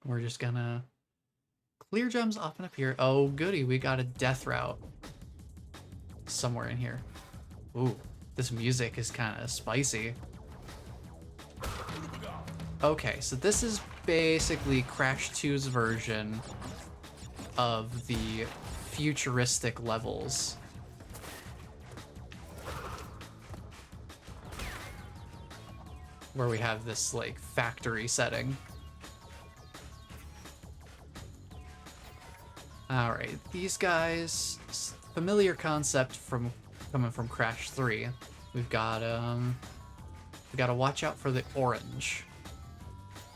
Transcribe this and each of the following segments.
We're just gonna clear gems up and up here. Oh, goody, we got a death route somewhere in here. Ooh, this music is kind of spicy. Okay, so this is basically Crash 2's version of the futuristic levels. Where we have this, like, factory setting. Alright, these guys, familiar concept from coming from Crash 3. We gotta watch out for the orange.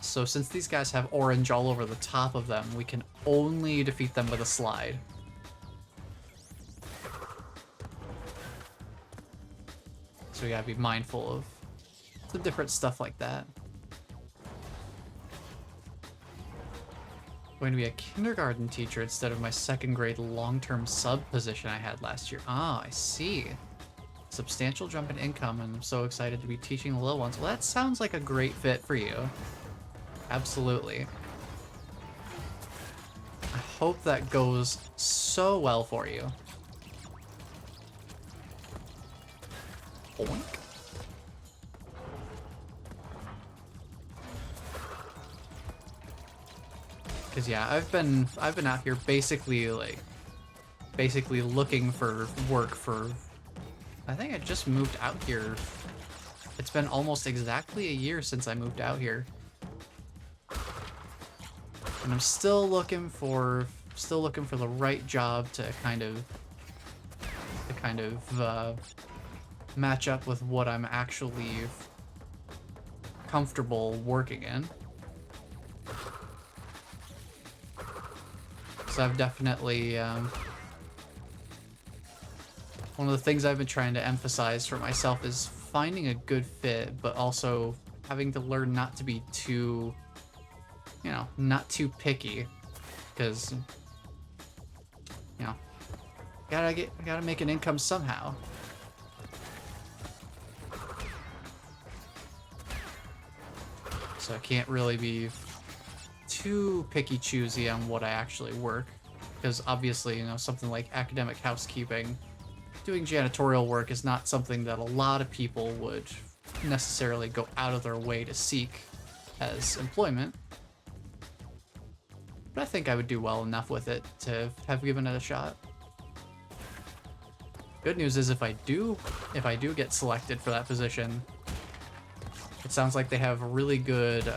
So since these guys have orange all over the top of them, we can only defeat them with a slide. So we gotta be mindful of some different stuff like that. I'm going to be a kindergarten teacher instead of my second grade long-term sub position I had last year. Ah, I see. Substantial jump in income, and I'm so excited to be teaching the little ones. Well, that sounds like a great fit for you. Absolutely. I hope that goes so well for you. Boink. Cause yeah, I've been out here basically looking for work for, I think I just moved out here. It's been almost exactly a year since I moved out here. And I'm still looking for the right job to kind of match up with what I'm actually comfortable working in. So I've definitely, one of the things I've been trying to emphasize for myself is finding a good fit, but also having to learn not to be too, you know, not too picky, because, you know, gotta make an income somehow. So I can't really be too picky choosy on what I actually work, because obviously, you know, something like academic housekeeping, doing janitorial work is not something that a lot of people would necessarily go out of their way to seek as employment. But I think I would do well enough with it to have given it a shot. Good news is if I do get selected for that position, it sounds like they have a really good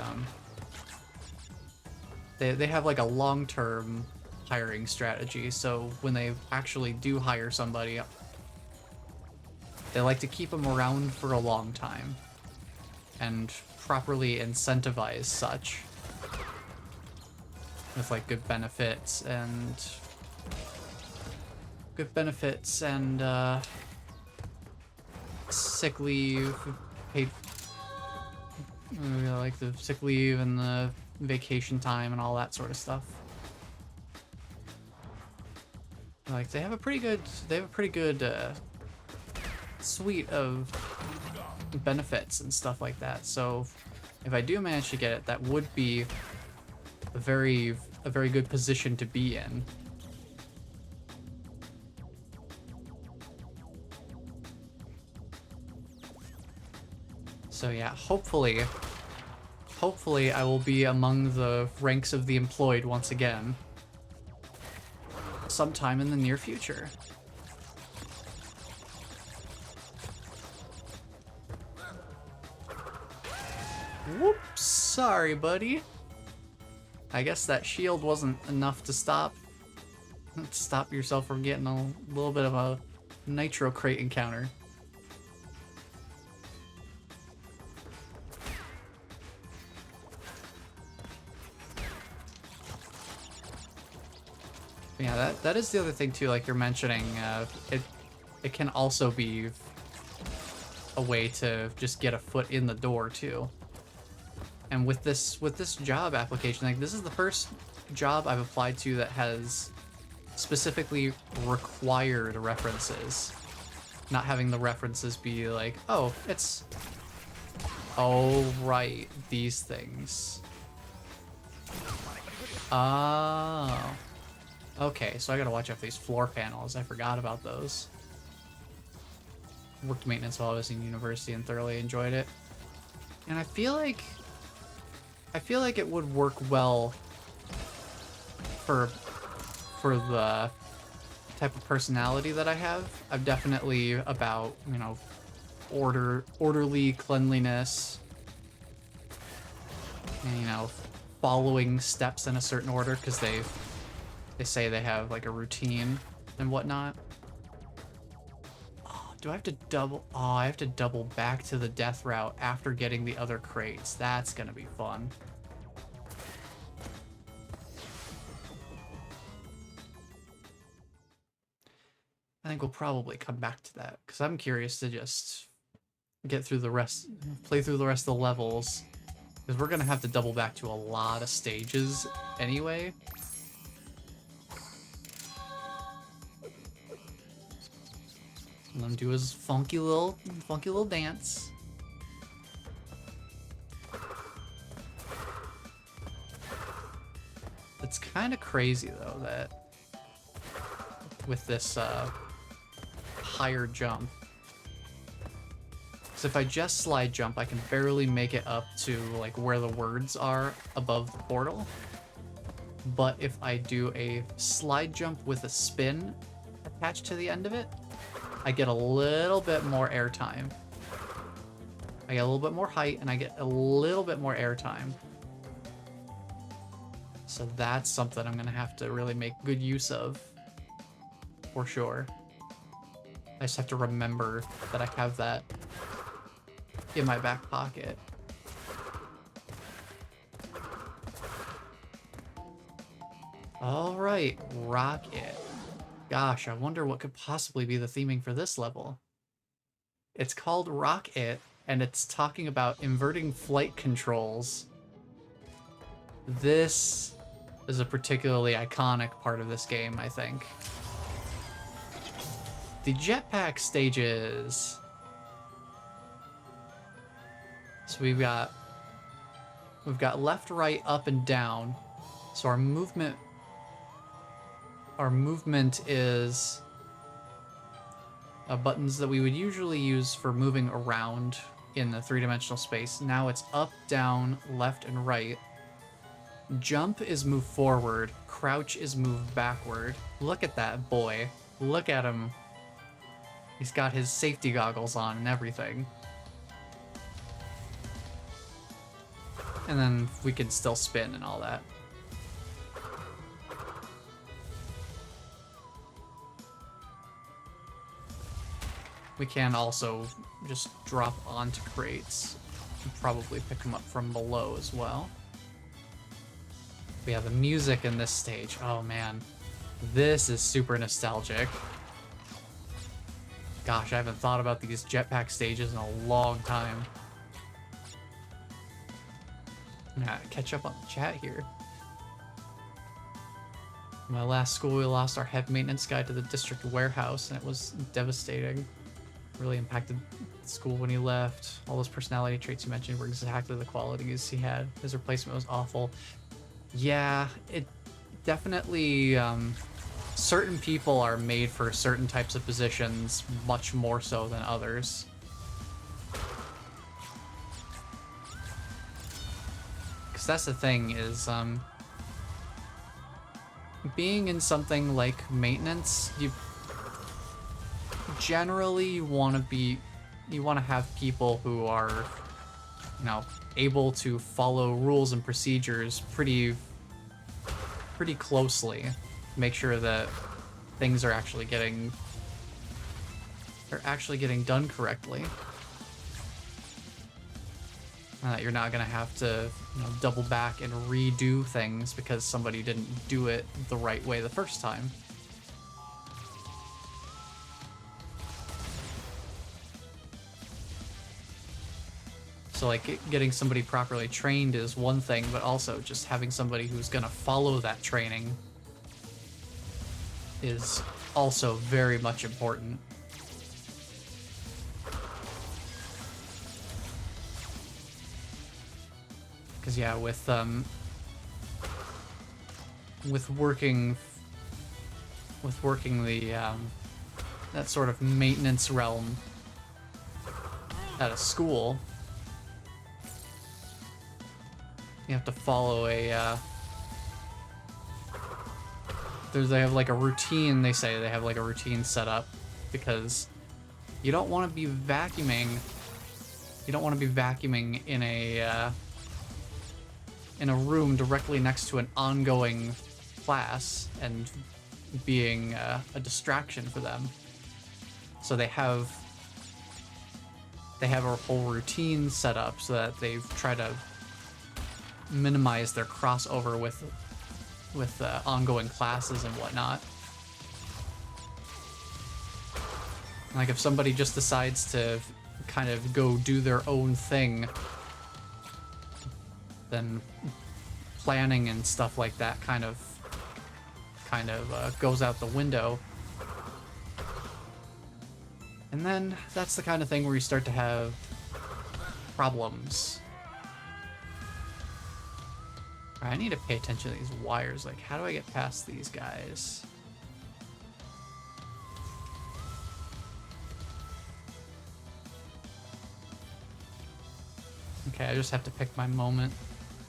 they have like a long-term hiring strategy, so when they actually do hire somebody, they like to keep them around for a long time and properly incentivize such with like good benefits and sick leave, paid, like the sick leave and the vacation time and all that sort of stuff. Like they have a pretty good suite of benefits and stuff like that. So if I do manage to get it, that would be a very good position to be in. So yeah, hopefully I will be among the ranks of the employed once again sometime in the near future. Whoops, sorry, buddy. I guess that shield wasn't enough to stop yourself from getting a little bit of a nitro crate encounter. Yeah, that is the other thing too, like you're mentioning, it can also be a way to just get a foot in the door too. And with this job application, like this is the first job I've applied to that has specifically required references. Not having the references be like, oh, right, these things. Oh. Okay, so I gotta watch out for these floor panels. I forgot about those. Worked maintenance while I was in university and thoroughly enjoyed it. And I feel like it would work well for the type of personality that I have. I'm definitely about, you know, orderly cleanliness, and, you know, following steps in a certain order because they say they have like a routine and whatnot. Oh, do I have to double? Oh, I have to double back to the death route after getting the other crates. That's gonna be fun. I think we'll probably come back to that because I'm curious to just get through the rest, play through the rest of the levels, because we're gonna have to double back to a lot of stages anyway. And let him do his funky little dance. It's kind of crazy though that with this higher jump. So if I just slide jump, I can barely make it up to like where the words are above the portal. But if I do a slide jump with a spin attached to the end of it, I get a little bit more airtime. I get a little bit more height and I get a little bit more airtime. So that's something I'm gonna have to really make good use of. For sure. I just have to remember that I have that in my back pocket. All right, rocket. Gosh, I wonder what could possibly be the theming for this level. It's called Rocket, and it's talking about inverting flight controls. This is a particularly iconic part of this game, I think. The jetpack stages. So we've got left, right, up, and down. So our movement is buttons that we would usually use for moving around in the three-dimensional space. Now it's up, down, left, and right. Jump is move forward. Crouch is move backward. Look at that boy. Look at him. He's got his safety goggles on and everything. And then we can still spin and all that. We can also just drop onto crates and probably pick them up from below as well. We have the music in this stage. Oh man, this is super nostalgic. Gosh, I haven't thought about these jetpack stages in a long time. Nah, catch up on the chat here. In my last school, we lost our head maintenance guy to the district warehouse, and it was devastating. Really impacted the school when he left. All those personality traits you mentioned were exactly the qualities he had. His replacement was awful. Yeah, it definitely... certain people are made for certain types of positions much more so than others. Because that's the thing is, being in something like maintenance, you generally want to have people who are, you know, able to follow rules and procedures pretty closely. Make sure that things are actually getting done correctly. And that you're not gonna have to, you know, double back and redo things because somebody didn't do it the right way the first time. So like getting somebody properly trained is one thing, but also just having somebody who's gonna follow that training is also very much important. Because yeah, with with working the that sort of maintenance realm at a school, you have to follow a they have like a routine. They say they have like a routine set up because you don't want to be vacuuming. You don't want to be vacuuming in a room directly next to an ongoing class and being a distraction for them. So they have a whole routine set up so that they try to minimize their crossover with ongoing classes and whatnot. Like if somebody just decides to kind of go do their own thing, then planning and stuff like that kind of goes out the window. And then that's the kind of thing where you start to have problems. Alright, I need to pay attention to these wires. Like, how do I get past these guys? Okay, I just have to pick my moment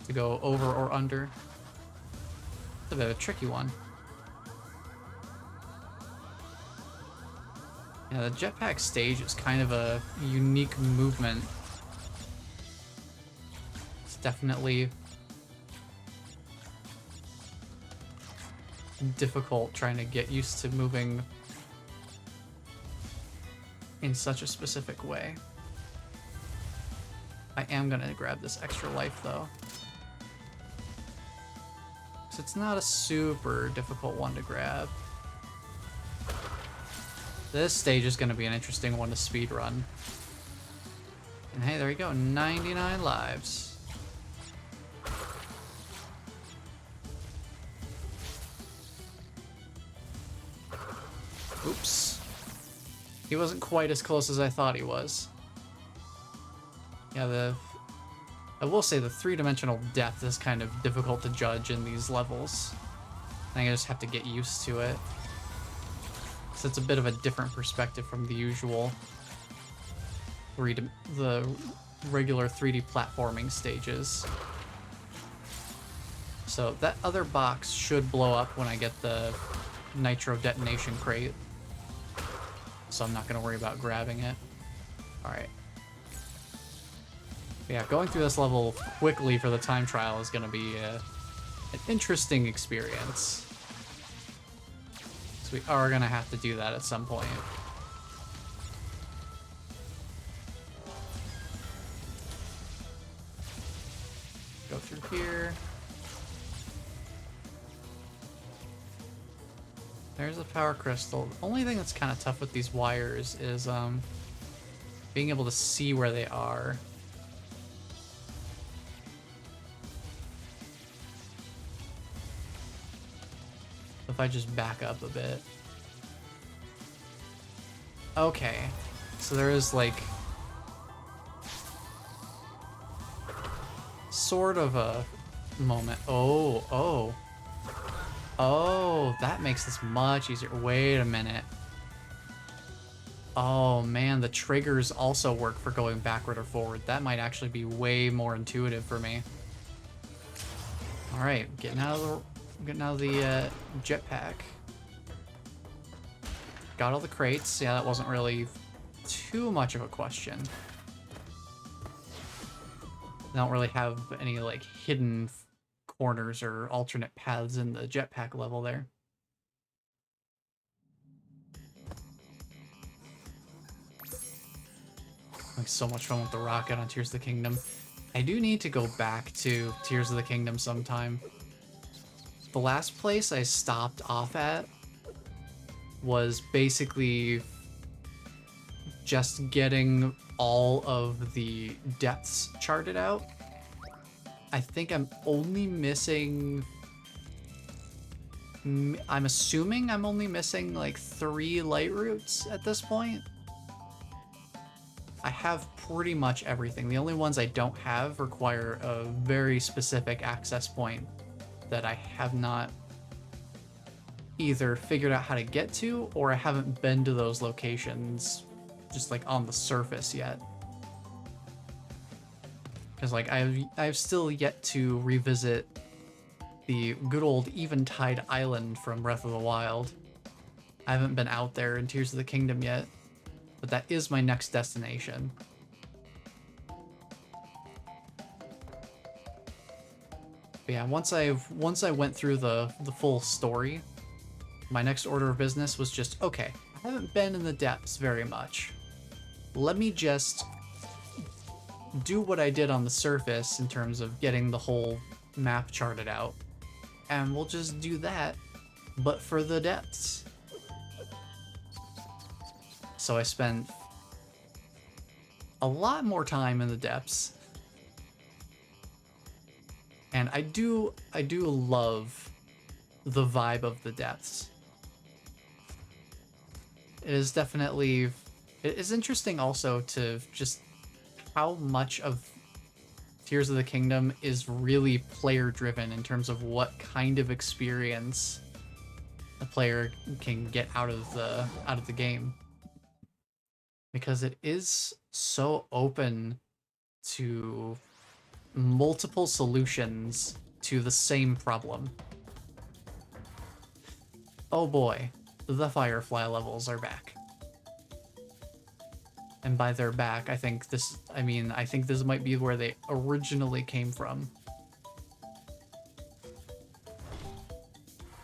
to go over or under. It's a bit of a tricky one. Yeah, the jetpack stage is kind of a unique movement. It's definitely difficult trying to get used to moving in such a specific way. I am gonna grab this extra life though, because it's not a super difficult one to grab. This stage is gonna be an interesting one to speedrun. And hey, there you go, 99 lives. Oops. He wasn't quite as close as I thought he was. Yeah, I will say the three-dimensional depth is kind of difficult to judge in these levels. I think I just have to get used to it. So it's a bit of a different perspective from the usual the regular 3D platforming stages. So that other box should blow up when I get the nitro detonation crate. So I'm not going to worry about grabbing it. Alright. Yeah, going through this level quickly for the time trial is going to be an interesting experience. So we are going to have to do that at some point. Go through here. There's a power crystal. The only thing that's kind of tough with these wires is being able to see where they are. If I just back up a bit. Okay. So there is like sort of a moment. Oh, that makes this much easier. Wait a minute. Oh man, the triggers also work for going backward or forward. That might actually be way more intuitive for me. All right, getting out of the jetpack. Got all the crates. Yeah, that wasn't really too much of a question. I don't really have any like hidden corners or alternate paths in the jetpack level there. Like so much fun with the rocket on Tears of the Kingdom. I do need to go back to Tears of the Kingdom sometime. The last place I stopped off at was basically just getting all of the depths charted out. I think I'm only missing... I'm assuming I'm only missing like 3 light routes at this point. I have pretty much everything. The only ones I don't have require a very specific access point that I have not either figured out how to get to, or I haven't been to those locations just like on the surface yet. Because like I've still yet to revisit the good old Eventide Island from Breath of the Wild. I haven't been out there in Tears of the Kingdom yet, but that is my next destination. But yeah, once I went through the full story, my next order of business was just, okay, I haven't been in the depths very much. Let me just do what I did on the surface in terms of getting the whole map charted out, and we'll just do that, but for the depths. So I spent a lot more time in the depths, and I do love the vibe of the depths. It is definitely, it is interesting also to just how much of Tears of the Kingdom is really player driven in terms of what kind of experience a player can get out of the game, because it is so open to multiple solutions to the same problem. Oh boy, the Firefly levels are back. And by their back, I think this might be where they originally came from.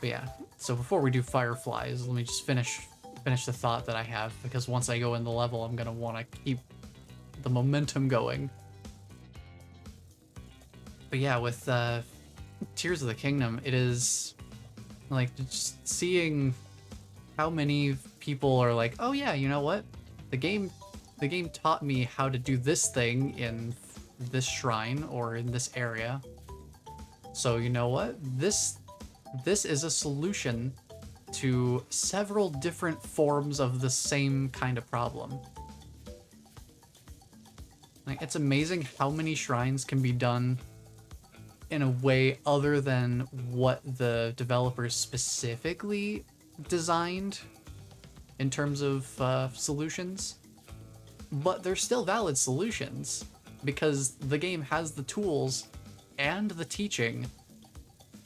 But yeah, so before we do Fireflies, let me just finish the thought that I have, because once I go in the level, I'm gonna want to keep the momentum going. But yeah, with Tears of the Kingdom, it is like just seeing how many people are like, oh yeah, you know what? The game taught me how to do this thing in this shrine or in this area. So you know what? This is a solution to several different forms of the same kind of problem. Like, it's amazing how many shrines can be done in a way other than what the developers specifically designed in terms of solutions. But they're still valid solutions, because the game has the tools and the teaching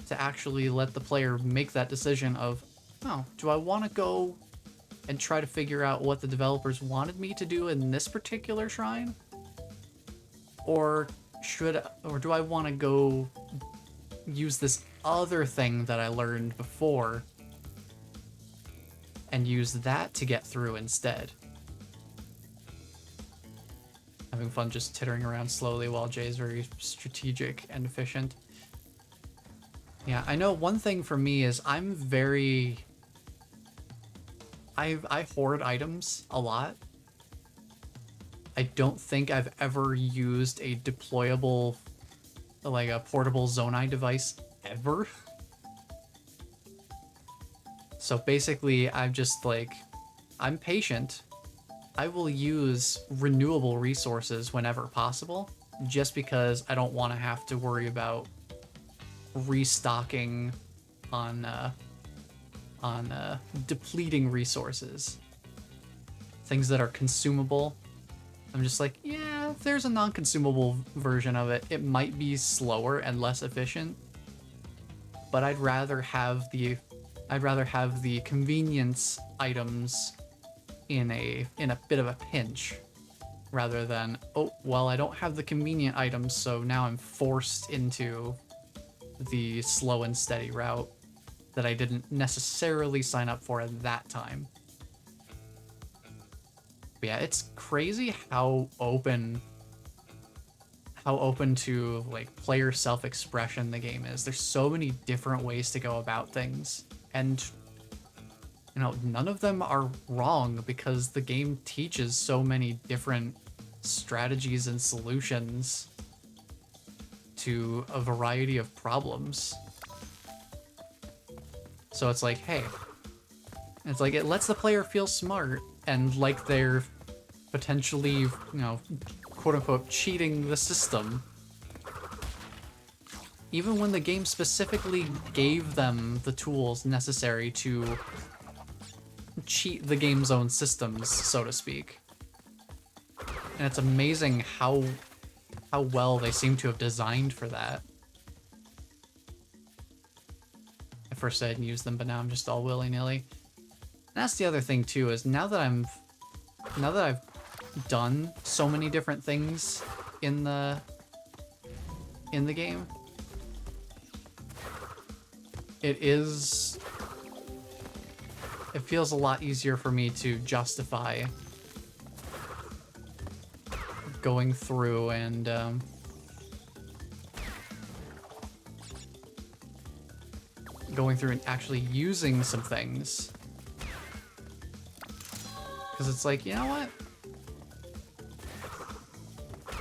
to actually let the player make that decision of, oh, do I want to go and try to figure out what the developers wanted me to do in this particular shrine? Or do I want to go use this other thing that I learned before and use that to get through instead? Having fun just tittering around slowly while Jay's very strategic and efficient. Yeah, I know one thing for me is I hoard items a lot. I don't think I've ever used a deployable, like a portable Zonai device ever. So basically, I'm just like, I'm patient. I will use renewable resources whenever possible, just because I don't want to have to worry about restocking on depleting resources. Things that are consumable, I'm just like, yeah, if there's a non-consumable version of it, it might be slower and less efficient, but I'd rather have the convenience items in a bit of a pinch, rather than, oh, well, I don't have the convenient items, so now I'm forced into the slow and steady route that I didn't necessarily sign up for at that time. But yeah, it's crazy how open to like player self-expression the game is. There's so many different ways to go about things, and you know, none of them are wrong, because the game teaches so many different strategies and solutions to a variety of problems. So it's like, hey, it's like it lets the player feel smart and like they're potentially, you know, quote unquote, cheating the system. even when the game specifically gave them the tools necessary to cheat the game's own systems, so to speak. And it's amazing how well they seem to have designed for that. At first I didn't use them, but now I'm just all willy-nilly. That's the other thing too, is now that I've done so many different things in the game, it feels a lot easier for me to justify going through and actually using some things. Because it's like, you know what?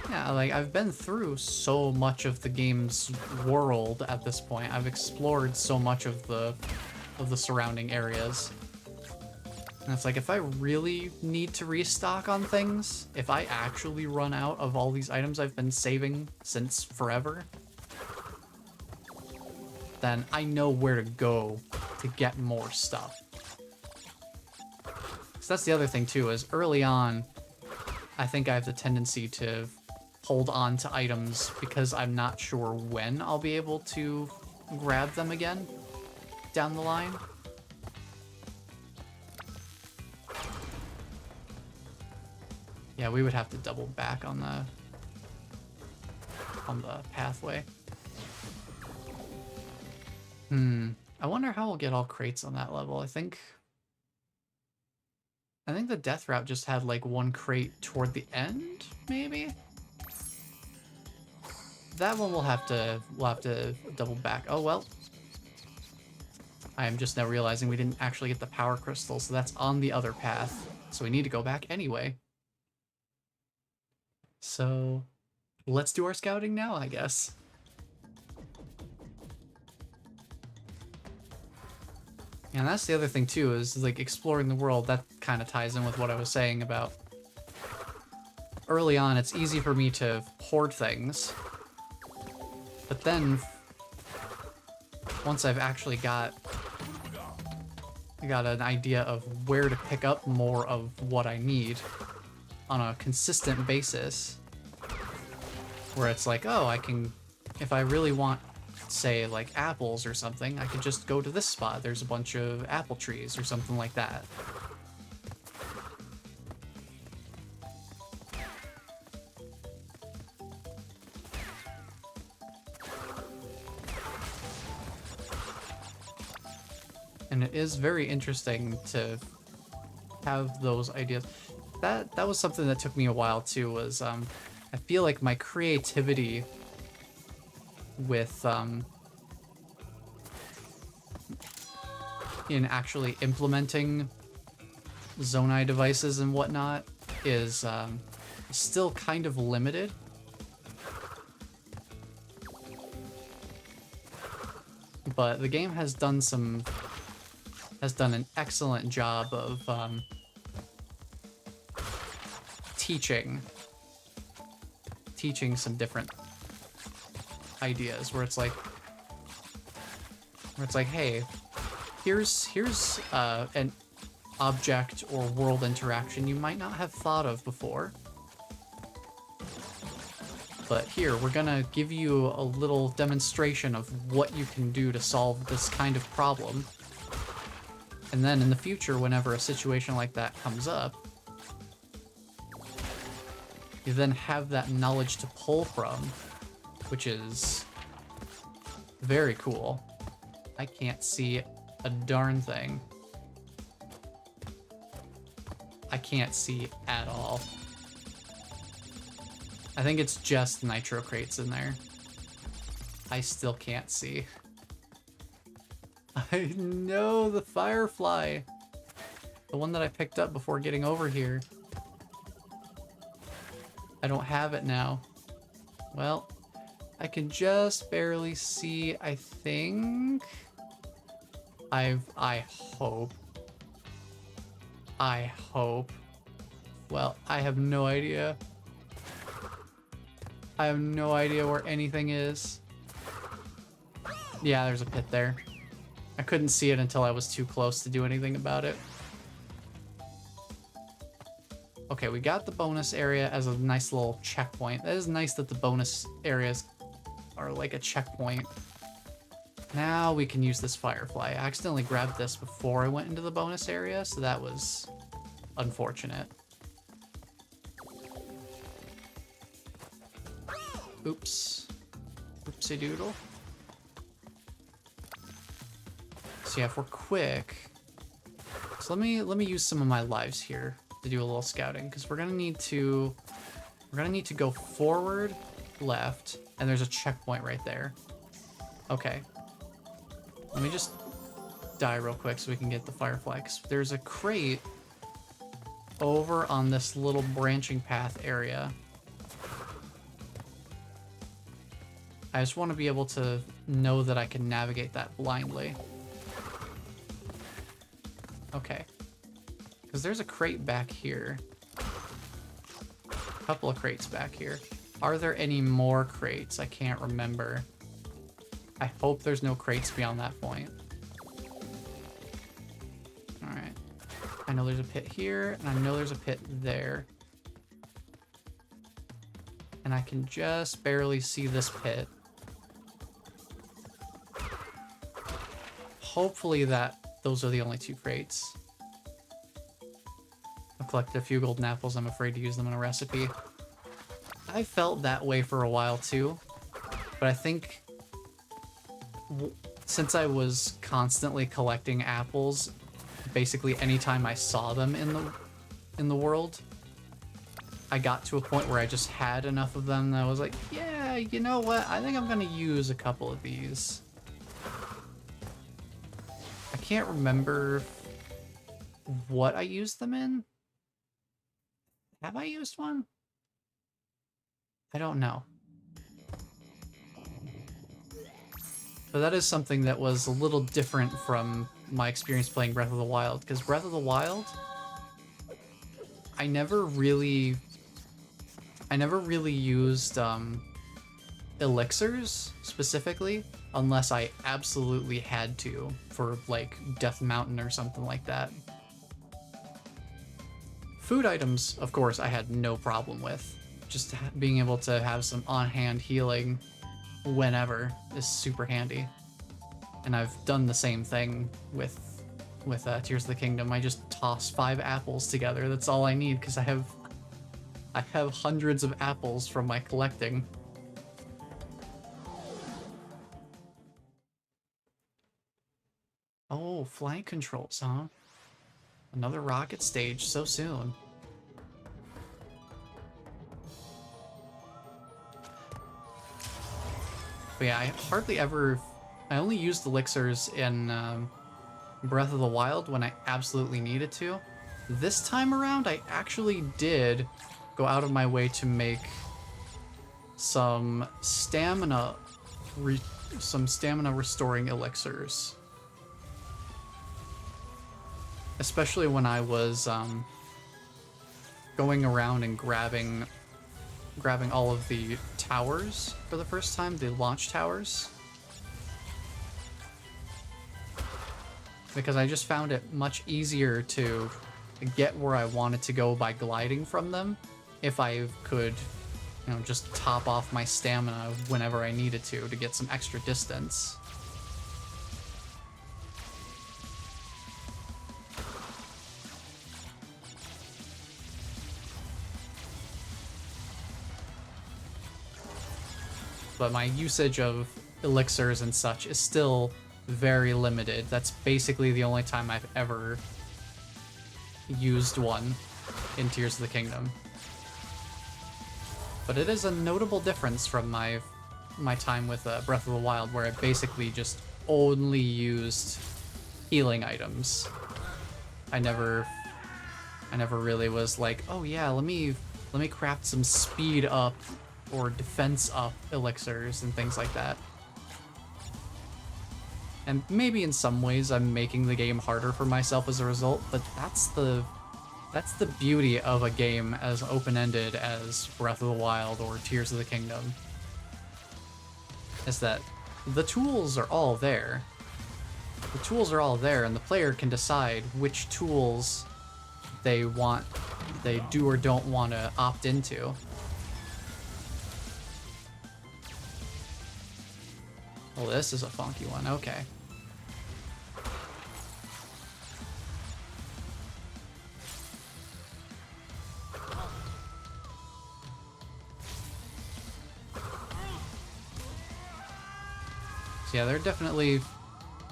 Yeah, like, I've been through so much of the game's world at this point. I've explored so much of the surrounding areas. And it's like, if I really need to restock on things, if I actually run out of all these items I've been saving since forever, then I know where to go to get more stuff. So that's the other thing too, is early on, I think I have the tendency to hold on to items because I'm not sure when I'll be able to grab them again down the line. Yeah, we would have to double back on the pathway. I wonder how we'll get all crates on that level. I think the death route just had like one crate toward the end, maybe? That one we'll have to double back. Oh well. I am just now realizing we didn't actually get the power crystal, so that's on the other path. So we need to go back anyway. So let's do our scouting now, I guess. And that's the other thing too, is like exploring the world. That kind of ties in with what I was saying about early on. It's easy for me to hoard things, but then once I've actually got an idea of where to pick up more of what I need on a consistent basis, where it's like, oh, I can, if I really want, say, like apples or something, I could just go to this spot. There's a bunch of apple trees or something like that. And it is very interesting to have those ideas. That was something that took me a while too, was I feel like my creativity with in actually implementing Zonai devices and whatnot is still kind of limited. But the game has done an excellent job of teaching some different ideas, where it's like, hey, here's an object or world interaction you might not have thought of before, but here, we're gonna give you a little demonstration of what you can do to solve this kind of problem. And then in the future, whenever a situation like that comes up, you then have that knowledge to pull from, which is very cool. I can't see a darn thing. I can't see at all. I think it's just nitro crates in there. I still can't see. I know, the firefly. The one that I picked up before getting over here. I don't have it now. Well, I can just barely see, I think. I hope. Well, I have no idea. I have no idea where anything is. Yeah, there's a pit there. I couldn't see it until I was too close to do anything about it. Okay, we got the bonus area as a nice little checkpoint. That is nice that the bonus areas are like a checkpoint. Now we can use this firefly. I accidentally grabbed this before I went into the bonus area, so that was unfortunate. Oops. Oopsie doodle. So yeah, if we're quick, so let me use some of my lives here to do a little scouting, because we're gonna need to go forward, left, and there's a checkpoint right there. Okay. Let me just die real quick so we can get the firefly, because there's a crate over on this little branching path area. I just want to be able to know that I can navigate that blindly. Okay. Because there's a crate back here. A couple of crates back here. Are there any more crates? I can't remember. I hope there's no crates beyond that point. Alright. I know there's a pit here, and I know there's a pit there. And I can just barely see this pit. Hopefully those are the only two crates. I've collected a few golden apples. I'm afraid to use them in a recipe. I felt that way for a while too, but I think since I was constantly collecting apples, basically anytime I saw them in the world, I got to a point where I just had enough of them that I was like, yeah, you know what? I think I'm gonna use a couple of these. I can't remember what I used them in. Have I used one? I don't know. But that is something that was a little different from my experience playing Breath of the Wild, because Breath of the Wild, I never really used elixirs specifically, unless I absolutely had to for like Death Mountain or something like that. Food items, of course, I had no problem with. Just being able to have some on-hand healing whenever is super handy. And I've done the same thing with Tears of the Kingdom. I just toss 5 apples together. That's all I need, because I have hundreds of apples from my collecting. Oh, flight controls, huh? Another rocket stage so soon. But yeah, I only used elixirs in Breath of the Wild when I absolutely needed to. This time around, I actually did go out of my way to make some stamina restoring elixirs. Especially when I was going around and grabbing all of the towers for the first time, the launch towers. Because I just found it much easier to get where I wanted to go by gliding from them if I could, you know, just top off my stamina whenever I needed to get some extra distance. But my usage of elixirs and such is still very limited. That's basically the only time I've ever used one in Tears of the Kingdom. But it is a notable difference from my time with Breath of the Wild, where I basically just only used healing items. I never really was like, oh yeah, let me craft some speed up or defense up elixirs and things like that. And maybe in some ways I'm making the game harder for myself as a result, but that's the beauty of a game as open-ended as Breath of the Wild or Tears of the Kingdom. Is that the tools are all there. The tools are all there, and the player can decide which tools they do or don't want to opt into. Well, this is a funky one. Okay. So yeah, there are definitely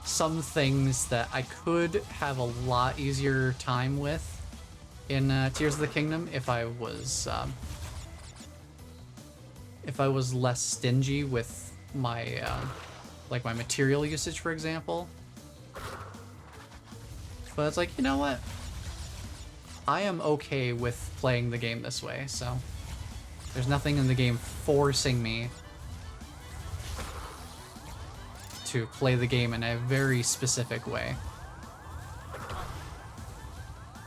some things that I could have a lot easier time with in Tears of the Kingdom if I was less stingy with my like my material usage, for example. But it's like, you know what? I am okay with playing the game this way, so there's nothing in the game forcing me to play the game in a very specific way.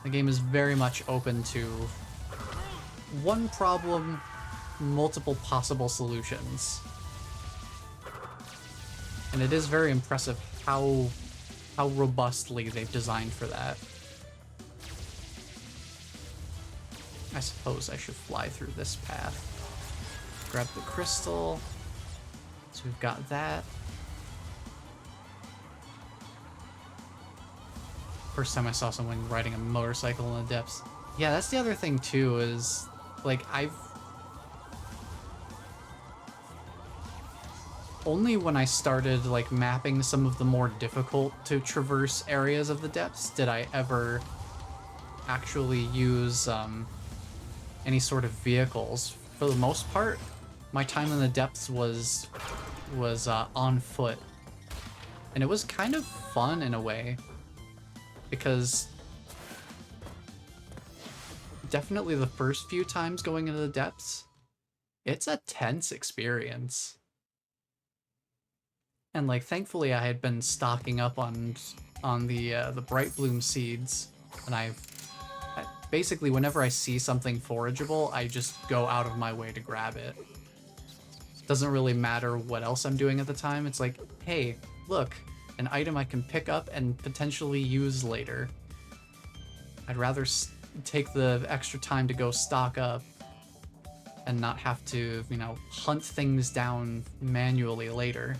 The game is very much open to one problem, multiple possible solutions. And it is very impressive how robustly they've designed for that. I suppose I should fly through this path. Grab the crystal. So we've got that. First time I saw someone riding a motorcycle in the depths. Yeah, that's the other thing too, is like only when I started like mapping some of the more difficult to traverse areas of the depths did I ever actually use any sort of vehicles. For the most part, my time in the depths was on foot, and it was kind of fun in a way, because definitely the first few times going into the depths, it's a tense experience. And like, thankfully I had been stocking up on the bright bloom seeds, and I basically, whenever I see something forageable, I just go out of my way to grab it. Doesn't really matter what else I'm doing at the time. It's like, hey, look, an item I can pick up and potentially use later. I'd rather take the extra time to go stock up and not have to, you know, hunt things down manually later.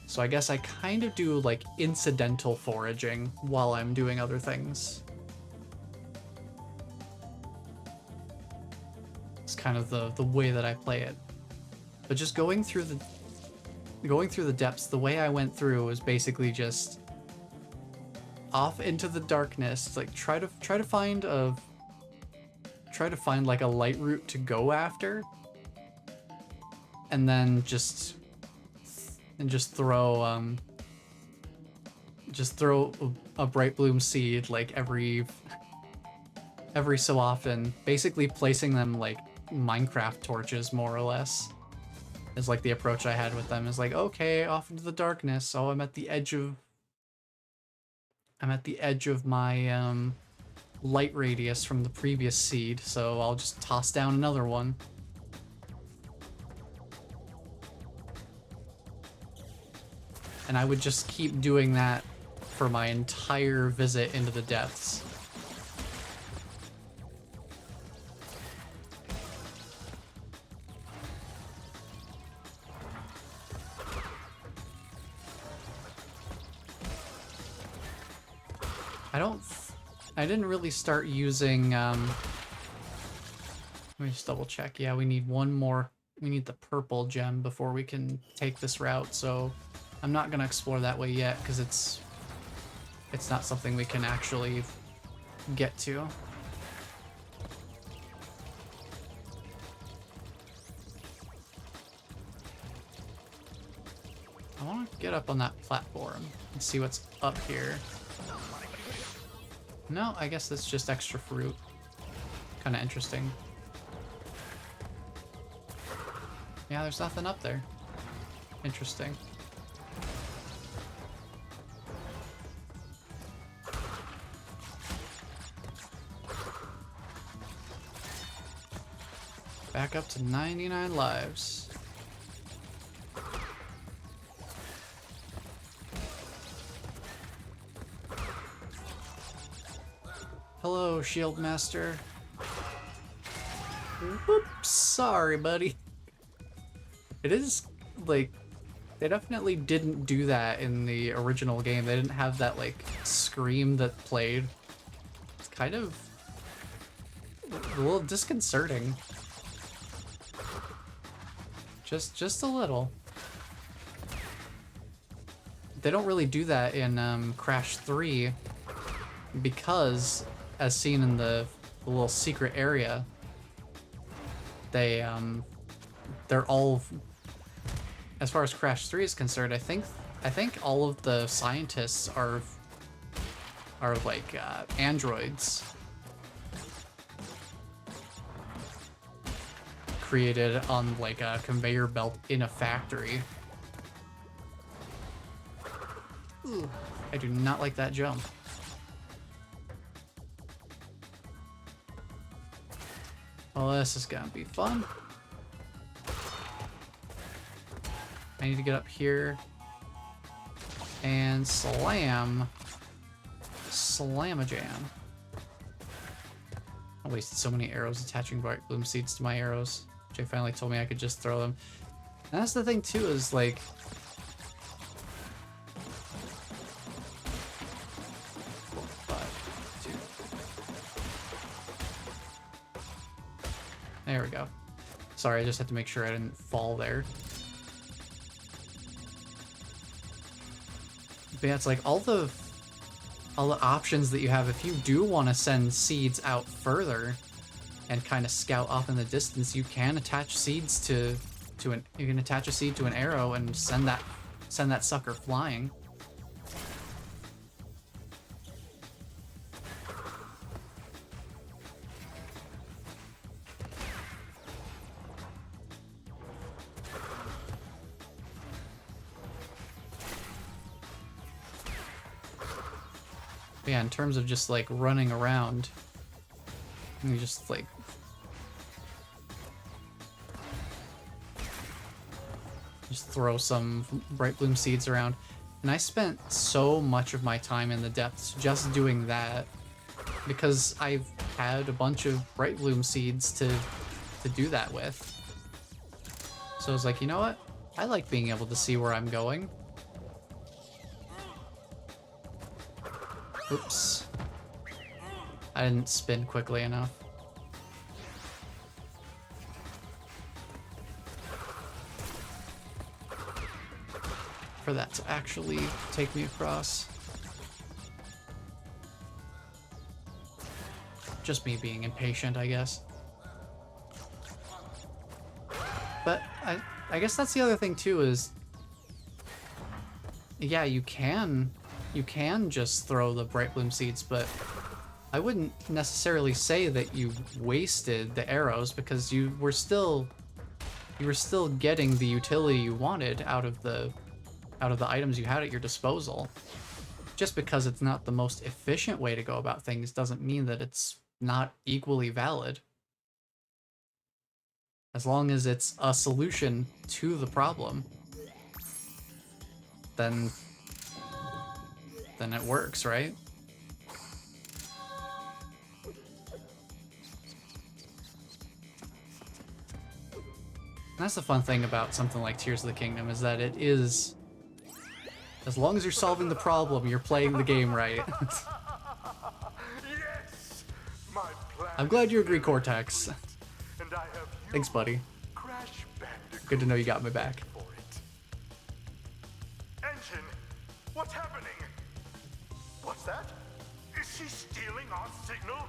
So I guess I kind of do like incidental foraging while I'm doing other things. It's kind of the way that I play it. But just going through the depths, the way I went through was basically just off into the darkness, like try to find like a light route to go after, and then just throw a bright bloom seed like every so often, basically placing them like Minecraft torches, more or less, is like the approach I had with them. Is like, okay, off into the darkness. Oh, I'm at the edge of my light radius from the previous seed, so I'll just toss down another one. And I would just keep doing that for my entire visit into the depths. I didn't really start using, let me just double check. Yeah, we need one more. We need the purple gem before we can take this route, so I'm not gonna explore that way yet, because it's not something we can actually get to. I want to get up on that platform and see what's up here. No, I guess that's just extra fruit. Kind of interesting. Yeah, there's nothing up there. Interesting. Back up to 99 lives. Hello, Shield Master. Whoops, sorry, buddy. It is, like, they definitely didn't do that in the original game. They didn't have that, like, scream that played. It's kind of a little disconcerting. Just a little. They don't really do that in Crash 3 because, as seen in the little secret area, they're all, as far as Crash 3 is concerned, I think all of the scientists are like androids created on like a conveyor belt in a factory. Ooh, I do not like that jump. Well, this is gonna be fun. I need to get up here and slam a jam. I wasted so many arrows attaching bright bloom seeds to my arrows. Jay finally told me I could just throw them. And that's the thing too, is like, there we go. Sorry, I just had to make sure I didn't fall there. But yeah, it's like all the options that you have. If you do want to send seeds out further and kind of scout off in the distance, you can attach seeds to you can attach a seed to an arrow and send that sucker flying. But yeah, in terms of just like running around, you just like throw some bright bloom seeds around. And I spent so much of my time in the depths just doing that because I've had a bunch of bright bloom seeds to do that with. So I was like, you know what? I like being able to see where I'm going. Oops. I didn't spin quickly enough. For that to actually take me across. Just me being impatient, I guess. But I guess that's the other thing too, is yeah, you can just throw the bright bloom seeds, but I wouldn't necessarily say that you wasted the arrows, because you were still getting the utility you wanted out of the items you had at your disposal. Just because it's not the most efficient way to go about things doesn't mean that it's not equally valid. As long as it's a solution to the problem, then it works, right? And that's the fun thing about something like Tears of the Kingdom, is that it is, as long as you're solving the problem, you're playing the game right. Yes, my plan. I'm glad you agree, Cortex. And I have you, Thanks, buddy. Crash Bandicoot, Good to know you got my back. for it. Engine, what's happening? What's that? Is she stealing our signal?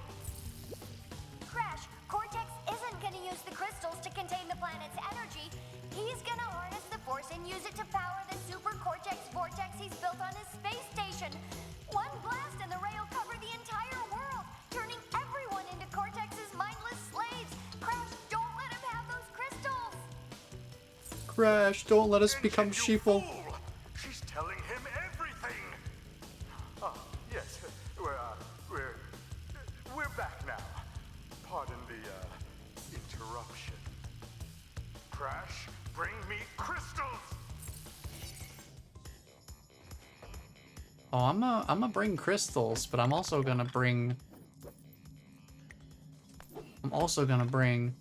Crash, Cortex isn't gonna use the crystals to contain the planet's energy. He's gonna harness the force and use it to power the super Cortex vortex he's built on his space station. One blast and the ray will cover the entire world, turning everyone into Cortex's mindless slaves. Crash, don't let him have those crystals! Crash, don't let us Engine, become you sheeple. fool! She's telling him everything. Yes, we're back now. Pardon the interruption. Crash, bring me crystals. Oh, I'm gonna bring crystals, but I'm also gonna bring also gonna bring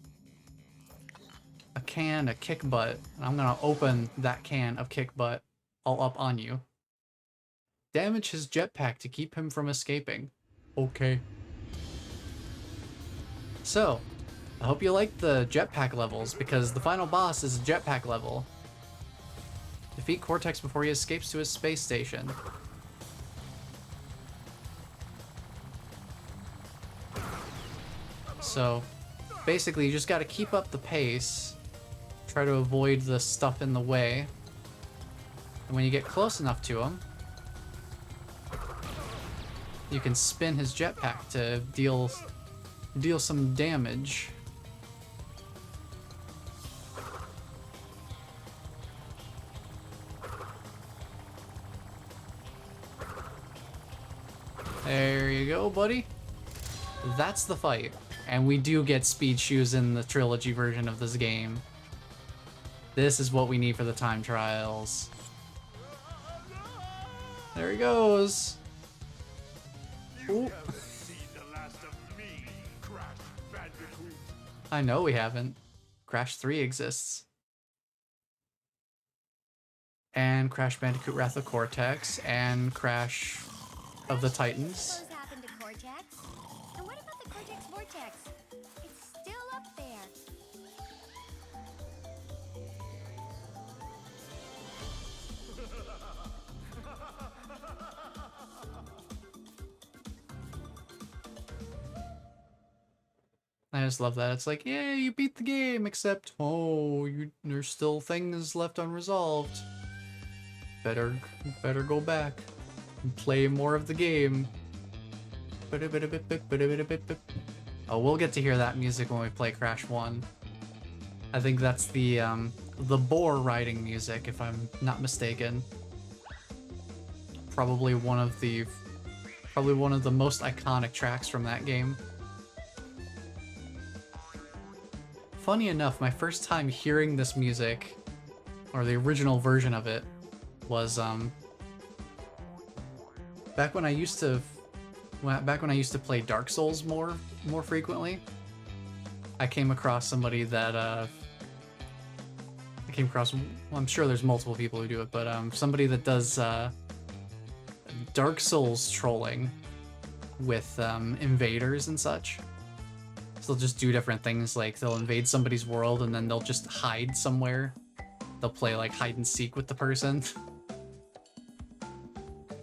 a can of kick butt, and I'm gonna open that can of kick butt all up on you. Damage his jetpack to keep him from escaping. Okay. So, I hope you like the jetpack levels, because the final boss is a jetpack level. Defeat Cortex before he escapes to his space station. So, basically, you just gotta keep up the pace. Try to avoid the stuff in the way. And when you get close enough to him, you can spin his jetpack to deal some damage. There you go, buddy. That's the fight. And we do get speed shoes in the Trilogy version of this game. This is what we need for the time trials. There he goes. You haven't seen the last of me, Crash Bandicoot. I know we haven't. Crash 3 exists. And Crash Bandicoot Wrath of Cortex, and Crash of the Titans. What happened to Cortex? And what about the Cortex Vortex? It's still up there. I just love that. It's like, yeah, you beat the game, except, oh, there's still things left unresolved. Better go back and play more of the game. Oh, we'll get to hear that music when we play Crash 1. I think that's the boar riding music, if I'm not mistaken. Probably one of the most iconic tracks from that game. Funny enough, my first time hearing this music, or the original version of it, was back when I used to play Dark Souls more frequently. I came across somebody that well, I'm sure there's multiple people who do it, but somebody that does Dark Souls trolling with invaders and such. So they'll just do different things, like they'll invade somebody's world and then they'll just hide somewhere. They'll play like hide and seek with the person.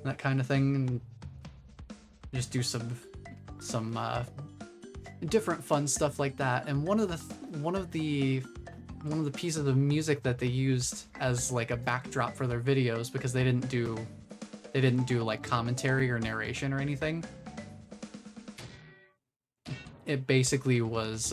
That kind of thing, and just do some different fun stuff like that. And one of the pieces of music that they used as like a backdrop for their videos, because they didn't do like commentary or narration or anything. It basically was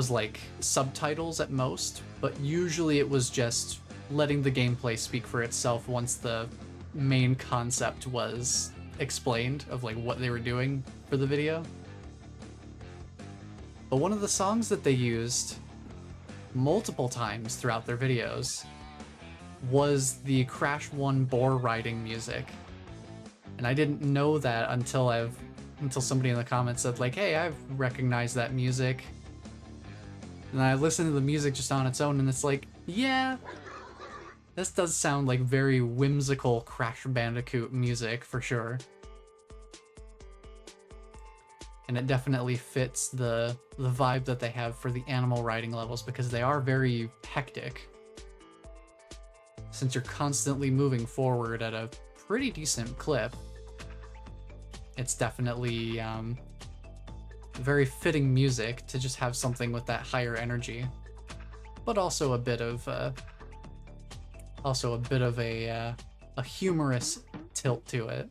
like subtitles at most, but usually it was just letting the gameplay speak for itself once the main concept was explained of like what they were doing for the video. But one of the songs that they used multiple times throughout their videos was the Crash 1 boar riding music. And I didn't know that until somebody in the comments said like, hey, I've recognized that music. And I listened to the music just on its own, and it's like, yeah, this does sound like very whimsical Crash Bandicoot music for sure. And it definitely fits the vibe that they have for the animal riding levels, because they are very hectic. Since you're constantly moving forward at a pretty decent clip, it's definitely very fitting music to just have something with that higher energy, but also a bit of a humorous tilt to it.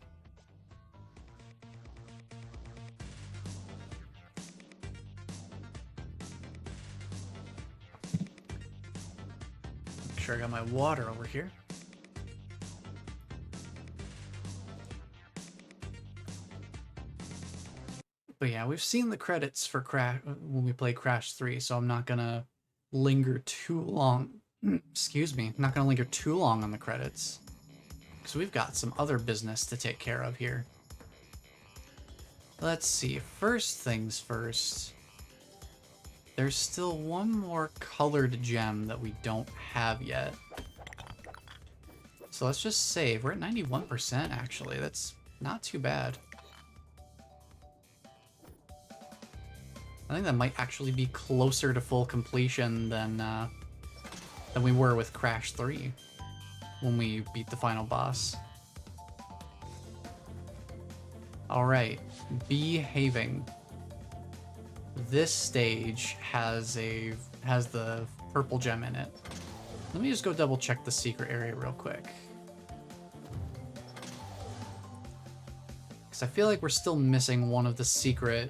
Make sure I got my water over here. But yeah, we've seen the credits for Crash when we play Crash 3, so I'm not gonna linger too long. Excuse me, not gonna linger too long on the credits, because we've got some other business to take care of here. Let's see. First things first. There's still one more colored gem that we don't have yet. So let's just save. We're at 91% actually. That's not too bad. I think that might actually be closer to full completion than we were with Crash 3 when we beat the final boss. Alright, behaving. This stage has the purple gem in it. Let me just go double check the secret area real quick. Because I feel like we're still missing one of the secret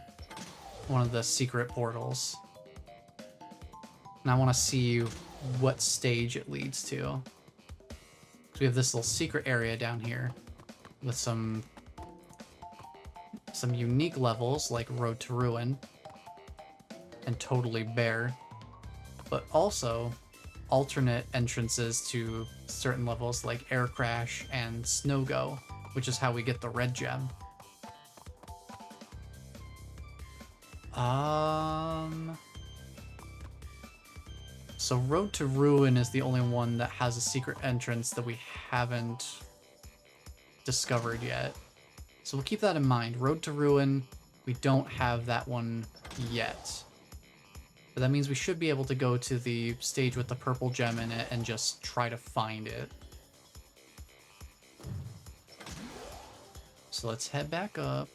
portals. And I want to see what stage it leads to. So we have this little secret area down here with some unique levels like Road to Ruin and Totally Bare, but also alternate entrances to certain levels like Air Crash and Snow Go, which is how we get the red gem. So Road to Ruin is the only one that has a secret entrance that we haven't discovered yet. So we'll keep that in mind. Road to Ruin, we don't have that one yet. But that means we should be able to go to the stage with the purple gem in it and just try to find it. So let's head back up.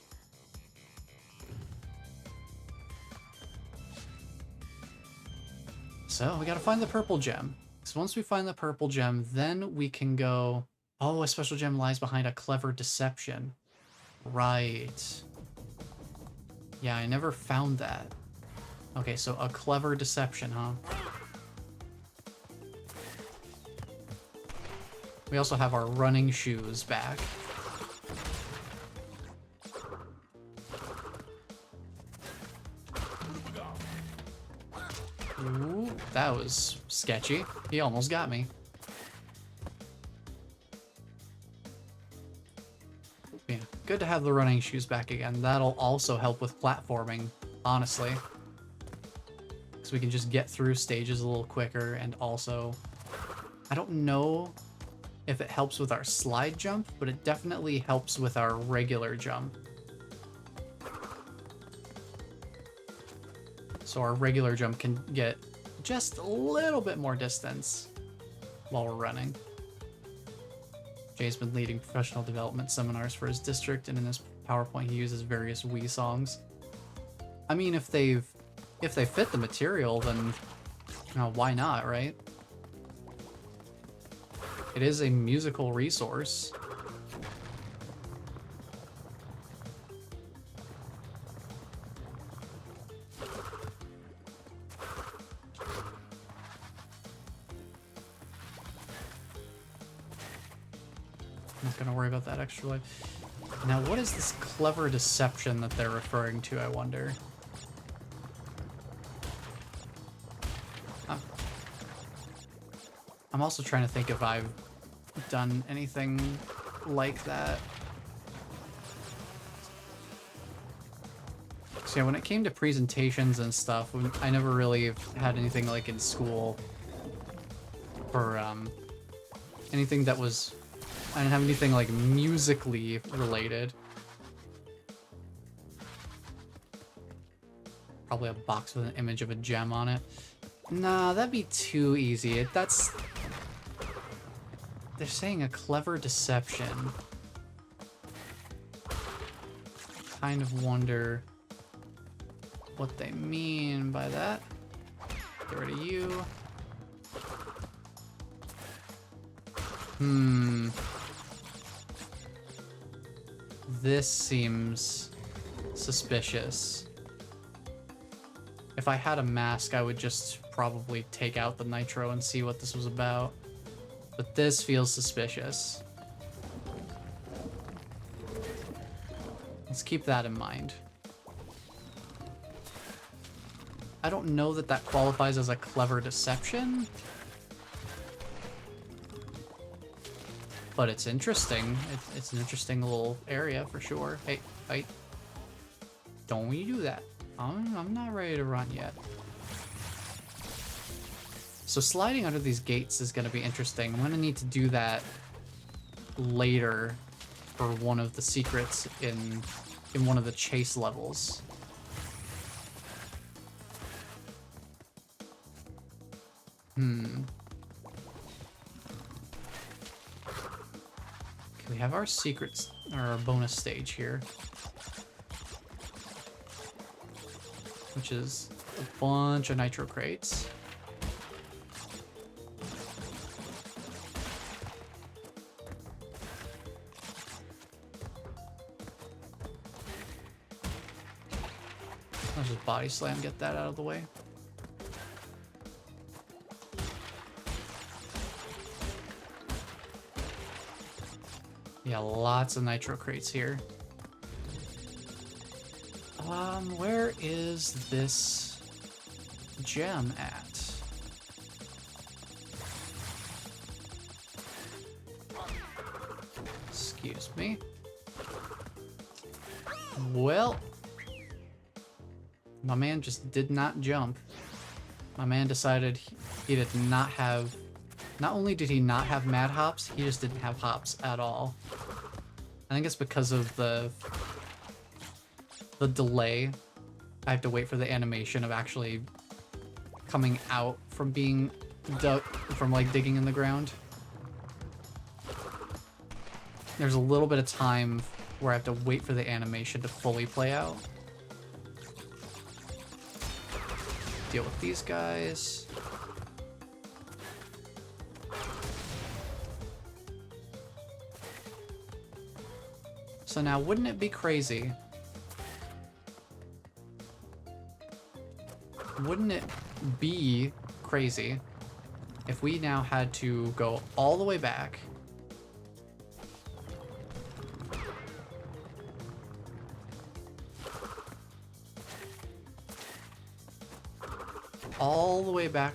So we gotta find the purple gem. So once we find the purple gem, then we can go... Oh, a special gem lies behind a clever deception. Right. Yeah, I never found that. Okay, so a clever deception, huh? We also have our running shoes back. Ooh, that was sketchy. He almost got me. Yeah, good to have the running shoes back again. That'll also help with platforming, honestly. So we can just get through stages a little quicker, and also... I don't know if it helps with our slide jump, but it definitely helps with our regular jump. So our regular jump can get just a little bit more distance while we're running. Jay's been leading professional development seminars for his district, and in his PowerPoint he uses various Wii songs. I mean, if they fit the material, then why not, right? It is a musical resource. I'm not gonna worry about that extra life. Now, what is this clever deception that they're referring to, I wonder? I'm also trying to think if I've done anything like that. So yeah, when it came to presentations and stuff, I never really had anything like in school for anything that was... I didn't have anything like musically related. Probably a box with an image of a gem on it. Nah, that'd be too easy. That's... They're saying a clever deception. Kind of wonder what they mean by that. Get rid of you. This seems suspicious. If I had a mask, I would just probably take out the nitro and see what this was about. But this feels suspicious. Let's keep that in mind. I don't know that that qualifies as a clever deception. But it's interesting. It's an interesting little area for sure. Hey, fight. Don't you do that. I'm not ready to run yet. So sliding under these gates is going to be interesting. I'm going to need to do that later for one of the secrets in one of the chase levels. Okay, we have our secrets, or our bonus stage here, which is a bunch of nitro crates. I'll just body slam, get that out of the way. Yeah, lots of nitro crates here. Where is this gem at? Excuse me. Well, my man just did not jump. My man decided he did not have... Not only did he not have mad hops, he just didn't have hops at all. I think it's because of the delay. I have to wait for the animation of actually coming out from being from like digging in the ground. There's a little bit of time where I have to wait for the animation to fully play out. Deal with these guys. So now, wouldn't it be crazy? Wouldn't it be crazy if we now had to go all the way back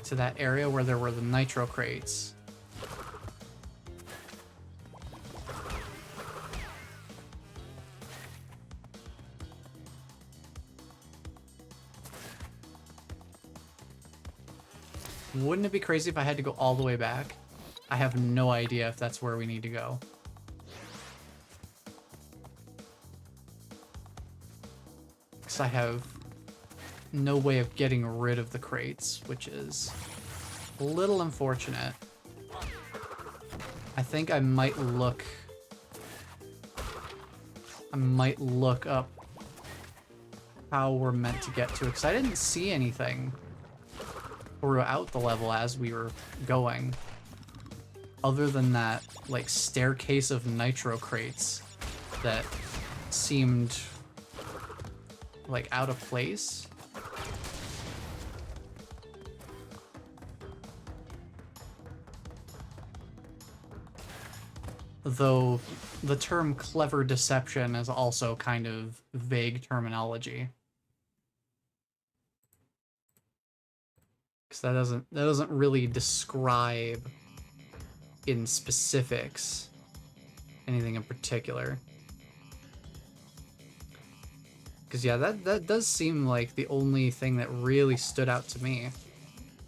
to that area where there were the nitro crates? Wouldn't it be crazy if I had to go all the way back? I have no idea if that's where we need to go. Because I have no way of getting rid of the crates, which is a little unfortunate. I think I might look up how we're meant to get to it, because I didn't see anything throughout the level as we were going, other than that like staircase of nitro crates that seemed like out of place. Though the term clever deception is also kind of vague terminology. Because that doesn't really describe in specifics anything in particular. Because yeah, that does seem like the only thing that really stood out to me.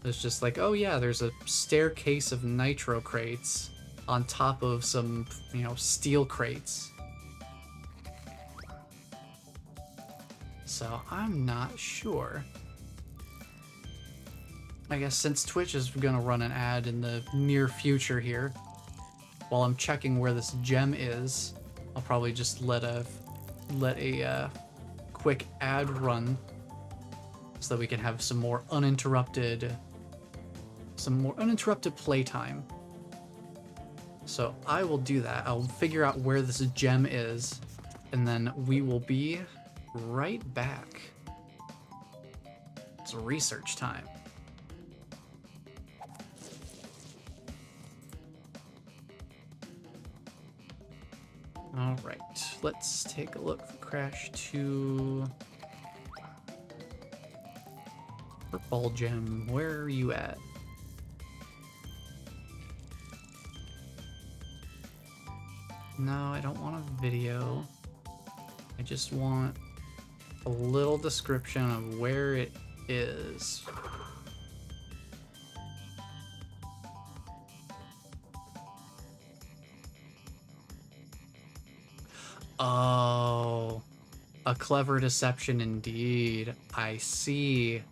It's just like, oh yeah, there's a staircase of nitro crates on top of some, you know, steel crates. So I'm not sure. I guess since Twitch is gonna run an ad in the near future here, while I'm checking where this gem is, I'll probably just let a quick ad run so that we can have some more uninterrupted playtime. So I will do that. I'll figure out where this gem is, and then we will be right back. It's research time. Alright, let's take a look for Crash 2. Purple gem, where are you at? No, I don't want a video. I just want a little description of where it is. Oh, a clever deception indeed. I see.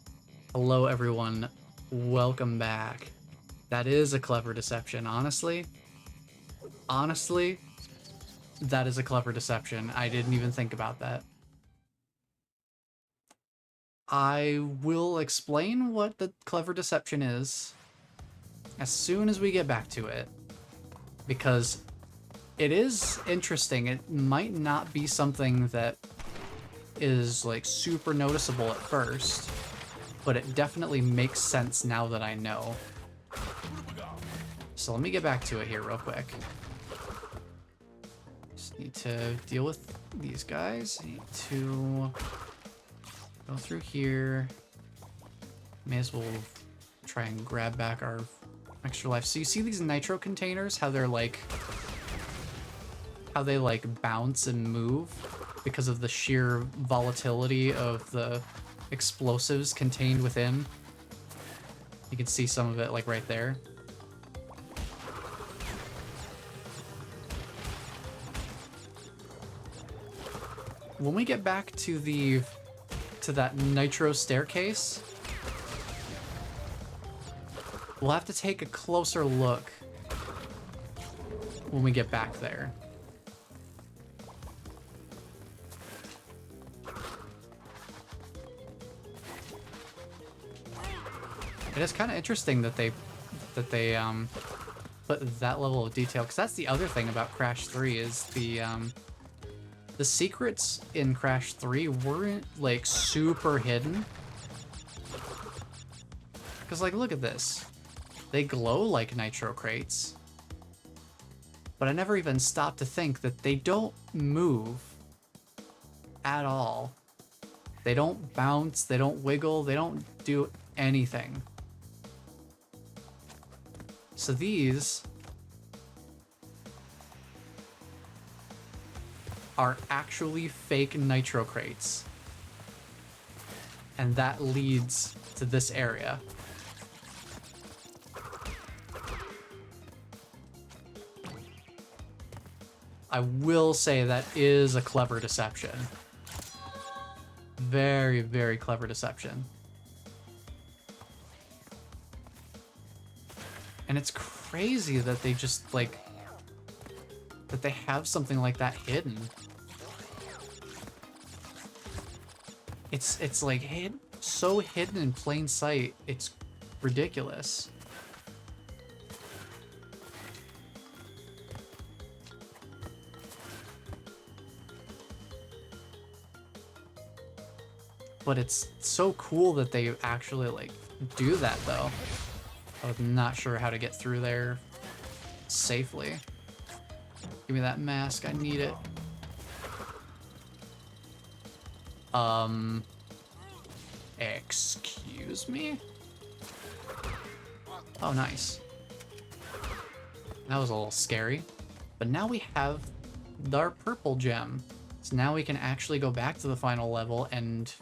Hello, everyone. Welcome back. That is a clever deception. Honestly, that is a clever deception. I didn't even think about that. I will explain what the clever deception is as soon as we get back to it, because it is interesting. It might not be something that is like super noticeable at first, but it definitely makes sense now that I know. So let me get back to it here real quick. Just need to deal with these guys. Need to go through here. May as well try and grab back our extra life. So you see these nitro containers, how they're like, how they like bounce and move because of the sheer volatility of the explosives contained within. You can see some of it like right there. When we get back to that nitro staircase, we'll have to take a closer look when we get back there. It is kind of interesting that they put that level of detail, because that's the other thing about Crash 3 is the secrets in Crash 3 weren't like super hidden. Because like, look at this. They glow like nitro crates. But I never even stopped to think that they don't move at all. They don't bounce, they don't wiggle, they don't do anything. So these are actually fake nitro crates. And that leads to this area. I will say that is a clever deception. Very, very clever deception. And it's crazy that they just like, that they have something like that hidden. It's like so hidden in plain sight, it's ridiculous. But it's so cool that they actually like do that though. I was not sure how to get through there safely. Give me that mask, I need it. Excuse me? Oh, nice. That was a little scary. But now we have our purple gem. So now we can actually go back to the final level and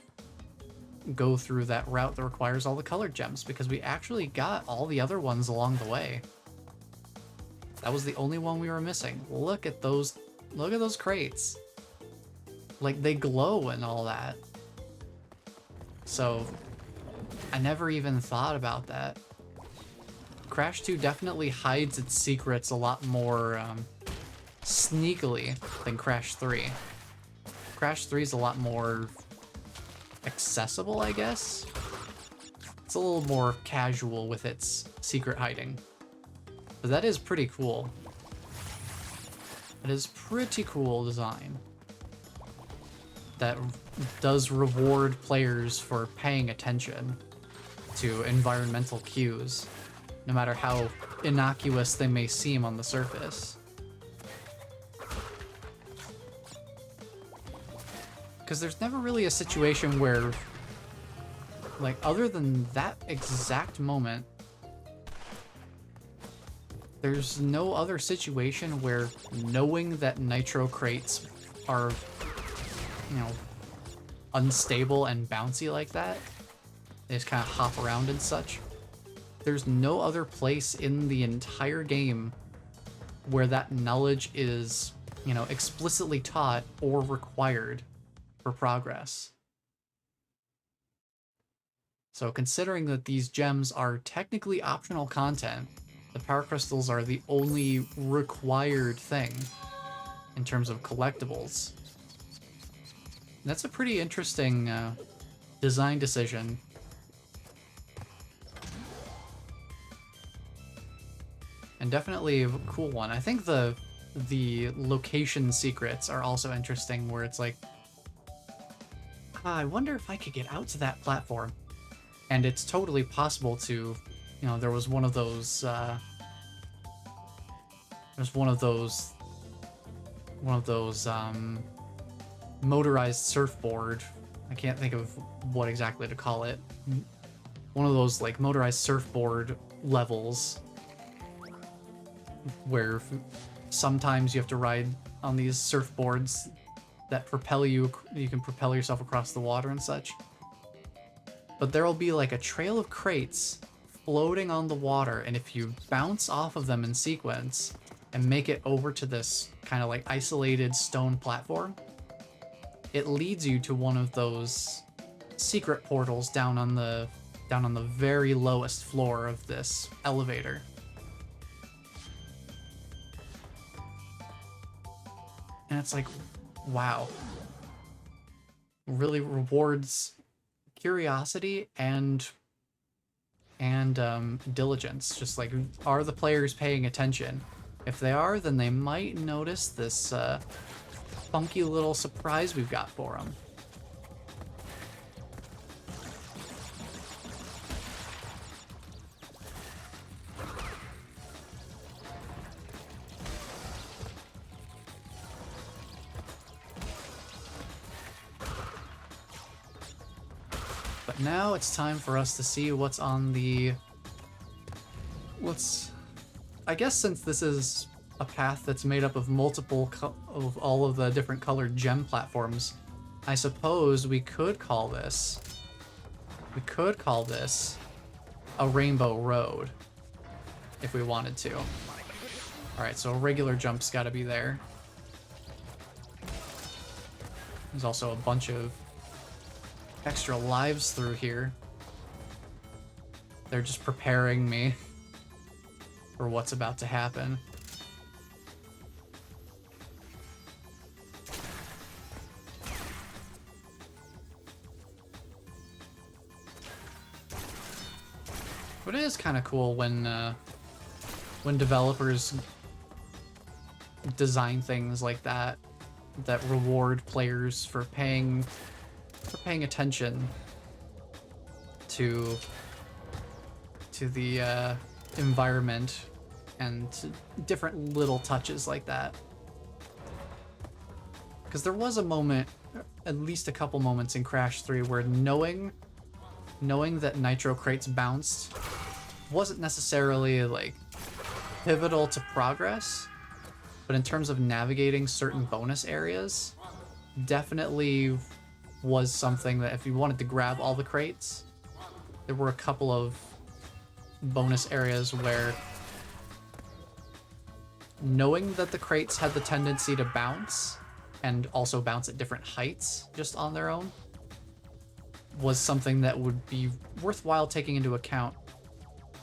go through that route that requires all the colored gems, because we actually got all the other ones along the way. That was the only one we were missing. Look at those crates. Like, they glow and all that. So I never even thought about that. Crash 2 definitely hides its secrets a lot more sneakily than Crash 3. Crash 3 is a lot more accessible, I guess. It's a little more casual with its secret hiding. But that is pretty cool. It is pretty cool design. That does reward players for paying attention to environmental cues, no matter how innocuous they may seem on the surface. Because there's never really a situation where, like, other than that exact moment, there's no other situation where knowing that nitro crates are, you know, unstable and bouncy like that. They just kind of hop around and such. There's no other place in the entire game where that knowledge is, you know, explicitly taught or required for progress. So considering that these gems are technically optional content, the power crystals are the only required thing in terms of collectibles. That's a pretty interesting design decision. And definitely a cool one. I think the location secrets are also interesting, where it's like, I wonder if I could get out to that platform. And it's totally possible to, you know, there was one of those motorized surfboard. I can't think of what exactly to call it. One of those like motorized surfboard levels where sometimes you have to ride on these surfboards that propel you. You can propel yourself across the water and such. But there will be like a trail of crates floating on the water, and if you bounce off of them in sequence and make it over to this kind of like isolated stone platform, it leads you to one of those secret portals down on the very lowest floor of this elevator. And it's like, wow. Really rewards curiosity and diligence. Just like, are the players paying attention? If they are, then they might notice this funky little surprise we've got for them. But now it's time for us to see what's on the... I guess since this is a path that's made up of multiple of all of the different colored gem platforms, I suppose we could call this... a rainbow road, if we wanted to. Alright, so a regular jump's gotta be there. There's also a bunch of extra lives through here. They're just preparing me for what's about to happen. But it is kind of cool when developers design things like that that reward players for paying attention to the environment and to different little touches like that. Because there was a moment, at least a couple moments in Crash 3, where knowing that nitro crates bounced wasn't necessarily like pivotal to progress, but in terms of navigating certain bonus areas, definitely was something that if you wanted to grab all the crates, there were a couple of bonus areas where knowing that the crates had the tendency to bounce and also bounce at different heights just on their own was something that would be worthwhile taking into account,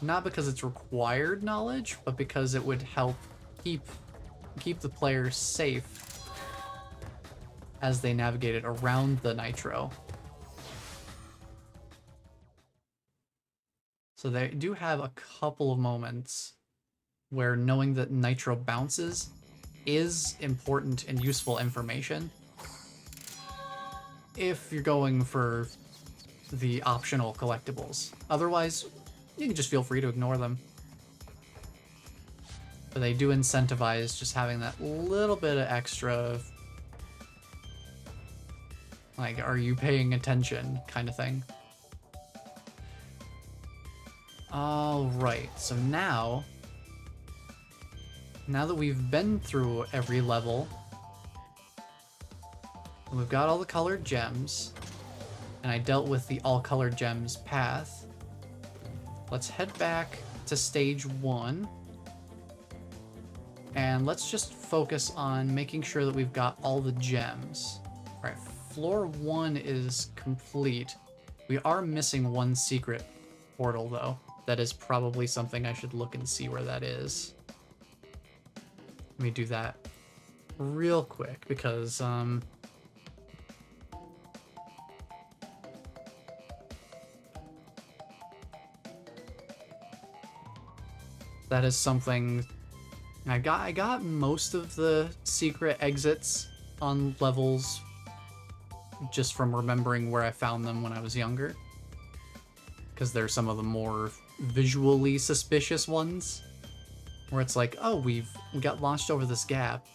not because it's required knowledge, but because it would help keep the players safe as they navigated around the nitro. So they do have a couple of moments where knowing that nitro bounces is important and useful information if you're going for the optional collectibles. Otherwise, you can just feel free to ignore them. But they do incentivize just having that little bit of extra, like, are you paying attention kind of thing. Alright, so now that we've been through every level, and we've got all the colored gems, and I dealt with the all-colored gems path. Let's head back to stage 1. And let's just focus on making sure that we've got all the gems. All right, floor 1 is complete. We are missing one secret portal, though. That is probably something I should look and see where that is. Let me do that real quick, because, that is something... I got most of the secret exits on levels just from remembering where I found them when I was younger. Because they're some of the more visually suspicious ones. Where it's like, oh, we got launched over this gap,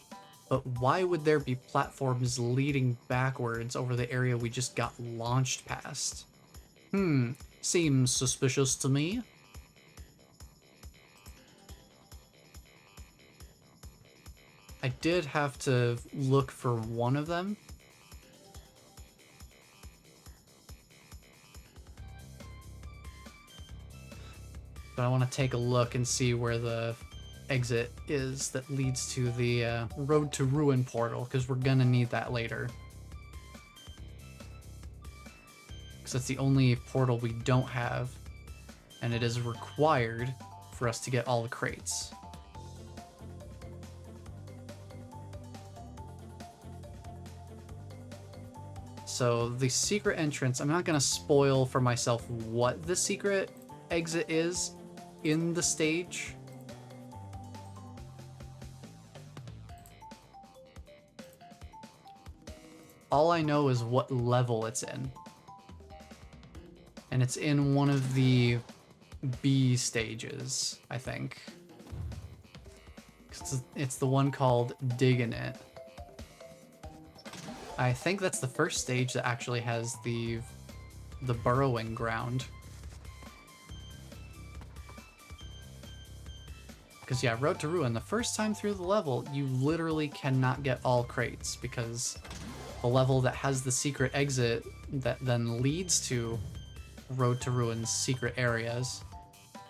but why would there be platforms leading backwards over the area we just got launched past? Seems suspicious to me. I did have to look for one of them. But I want to take a look and see where the exit is that leads to the Road to Ruin portal, because we're gonna need that later. Because that's the only portal we don't have, and it is required for us to get all the crates. So the secret entrance, I'm not gonna spoil for myself what the secret exit is in the stage. All I know is what level it's in. And it's in one of the B stages, I think. It's the one called Diggin' It. I think that's the first stage that actually has the burrowing ground. Because yeah, Road to Ruin, the first time through the level, you literally cannot get all crates, because the level that has the secret exit that then leads to Road to Ruin's secret areas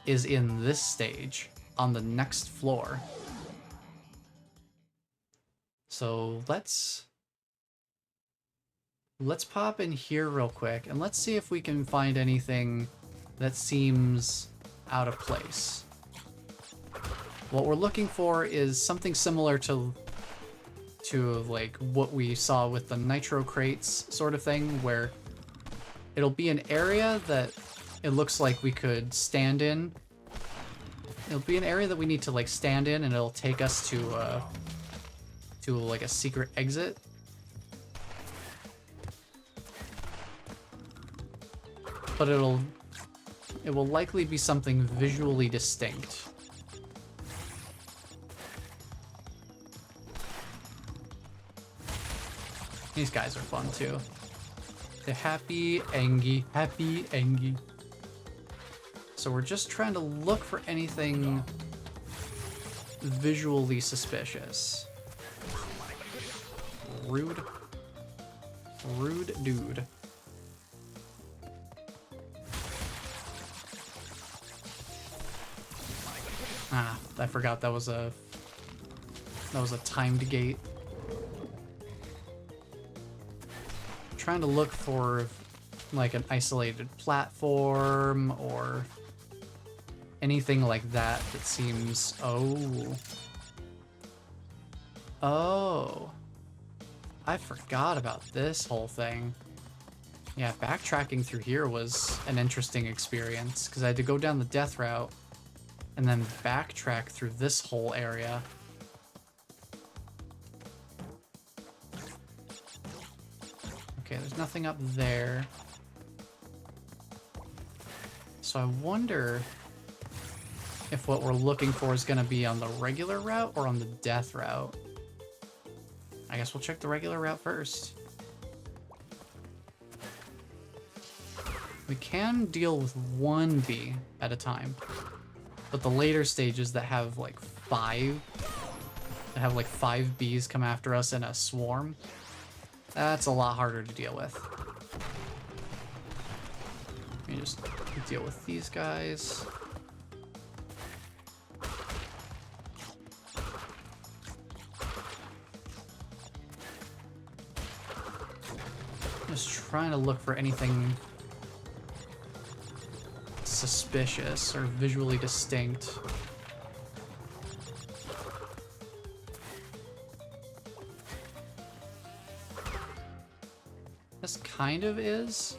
is in this stage, on the next floor. So let's pop in here real quick, and let's see if we can find anything that seems out of place. What we're looking for is something similar to like what we saw with the nitro crates sort of thing, where it'll be an area that it looks like we could stand in. It'll be an area that we need to like stand in, and it'll take us to like a secret exit. But it will likely be something visually distinct. These guys are fun too. The happy Angie. So we're just trying to look for anything visually suspicious. Rude dude. Ah, I forgot that was a timed gate. Trying to look for like an isolated platform or anything like that that seems... Oh. I forgot about this whole thing. Yeah, backtracking through here was an interesting experience, because I had to go down the death route and then backtrack through this whole area. Okay, there's nothing up there. So I wonder if what we're looking for is going to be on the regular route or on the death route. I guess we'll check the regular route first. We can deal with one bee at a time, but the later stages that have like five bees come after us in a swarm, that's a lot harder to deal with. Let me just deal with these guys. Just trying to look for anything suspicious or visually distinct. This kind of is,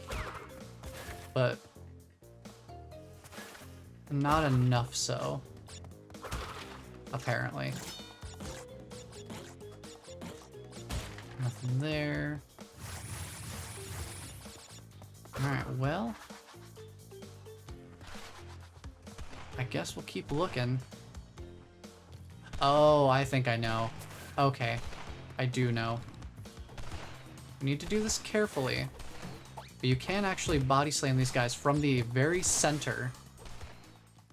but not enough so, apparently. Nothing there. Alright, well, I guess we'll keep looking. Oh, I think I know. Okay, I do know. We need to do this carefully. But you can actually body slam these guys from the very center.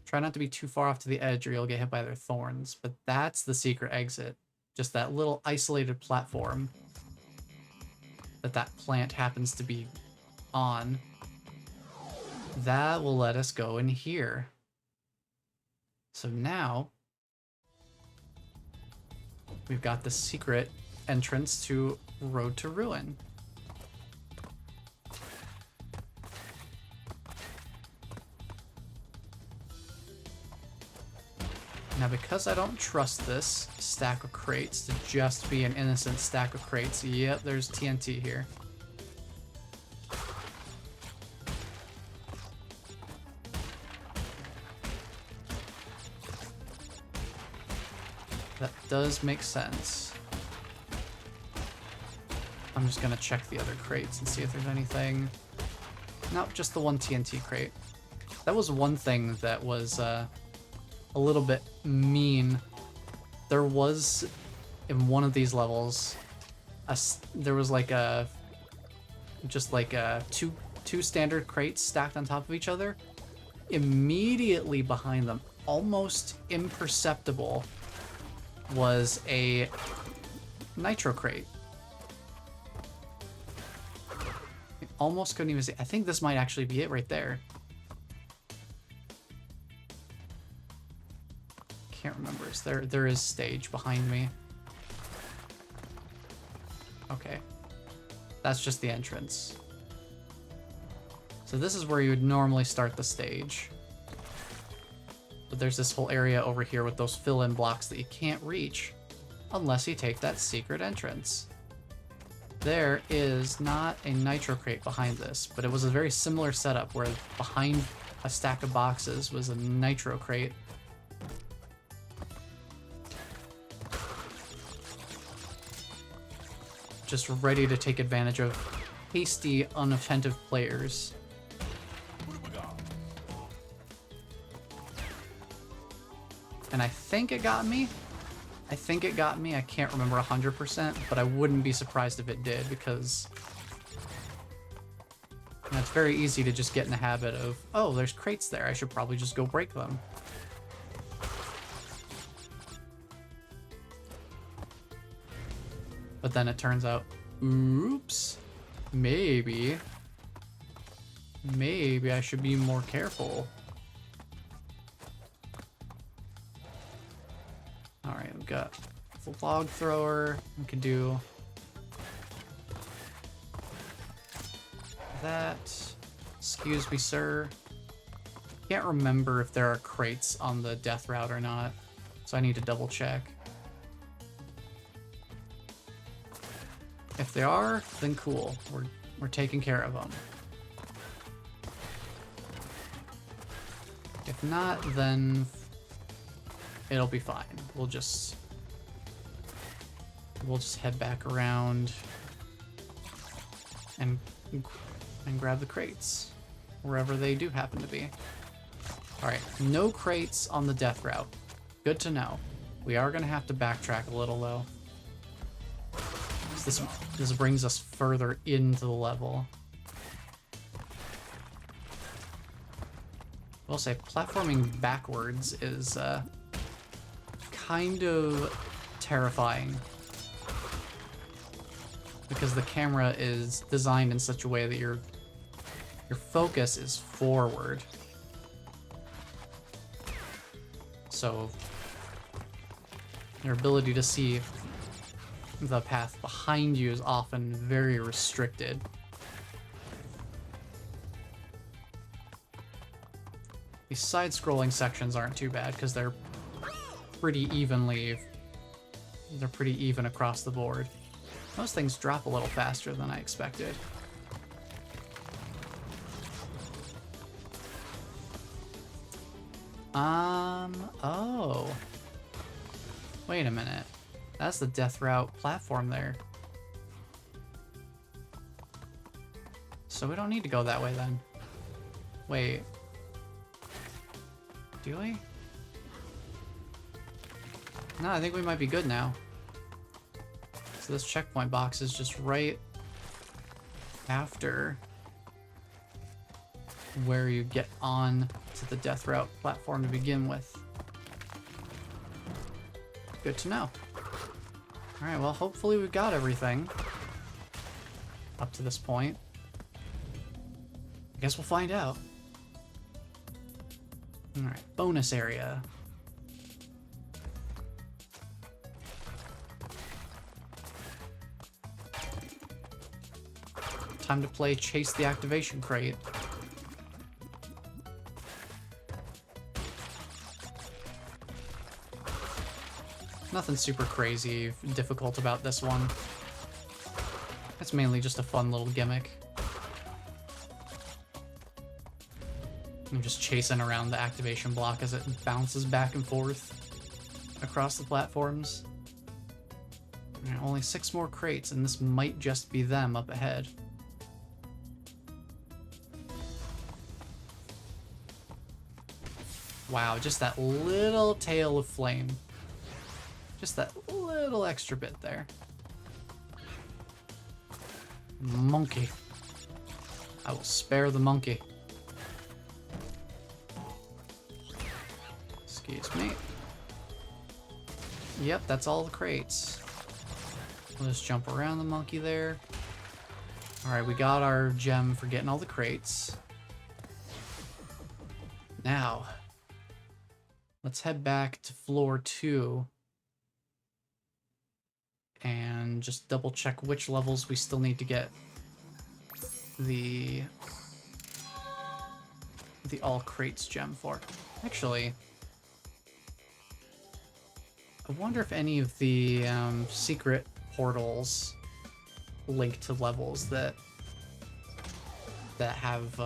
Try not to be too far off to the edge or you'll get hit by their thorns. But that's the secret exit. Just that little isolated platform that plant happens to be on. That will let us go in here. So now we've got the secret entrance to Road to Ruin. Now, because I don't trust this stack of crates to just be an innocent stack of crates, yep, there's TNT here. That does make sense. I'm just gonna check the other crates and see if there's anything. Nope, just the one TNT crate. That was one thing that was a little bit mean. There was, in one of these levels, there was like two standard crates stacked on top of each other. Immediately behind them, almost imperceptible, was a nitro crate. I almost couldn't even see. I think this might actually be it right there. Can't remember. There is stage behind me. Okay. That's just the entrance. So this is where you would normally start the stage. But there's this whole area over here with those fill-in blocks that you can't reach unless you take that secret entrance. There is not a nitro crate behind this, but it was a very similar setup where behind a stack of boxes was a nitro crate. Just ready to take advantage of hasty, unattentive players. And I think it got me. I can't remember 100%, but I wouldn't be surprised if it did, because it's very easy to just get in the habit of, oh, there's crates there, I should probably just go break them. But then it turns out, oops, maybe I should be more careful. Alright, we've got the log thrower. We could do that. Excuse me, sir. Can't remember if there are crates on the death route or not, so I need to double check. If there are, then cool. We're taking care of them. If not, then it'll be fine. We'll just head back around and grab the crates wherever they do happen to be. All right, no crates on the death route. Good to know. We are gonna have to backtrack a little though. This brings us further into the level. I'll say platforming backwards is kind of terrifying, because the camera is designed in such a way that you're Your focus is forward. So your ability to see the path behind you is often very restricted. These side-scrolling sections aren't too bad because they're pretty even across the board. Most things drop a little faster than I expected. Oh. Wait a minute. That's the Death Route platform there. So we don't need to go that way then. Wait. Do we? No, I think we might be good now. So this checkpoint box is just right after where you get on to the Death Route platform to begin with. Good to know. Alright, well, hopefully we've got everything up to this point. I guess we'll find out. Alright, bonus area. Time to play Chase the Activation Crate. Nothing super crazy difficult about this one. It's mainly just a fun little gimmick. I'm just chasing around the activation block as it bounces back and forth across the platforms. And only 6 more crates, and this might just be them up ahead. Wow, just that little tail of flame. Just that little extra bit there. Monkey. I will spare the monkey. Excuse me. Yep, that's all the crates. We'll just jump around the monkey there. Alright, we got our gem for getting all the crates. Now, let's head back to floor 2 and just double check which levels we still need to get the all crates gem for. Actually, I wonder if any of the secret portals link to levels that have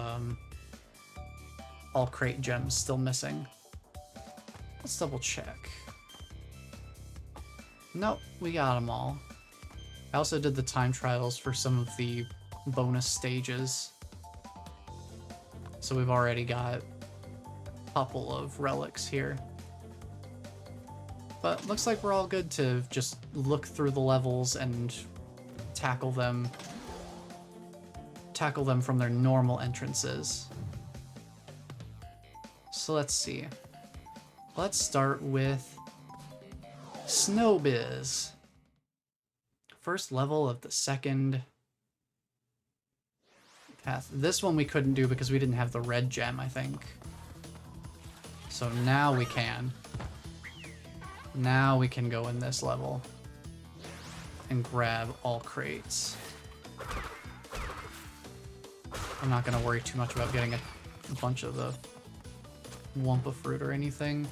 all crate gems still missing. Let's double check. Nope, we got them all. I also did the time trials for some of the bonus stages. So we've already got a couple of relics here. But looks like we're all good to just look through the levels and tackle them from their normal entrances. So let's see. Let's start with Snowbiz. First level of the second path. This one we couldn't do because we didn't have the red gem, I think. So now we can. Now we can go in this level and grab all crates. I'm not going to worry too much about getting a bunch of the Wumpa fruit or anything.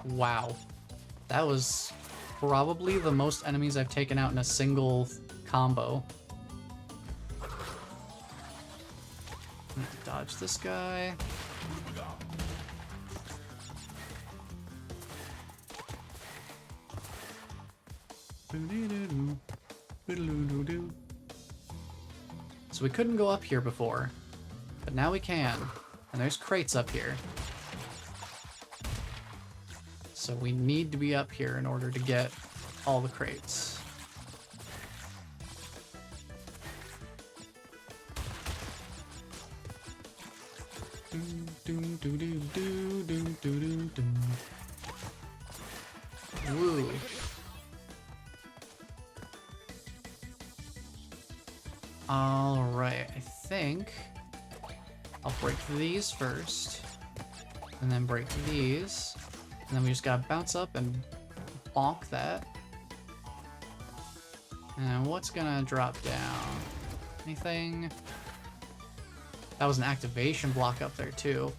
Wow. That was probably the most enemies I've taken out in a single combo. Dodge this guy. So we couldn't go up here before, but now we can. And there's crates up here. So we need to be up here in order to get all the crates. Woo. Alright, I think I'll break these first. And then break these. And then we just gotta bounce up and bonk that. And what's gonna drop down? Anything? That was an activation block up there too.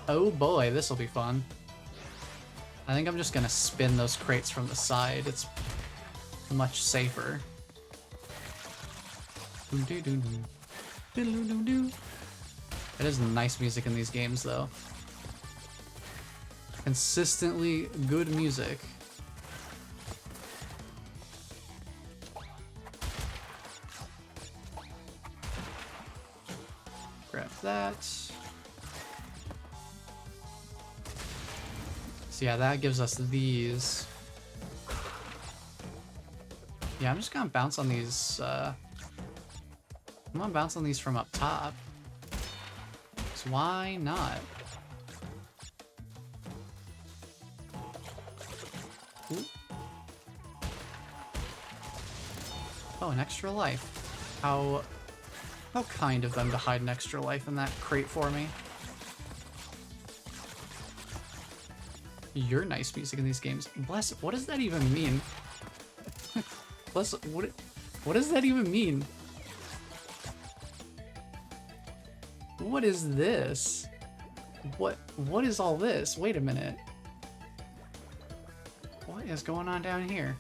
Oh boy, this'll be fun. I think I'm just gonna spin those crates from the side. It's much safer. It is nice music in these games though. Consistently good music. Grab that. So yeah, that gives us these. Yeah, I'm just gonna bounce on these, I'm gonna bounce on these from up top. So why not? Ooh. Oh, an extra life. How kind of them to hide an extra life in that crate for me. You're nice music in these games. Bless, what does that even mean? Bless, what does that even mean? What is this? What is all this? Wait a minute. What is going on down here?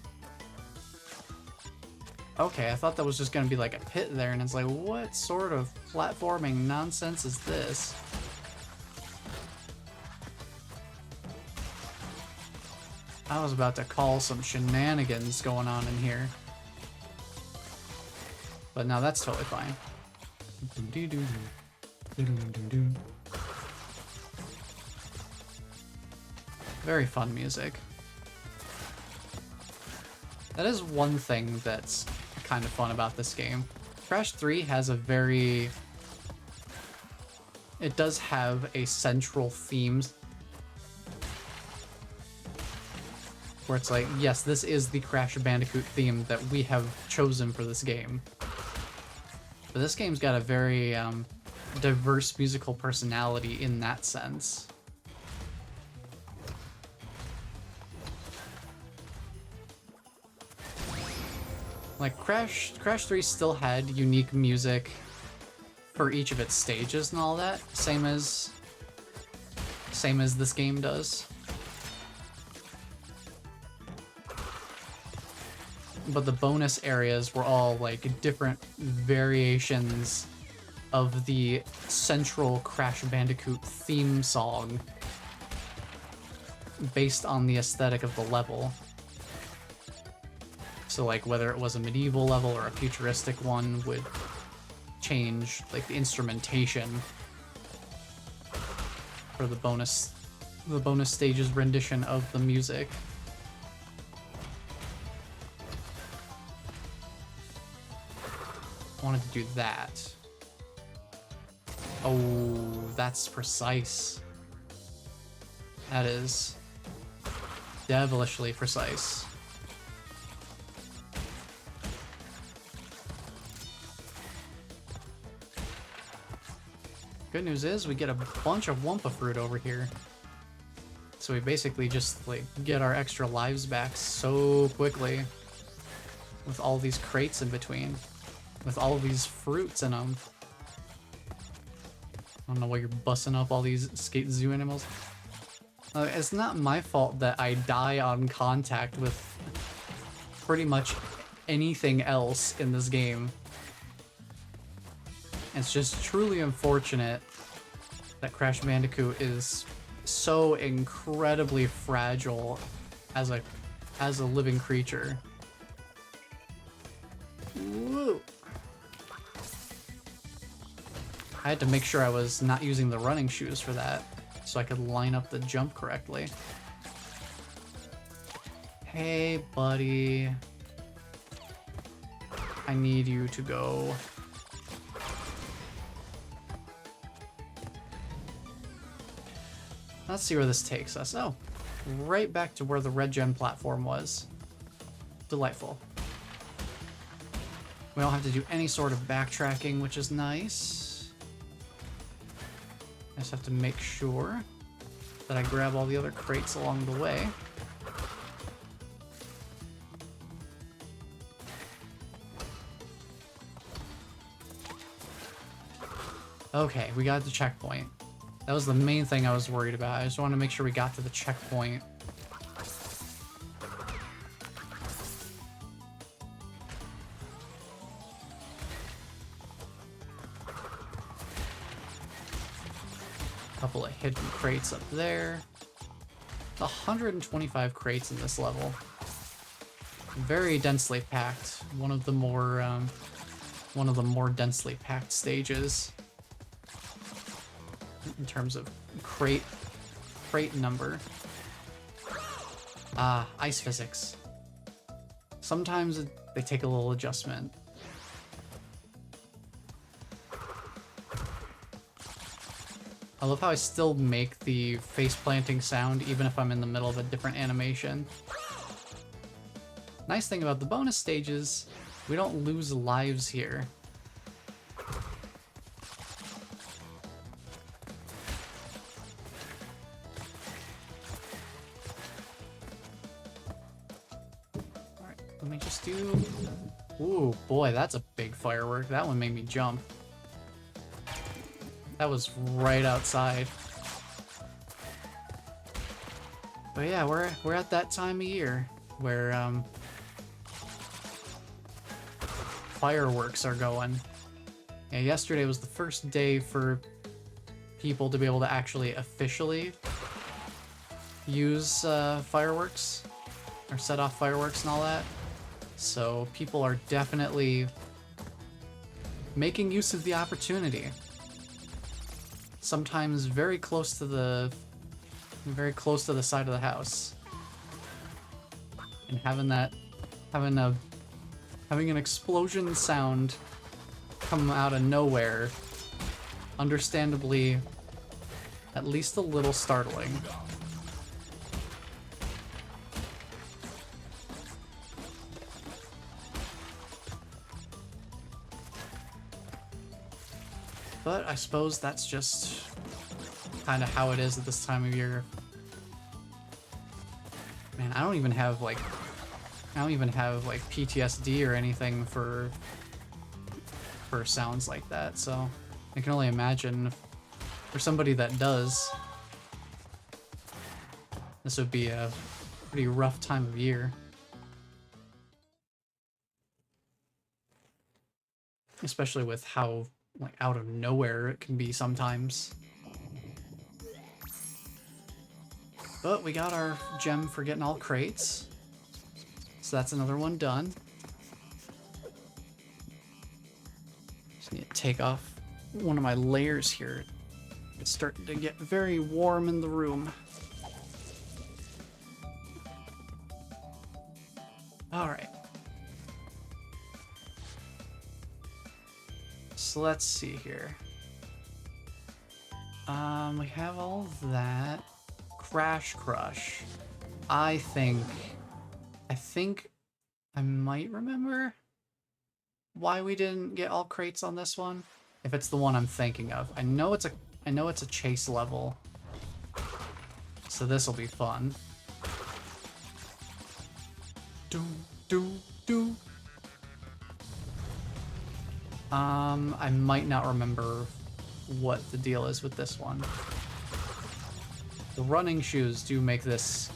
Okay, I thought that was just gonna be like a pit there, and it's like, what sort of platforming nonsense is this? I was about to call some shenanigans going on in here. But no, that's totally fine. Very fun music. That is one thing that's kind of fun about this game. Crash 3 has a very... It does have a central theme where it's like, yes, this is the Crash Bandicoot theme that we have chosen for this game. But this game's got a very diverse musical personality in that sense. Like, Crash 3 still had unique music for each of its stages and all that, same as this game does. But the bonus areas were all like different variations of the central Crash Bandicoot theme song based on the aesthetic of the level. So like whether it was a medieval level or a futuristic one would change like the instrumentation for the bonus stage's rendition of the music. Wanted to do that. Oh, that's precise. That is devilishly precise. Good news is we get a bunch of Wumpa fruit over here. So we basically just like get our extra lives back so quickly with all these crates in between. With all of these fruits in them. I don't know why you're busting up all these skate zoo animals. It's not my fault that I die on contact with pretty much anything else in this game. It's just truly unfortunate that Crash Bandicoot is so incredibly fragile as a living creature. Woo! I had to make sure I was not using the running shoes for that, so I could line up the jump correctly. Hey, buddy. I need you to go. Let's see where this takes us. Oh, right back to where the red gem platform was. Delightful. We don't have to do any sort of backtracking, which is nice. I just have to make sure that I grab all the other crates along the way. Okay, we got the checkpoint. That was the main thing I was worried about. I just wanted to make sure we got to the checkpoint. Couple of hidden crates up there. 125 crates in this level. Very densely packed. One of the more densely packed stages in terms of crate number. Ice physics. Sometimes they take a little adjustment. I love how I still make the face planting sound even if I'm in the middle of a different animation. Nice thing about the bonus stages, we don't lose lives here. Alright, let me just do... Ooh, boy, that's a big firework. That one made me jump. That was right outside. But yeah, we're at that time of year where fireworks are going. Yeah, yesterday was the first day for people to be able to actually officially use fireworks or set off fireworks and all that. So people are definitely making use of the opportunity. Sometimes very close to the side of the house, and having an explosion sound come out of nowhere, understandably at least a little startling. But I suppose that's just kind of how it is at this time of year. Man, I don't even have like PTSD or anything for sounds like that, so I can only imagine for somebody that does, this would be a pretty rough time of year. Especially with how like out of nowhere it can be sometimes. But we got our gem for getting all crates, so that's another one done. Just need to take off one of my layers here. It's starting to get very warm in the room. Alright. So let's see here. We have all of that. Crash Crush. I think I might remember why we didn't get all crates on this one. If it's the one I'm thinking of. I know it's a chase level. So this will be fun. I might not remember what the deal is with this one. The running shoes do make this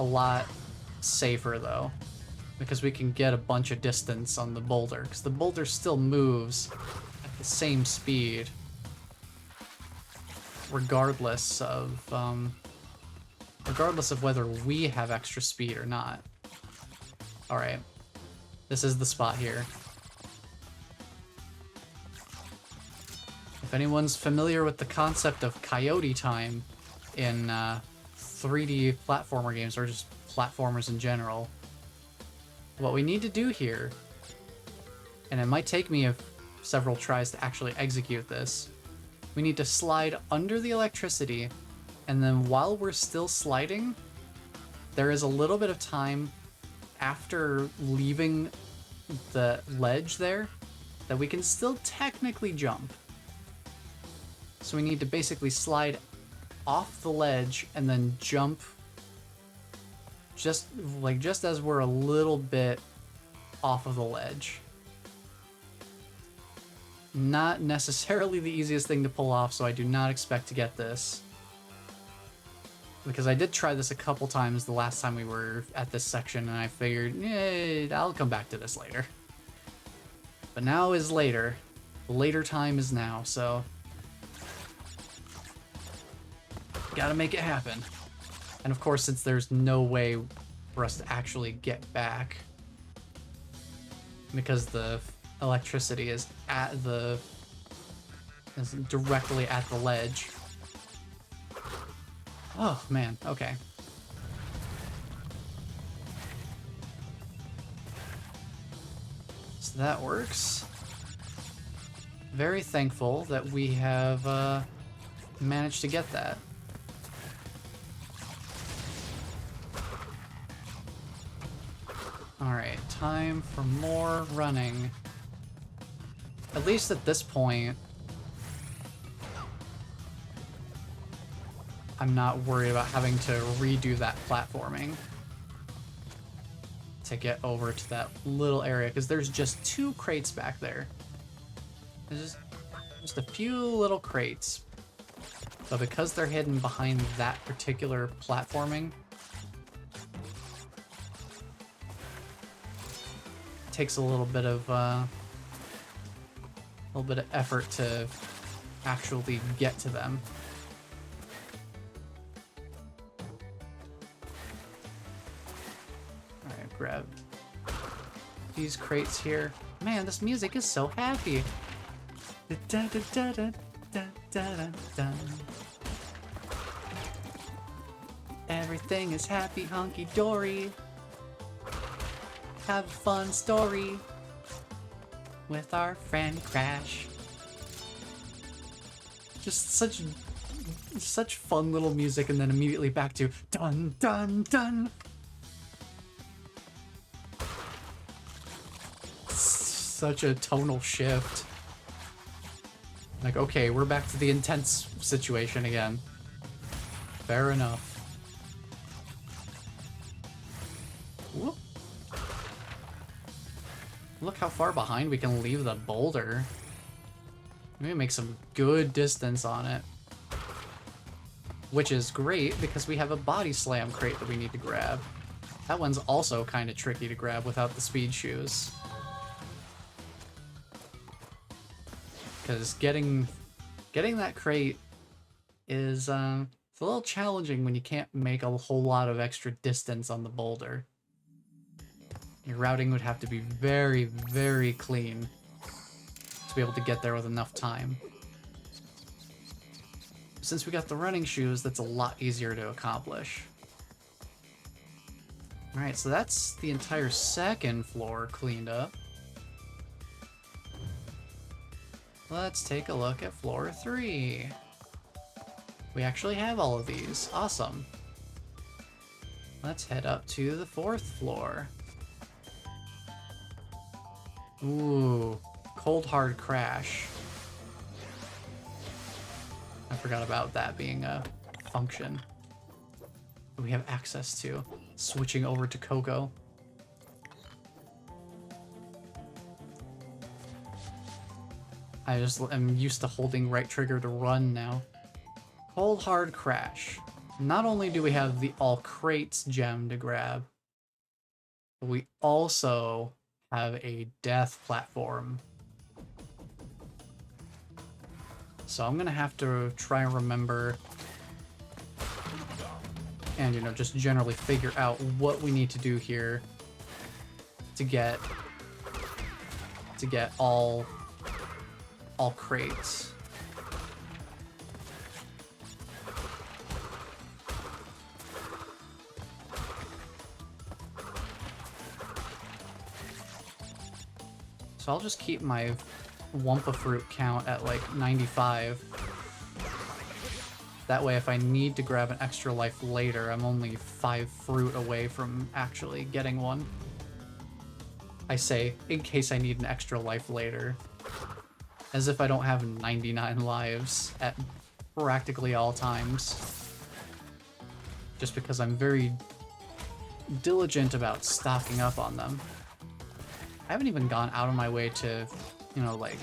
a lot safer though, because we can get a bunch of distance on the boulder, because the boulder still moves at the same speed regardless of whether we have extra speed or not. Alright, this is the spot here. If anyone's familiar with the concept of coyote time in 3D platformer games, or just platformers in general, what we need to do here, and it might take me several tries to actually execute this, we need to slide under the electricity, and then while we're still sliding, there is a little bit of time after leaving the ledge there that we can still technically jump. So we need to basically slide off the ledge and then jump just as we're a little bit off of the ledge. Not necessarily the easiest thing to pull off, so I do not expect to get this. Because I did try this a couple times the last time we were at this section, and I figured, I'll come back to this later. But now is later. The later time is now, so... gotta make it happen. And of course, since there's no way for us to actually get back, because the electricity is directly at the ledge. Oh man, okay. So that works. Very thankful that we have managed to get that. Alright, time for more running. At least at this point, I'm not worried about having to redo that platforming to get over to that little area, because there's just 2 crates back there. There's just a few little crates. But because they're hidden behind that particular platforming, it takes a little bit of effort to actually get to them. Alright, grab these crates here. Man, this music is so happy. Da, da, da, da, da, da, da, da. Everything is happy, hunky-dory. Have a fun story with our friend Crash. Just such fun little music, and then immediately back to dun dun dun. Such a tonal shift. Like, okay, we're back to the intense situation again. Fair enough. Whoop. Look how far behind we can leave the boulder. We make some good distance on it. Which is great, because we have a body slam crate that we need to grab. That one's also kind of tricky to grab without the speed shoes. Because getting that crate is it's a little challenging when you can't make a whole lot of extra distance on the boulder. Your routing would have to be very, very clean to be able to get there with enough time. Since we got the running shoes, that's a lot easier to accomplish. Alright, so that's the entire second floor cleaned up. Let's take a look at floor 3. We actually have all of these. Awesome. Let's head up to the 4th floor. Ooh, cold hard crash. I forgot about that being a function we have access to. Switching over to Coco. I just am used to holding right trigger to run now. Cold hard crash. Not only do we have the all crates gem to grab, but we also have a death platform. So I'm gonna have to try and remember and, you know, just generally figure out what we need to do here to get all crates. So I'll just keep my Wumpa fruit count at like 95. That way, if I need to grab an extra life later, I'm only 5 fruit away from actually getting one. I say, in case I need an extra life later. As if I don't have 99 lives at practically all times. Just because I'm very diligent about stocking up on them. I haven't even gone out of my way to, you know, like,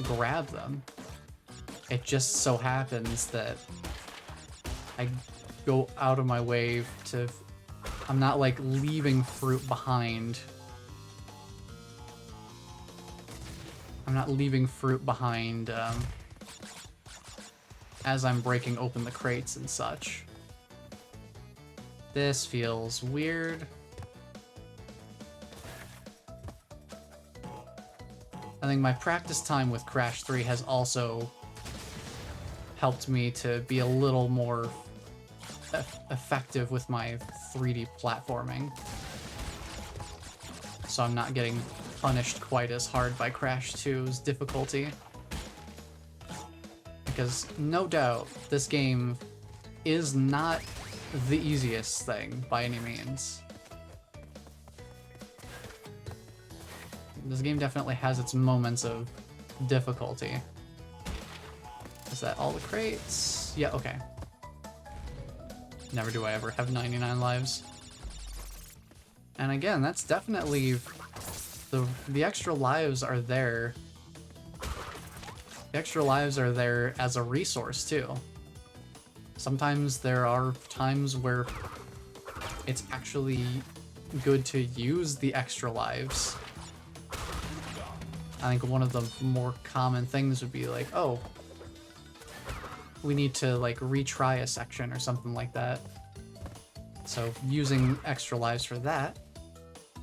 grab them. It just so happens that I go out of my way to... I'm not, like, leaving fruit behind. I'm not leaving fruit behind as I'm breaking open the crates and such. This feels weird. I think my practice time with Crash 3 has also helped me to be a little more effective with my 3D platforming. So I'm not getting punished quite as hard by Crash 2's difficulty. Because no doubt, this game is not the easiest thing by any means. This game definitely has its moments of difficulty. Is that all the crates? Yeah, okay. Never do I ever have 99 lives. And again, that's definitely... The extra lives are there. The extra lives are there as a resource, too. Sometimes there are times where it's actually good to use the extra lives. I think one of the more common things would be like, oh, we need to like retry a section or something like that. So using extra lives for that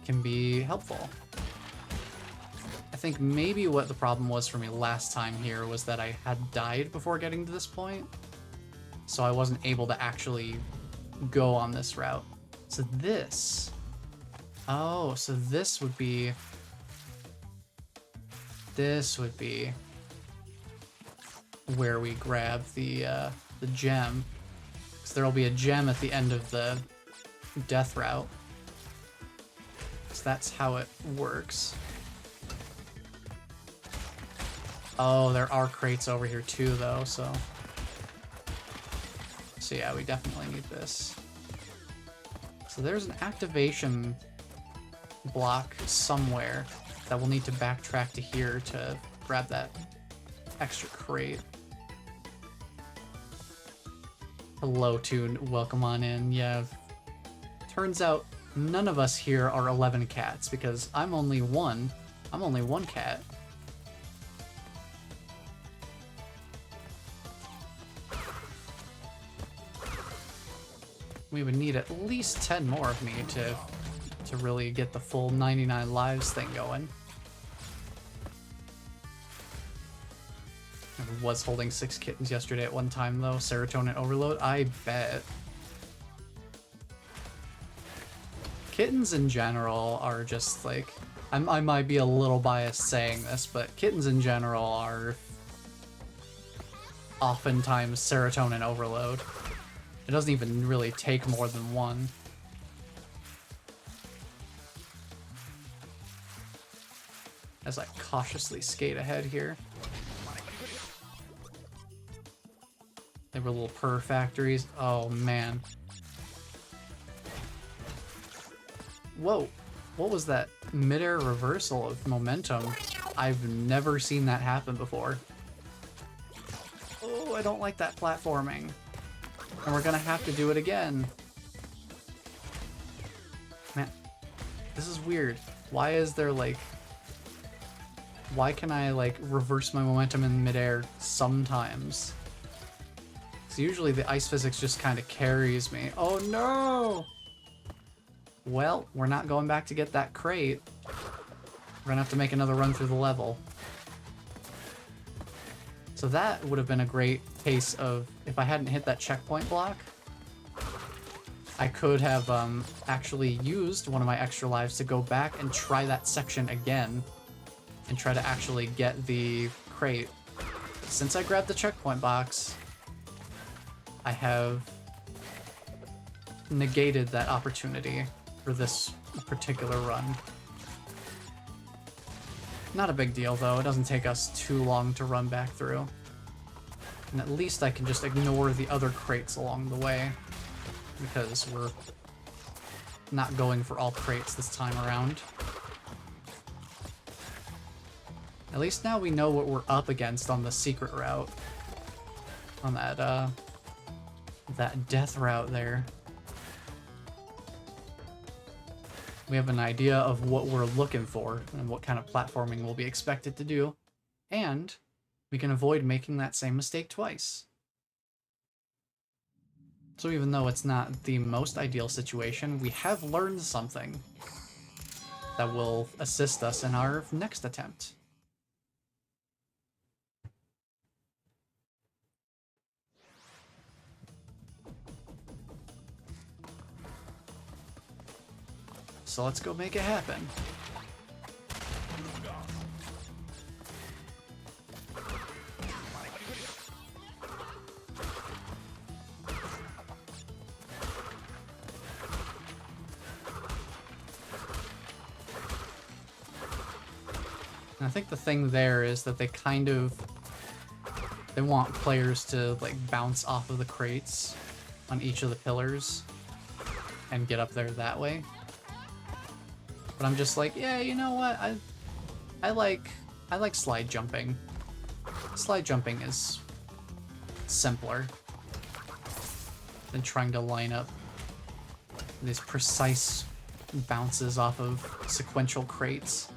can be helpful. I think maybe what the problem was for me last time here was that I had died before getting to this point. So I wasn't able to actually go on this route. So this... Oh, so this would be... This would be where we grab the gem. Because there'll be a gem at the end of the death route. So that's how it works. Oh, there are crates over here too, though, so... So yeah, we definitely need this. So there's an activation block somewhere that we'll need to backtrack to here to grab that extra crate. Hello, Toon. Welcome on in. Yeah. Turns out none of us here are 11 cats because I'm only one. I'm only one cat. We would need at least 10 more of me to really get the full 99 lives thing going. I was holding 6 kittens yesterday at one time, though. Serotonin overload? I bet. Kittens in general are just like... I might be a little biased saying this, but kittens in general are oftentimes serotonin overload. It doesn't even really take more than one. As I cautiously skate ahead here. They were little purr factories. Oh, man. Whoa. What was that mid-air reversal of momentum? I've never seen that happen before. Oh, I don't like that platforming. And we're gonna have to do it again. Man, this is weird. Why is there like... Why can I like reverse my momentum in midair sometimes? So usually the ice physics just kind of carries me. Oh no! Well, we're not going back to get that crate. We're gonna have to make another run through the level. So that would have been a great case of, if I hadn't hit that checkpoint block, I could have actually used one of my extra lives to go back and try that section again and try to actually get the crate. Since I grabbed the checkpoint box, I have negated that opportunity for this particular run. Not a big deal, though. It doesn't take us too long to run back through. And at least I can just ignore the other crates along the way, because we're not going for all crates this time around. At least now we know what we're up against on the secret route. On that death route there. We have an idea of what we're looking for and what kind of platforming we'll be expected to do, and we can avoid making that same mistake twice. So even though it's not the most ideal situation, we have learned something that will assist us in our next attempt. So let's go make it happen. And I think the thing there is that they want players to like bounce off of the crates on each of the pillars and get up there that way. But I'm just like, yeah, you know what? I like slide jumping. Slide jumping is simpler than trying to line up these precise bounces off of sequential crates.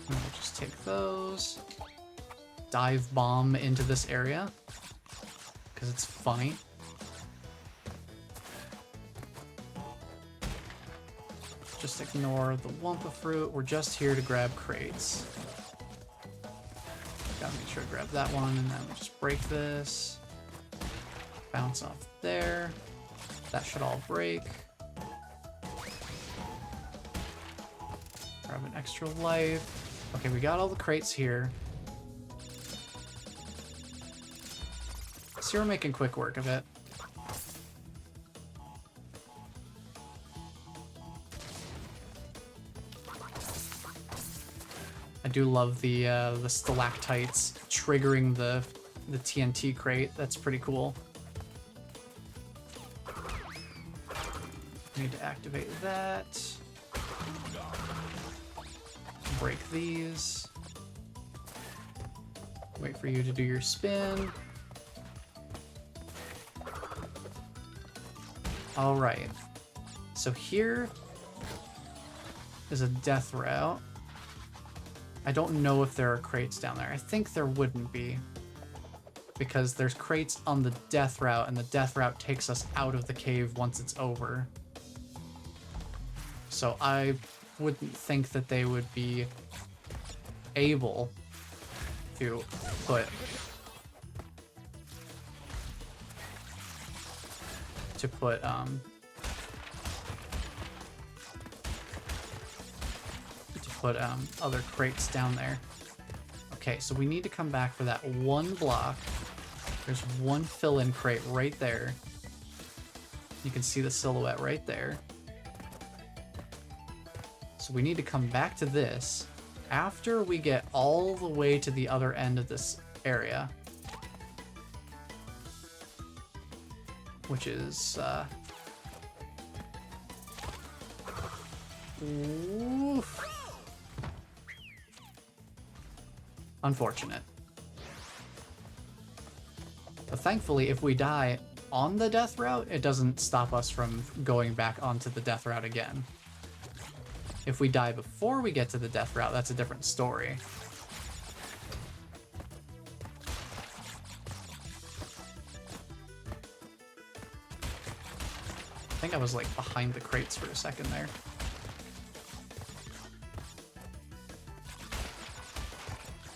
And we'll just take those. Dive bomb into this area because it's funny. Just ignore the Wumpa fruit. We're just here to grab crates. Gotta make sure to grab that one, and then we'll just break this. Bounce off there. That should all break. Grab an extra life. Okay, we got all the crates here. So we're making quick work of it. I do love the stalactites triggering the TNT crate. That's pretty cool. Need to activate that. Break these. Wait for you to do your spin. All right. So here is a death route. I don't know if there are crates down there. I think there wouldn't be, because there's crates on the death route, and the death route takes us out of the cave once it's over. So I wouldn't think that they would be able to put other crates down there. Okay, so we need to come back for that one block. There's one fill-in crate right there. You can see the silhouette right there. So we need to come back to this after we get all the way to the other end of this area, which is oof. Unfortunate. But thankfully, if we die on the death route, it doesn't stop us from going back onto the death route again. If we die before we get to the death route, that's a different story. I think I was like behind the crates for a second there.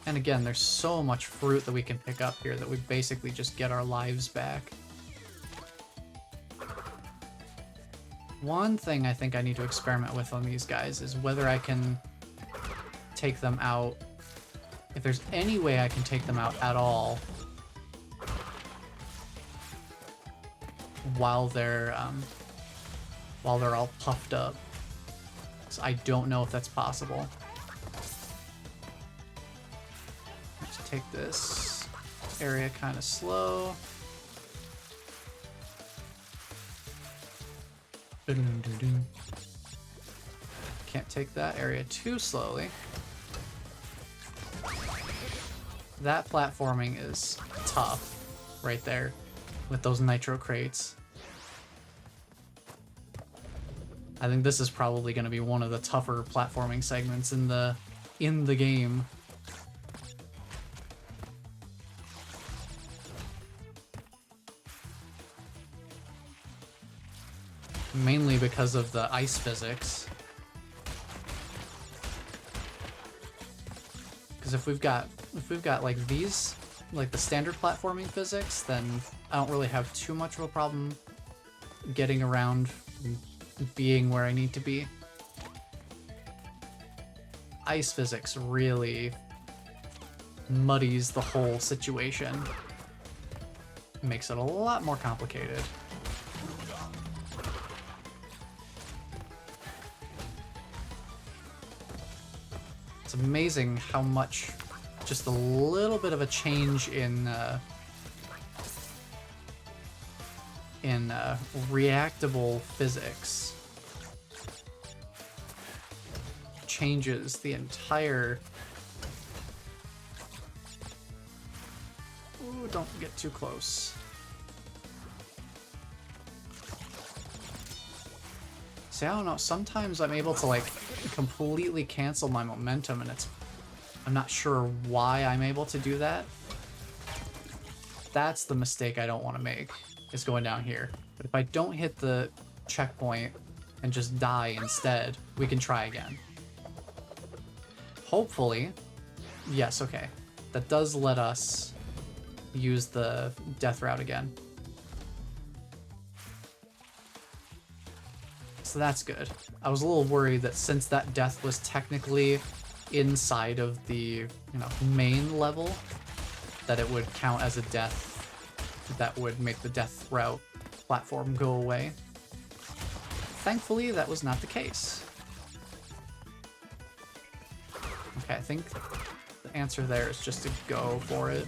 And again, there's so much fruit that we can pick up here that we basically just get our lives back. One thing I think I need to experiment with on these guys is whether I can take them out If there's any way I can take them out at all while they're all puffed up. So I don't know if that's possible. Let's take this area kind of slow. Can't take that area too slowly. That platforming is tough right there with those nitro crates. I think this is probably going to be one of the tougher platforming segments in the game. Mainly because of the ice physics. Because if we've got like these, like the standard platforming physics, then I don't really have too much of a problem getting around and being where I need to be. Ice physics really muddies the whole situation. Makes it a lot more complicated. It's amazing how much just a little bit of a change in reactable physics changes the entire... Ooh, don't get too close. See, I don't know, sometimes I'm able to like completely cancel my momentum and I'm not sure why I'm able to do that. That's the mistake I don't want to make, is going down here. But if I don't hit the checkpoint and just die instead, we can try again. Hopefully, yes, okay. That does let us use the death route again. So that's good. I was a little worried that since that death was technically inside of the, main level, that it would count as a death that would make the death route platform go away. Thankfully, that was not the case. Okay, I think the answer there is just to go for it.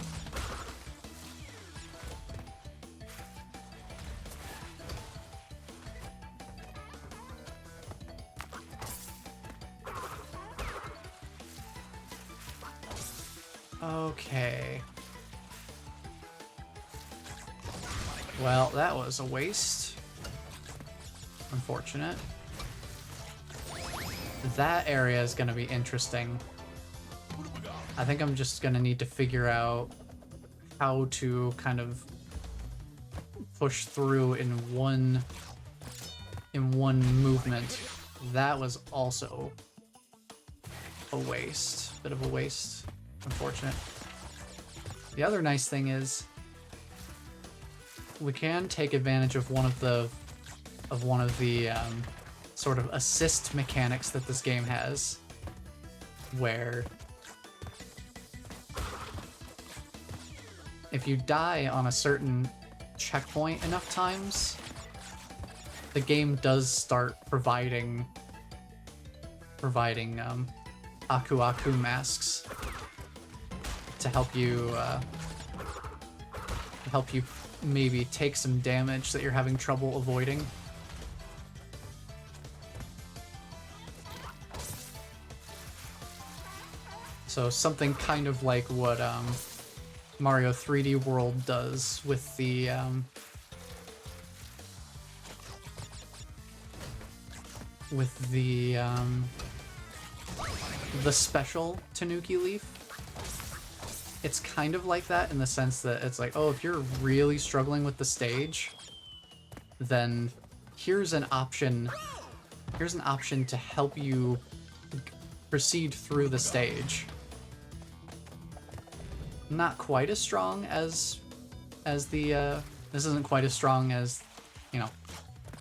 Okay. Well, that was a waste. Unfortunate. That area is going to be interesting. I think I'm just going to need to figure out how to kind of push through in one movement. That was also a waste. Bit of a waste. Unfortunate. The other nice thing is we can take advantage of one of the sort of assist mechanics that this game has, where if you die on a certain checkpoint enough times, the game does start providing Aku Aku masks to help you maybe take some damage that you're having trouble avoiding. So something kind of like what Mario 3D World does with the special Tanuki Leaf. It's kind of like that in the sense that it's like, oh, if you're really struggling with the stage, then here's an option to help you proceed through the stage. Not quite as strong as the this isn't quite as strong as,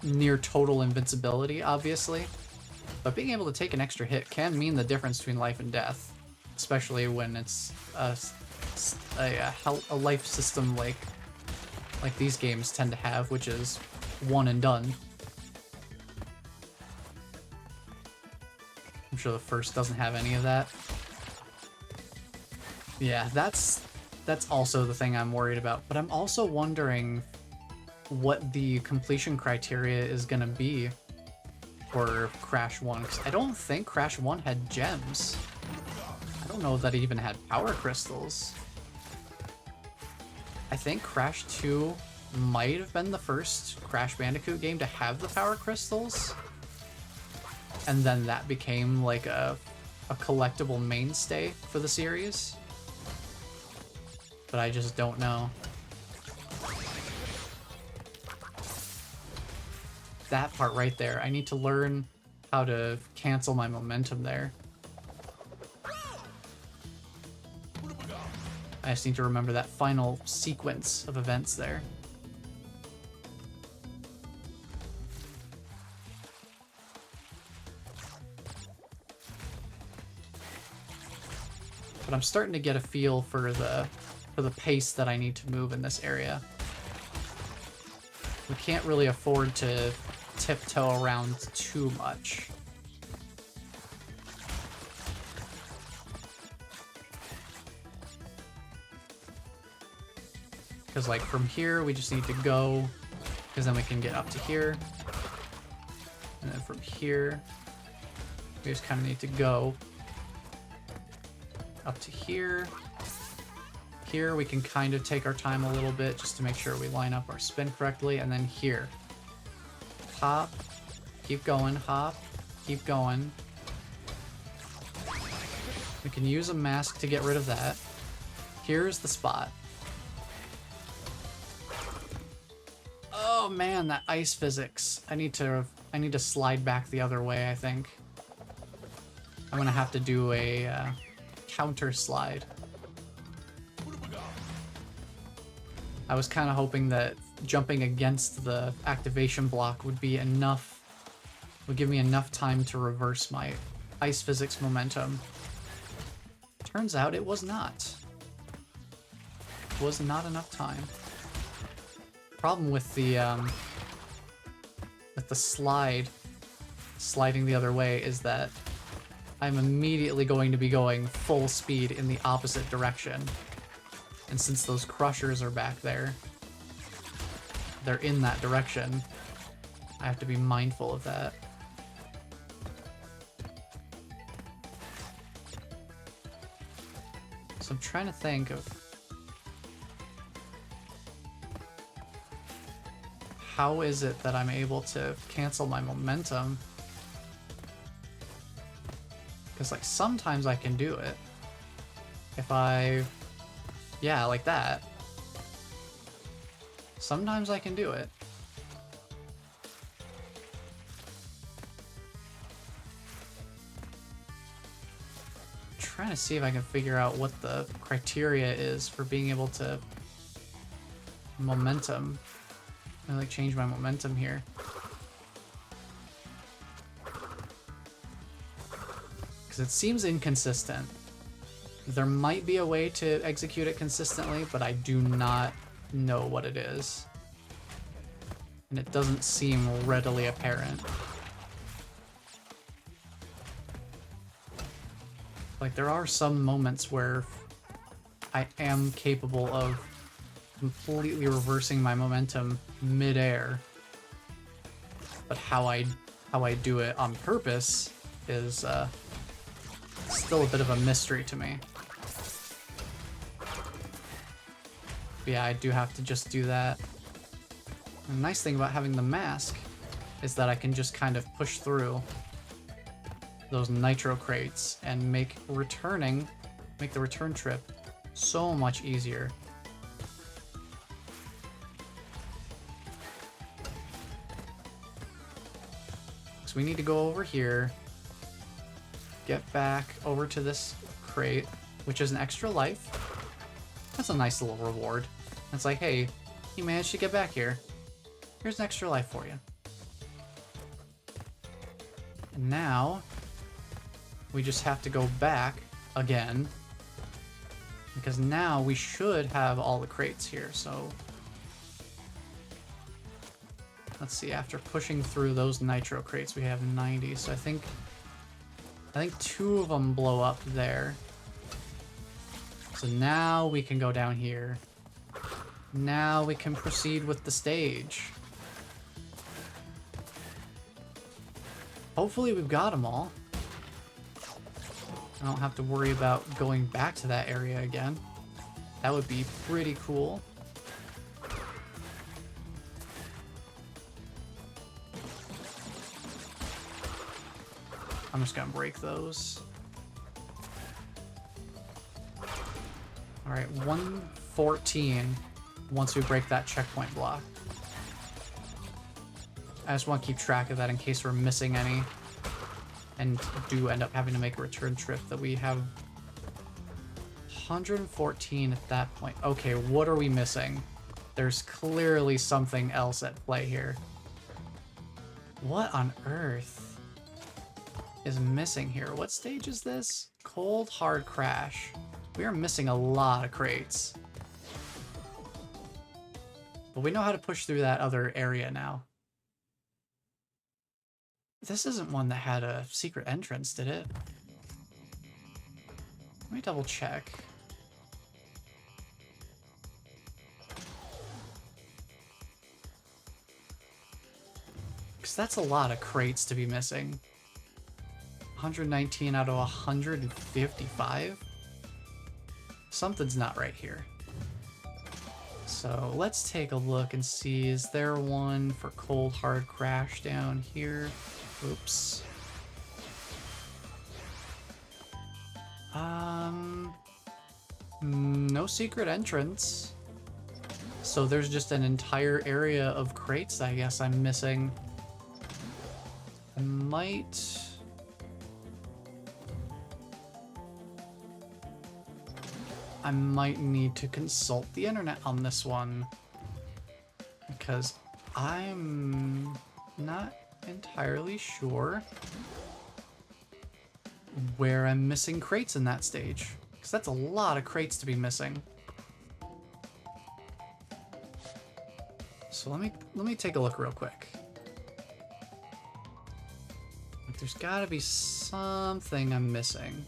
near total invincibility, obviously. But being able to take an extra hit can mean the difference between life and death. especially when it's a life system like these games tend to have, which is one and done. I'm sure the first doesn't have any of that. Yeah, that's also the thing I'm worried about, but I'm also wondering what the completion criteria is gonna be for Crash 1, because I don't think Crash 1 had gems. I don't know that it even had power crystals. I think Crash 2 might have been the first Crash Bandicoot game to have the power crystals, and then that became like a collectible mainstay for the series. But I just don't know. That part right there, I need to learn how to cancel my momentum there. I just need to remember that final sequence of events there. But I'm starting to get a feel for the pace that I need to move in this area. We can't really afford to tiptoe around too much. Because like from here, we just need to go, because then we can get up to here. And then from here, we just kind of need to go up to here. Here we can kind of take our time a little bit just to make sure we line up our spin correctly, and then here. Hop, keep going, hop, keep going. We can use a mask to get rid of that. Here's the spot. Oh man, that ice physics. I need to slide back the other way, I think. I'm gonna have to do a counter slide. I was kind of hoping that jumping against the activation block would be enough, would give me enough time to reverse my ice physics momentum. Turns out it was not. It was not enough time. Problem with the sliding the other way is that I'm immediately going to be going full speed in the opposite direction. And since those crushers are back there, they're in that direction. I have to be mindful of that. So I'm trying to think of how is it that I'm able to cancel my momentum? Because like sometimes I can do it. If I... yeah, like that. Sometimes I can do it. I'm trying to see if I can figure out what the criteria is for being able to momentum. I like change my momentum here. Because it seems inconsistent. There might be a way to execute it consistently, but I do not know what it is. And it doesn't seem readily apparent. Like, there are some moments where I am capable of completely reversing my momentum mid-air. But how I do it on purpose is still a bit of a mystery to me. But yeah, I do have to just do that. And the nice thing about having the mask is that I can just kind of push through those nitro crates and make the return trip so much easier. So we need to go over here, get back over to this crate, which is an extra life. That's a nice little reward. It's like, hey, you managed to get back here. Here's an extra life for you. And now, we just have to go back again. Because now we should have all the crates here, so... Let's see, after pushing through those nitro crates, we have 90, so I think 2 of them blow up there. So now we can go down here. Now we can proceed with the stage. Hopefully we've got them all. I don't have to worry about going back to that area again. That would be pretty cool. I'm just gonna break those. Alright, 114 once we break that checkpoint block. I just want to keep track of that in case we're missing any. And do end up having to make a return trip that we have 114 at that point. Okay, what are we missing? There's clearly something else at play here. What on earth is missing here? What stage is this? Cold Hard Crash. We are missing a lot of crates. But we know how to push through that other area now. This isn't one that had a secret entrance, did it? Let me double check. Because that's a lot of crates to be missing. 119 out of 155? Something's not right here. So let's take a look and see, is there one for Cold Hard Crash down here? Oops. No secret entrance. So there's just an entire area of crates I guess I'm missing. I might need to consult the internet on this one. Because I'm not entirely sure where I'm missing crates in that stage, because that's a lot of crates to be missing. So let me take a look real quick. There's got to be something I'm missing.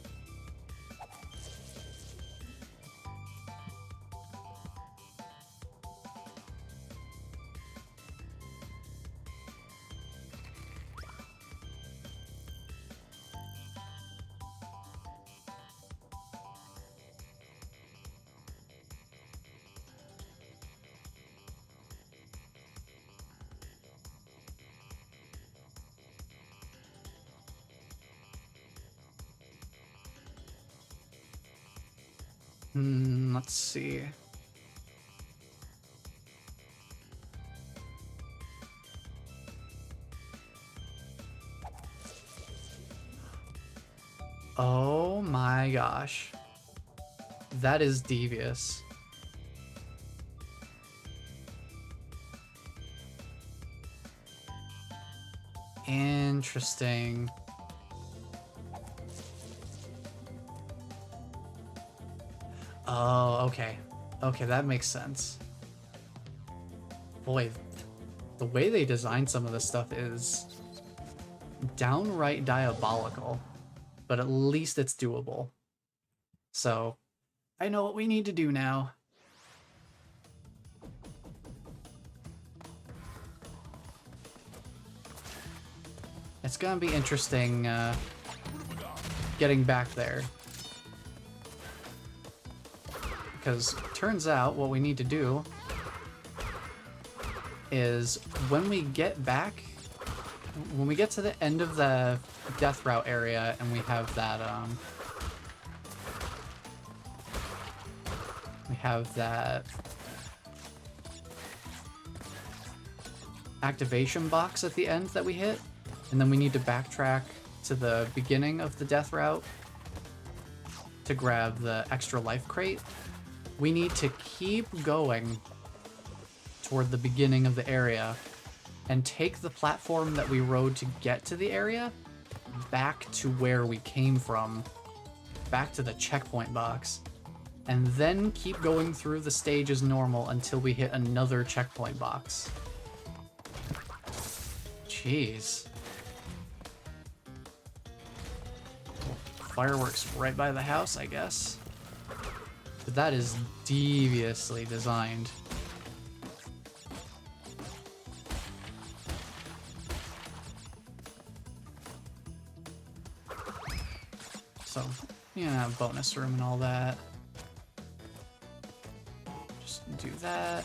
Let's see. Oh my gosh. That is devious. Interesting. Oh, okay. Okay, that makes sense. Boy, the way they design some of this stuff is downright diabolical, but at least it's doable. So, I know what we need to do now. It's gonna be interesting getting back there. Because turns out what we need to do is when we get back, when we get to the end of the death route area and we have that activation box at the end that we hit, and then we need to backtrack to the beginning of the death route to grab the extra life crate. We need to keep going toward the beginning of the area and take the platform that we rode to get to the area back to where we came from, back to the checkpoint box, and then keep going through the stage as normal until we hit another checkpoint box. Jeez. Fireworks right by the house, I guess. But that is deviously designed. So, yeah, bonus room and all that. Just do that.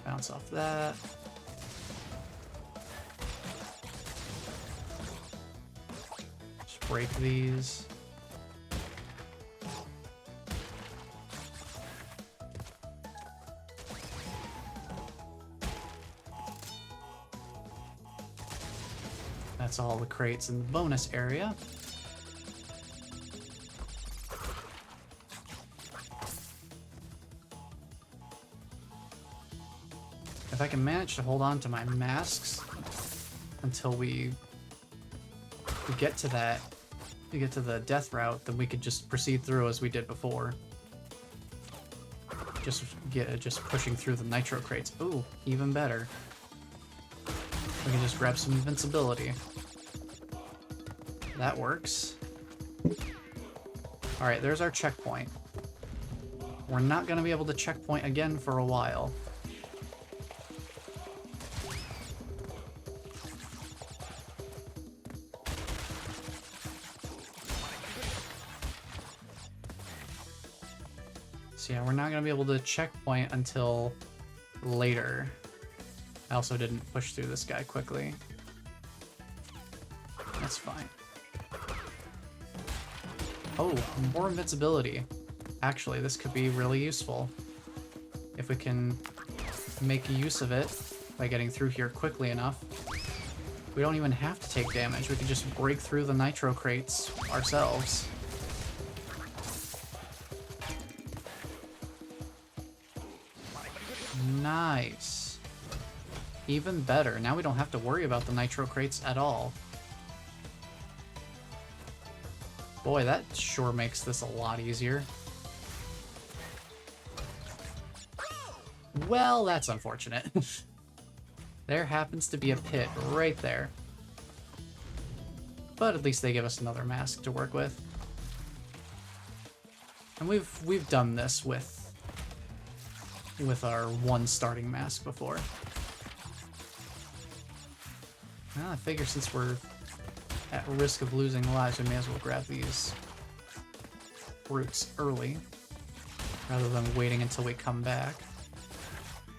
Bounce off that. Just break these. That's all the crates in the bonus area. If I can manage to hold on to my masks until we get to that, we get to the death route, then we could just proceed through as we did before. Just pushing through the nitro crates. Ooh, even better. We can just grab some invincibility. That works. Alright, there's our checkpoint. We're not going to be able to checkpoint again for a while. So yeah, we're not going to be able to checkpoint until later. I also didn't push through this guy quickly. That's fine. Oh, more invincibility. Actually, this could be really useful. If we can make use of it by getting through here quickly enough. We don't even have to take damage. We can just break through the nitro crates ourselves. Nice. Even better. Now we don't have to worry about the nitro crates at all. Boy, that sure makes this a lot easier. Well, that's unfortunate. There happens to be a pit right there. But at least they give us another mask to work with. And we've done this with our one starting mask before. Well, I figure since we're at risk of losing lives, we may as well grab these fruits early, rather than waiting until we come back,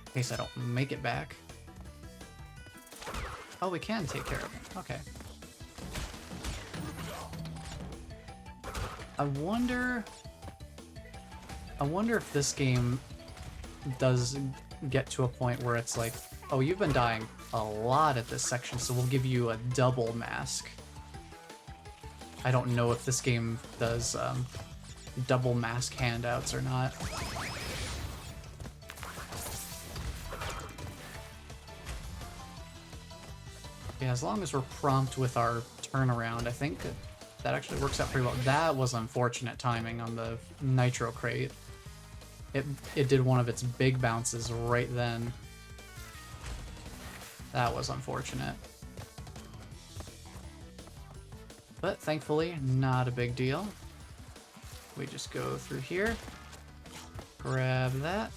in case I don't make it back. Oh, we can take care of it. Okay. I wonder if this game does get to a point where it's like, oh, you've been dying a lot at this section, so we'll give you a double mask. I don't know if this game does double mask handouts or not. Yeah, as long as we're prompt with our turnaround, I think that actually works out pretty well. That was unfortunate timing on the nitro crate. It did one of its big bounces right then. That was unfortunate. But thankfully, not a big deal. We just go through here, grab that.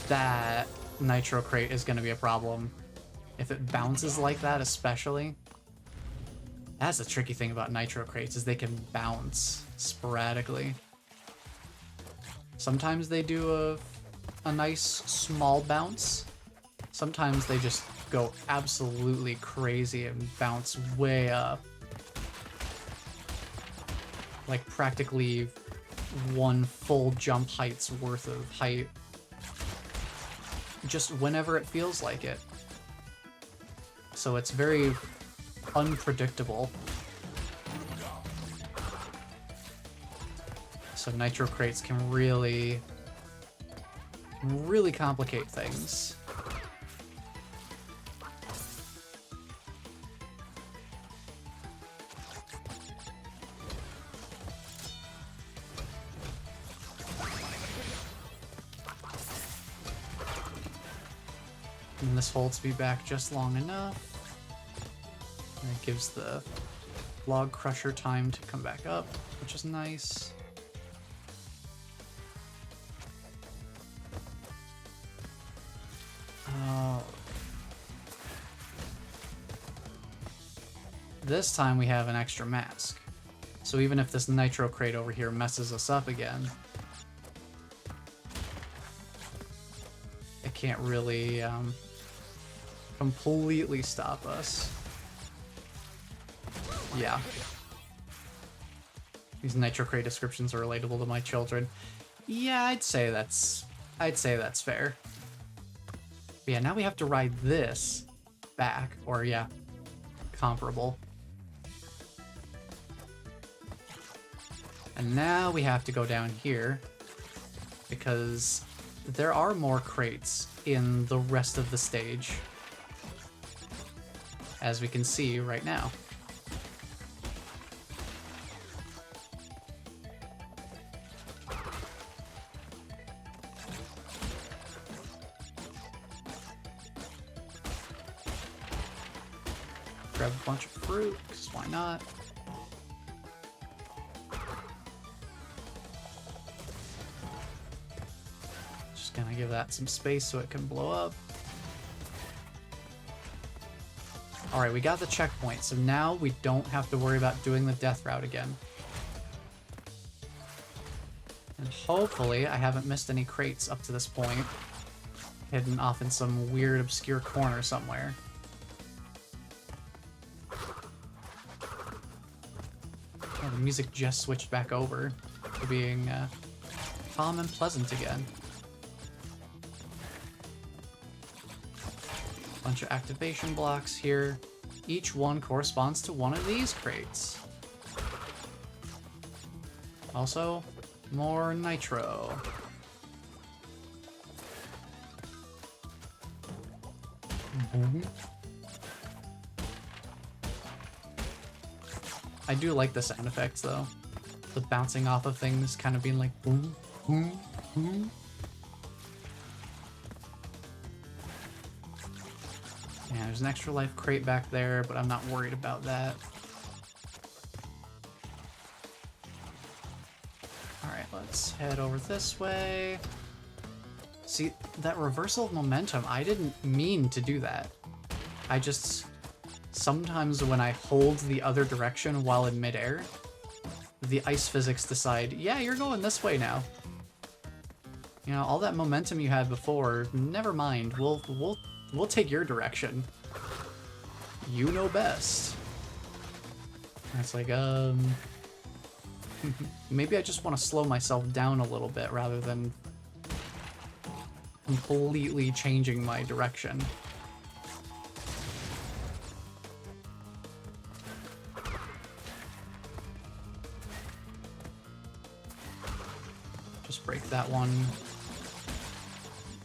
That nitro crate is going to be a problem. If it bounces like that, especially. That's the tricky thing about nitro crates, is they can bounce sporadically. Sometimes they do a nice small bounce. Sometimes they just go absolutely crazy and bounce way up. Like practically one full jump height's worth of height. Just whenever it feels like it. So it's very unpredictable. So nitro crates can really complicate things. And this holds me back just long enough. And it gives the log crusher time to come back up, which is nice. This time we have an extra mask. So even if this nitro crate over here messes us up again, it can't really completely stop us. Yeah. These nitro crate descriptions are relatable to my children. Yeah, I'd say that's fair. But yeah, now we have to ride this back, or yeah, comparable. And now we have to go down here because there are more crates in the rest of the stage, as we can see right now. Grab a bunch of fruit, because why not? Just gonna give that some space so it can blow up. Alright, we got the checkpoint, so now we don't have to worry about doing the death route again. And hopefully I haven't missed any crates up to this point, hidden off in some weird obscure corner somewhere. Oh, the music just switched back over to being calm and pleasant again. Bunch of activation blocks here. Each one corresponds to one of these crates. Also, more nitro. I do like the sound effects though. The bouncing off of things kind of being like boom, boom, boom. Yeah, there's an extra life crate back there, but I'm not worried about that. Alright, let's head over this way. See, that reversal of momentum, I didn't mean to do that. I just... Sometimes when I hold the other direction while in midair, the ice physics decide, yeah, you're going this way now. You know, all that momentum you had before, never mind. We'll take your direction. You know best. And it's like, maybe I just want to slow myself down a little bit rather than completely changing my direction. Just break that one.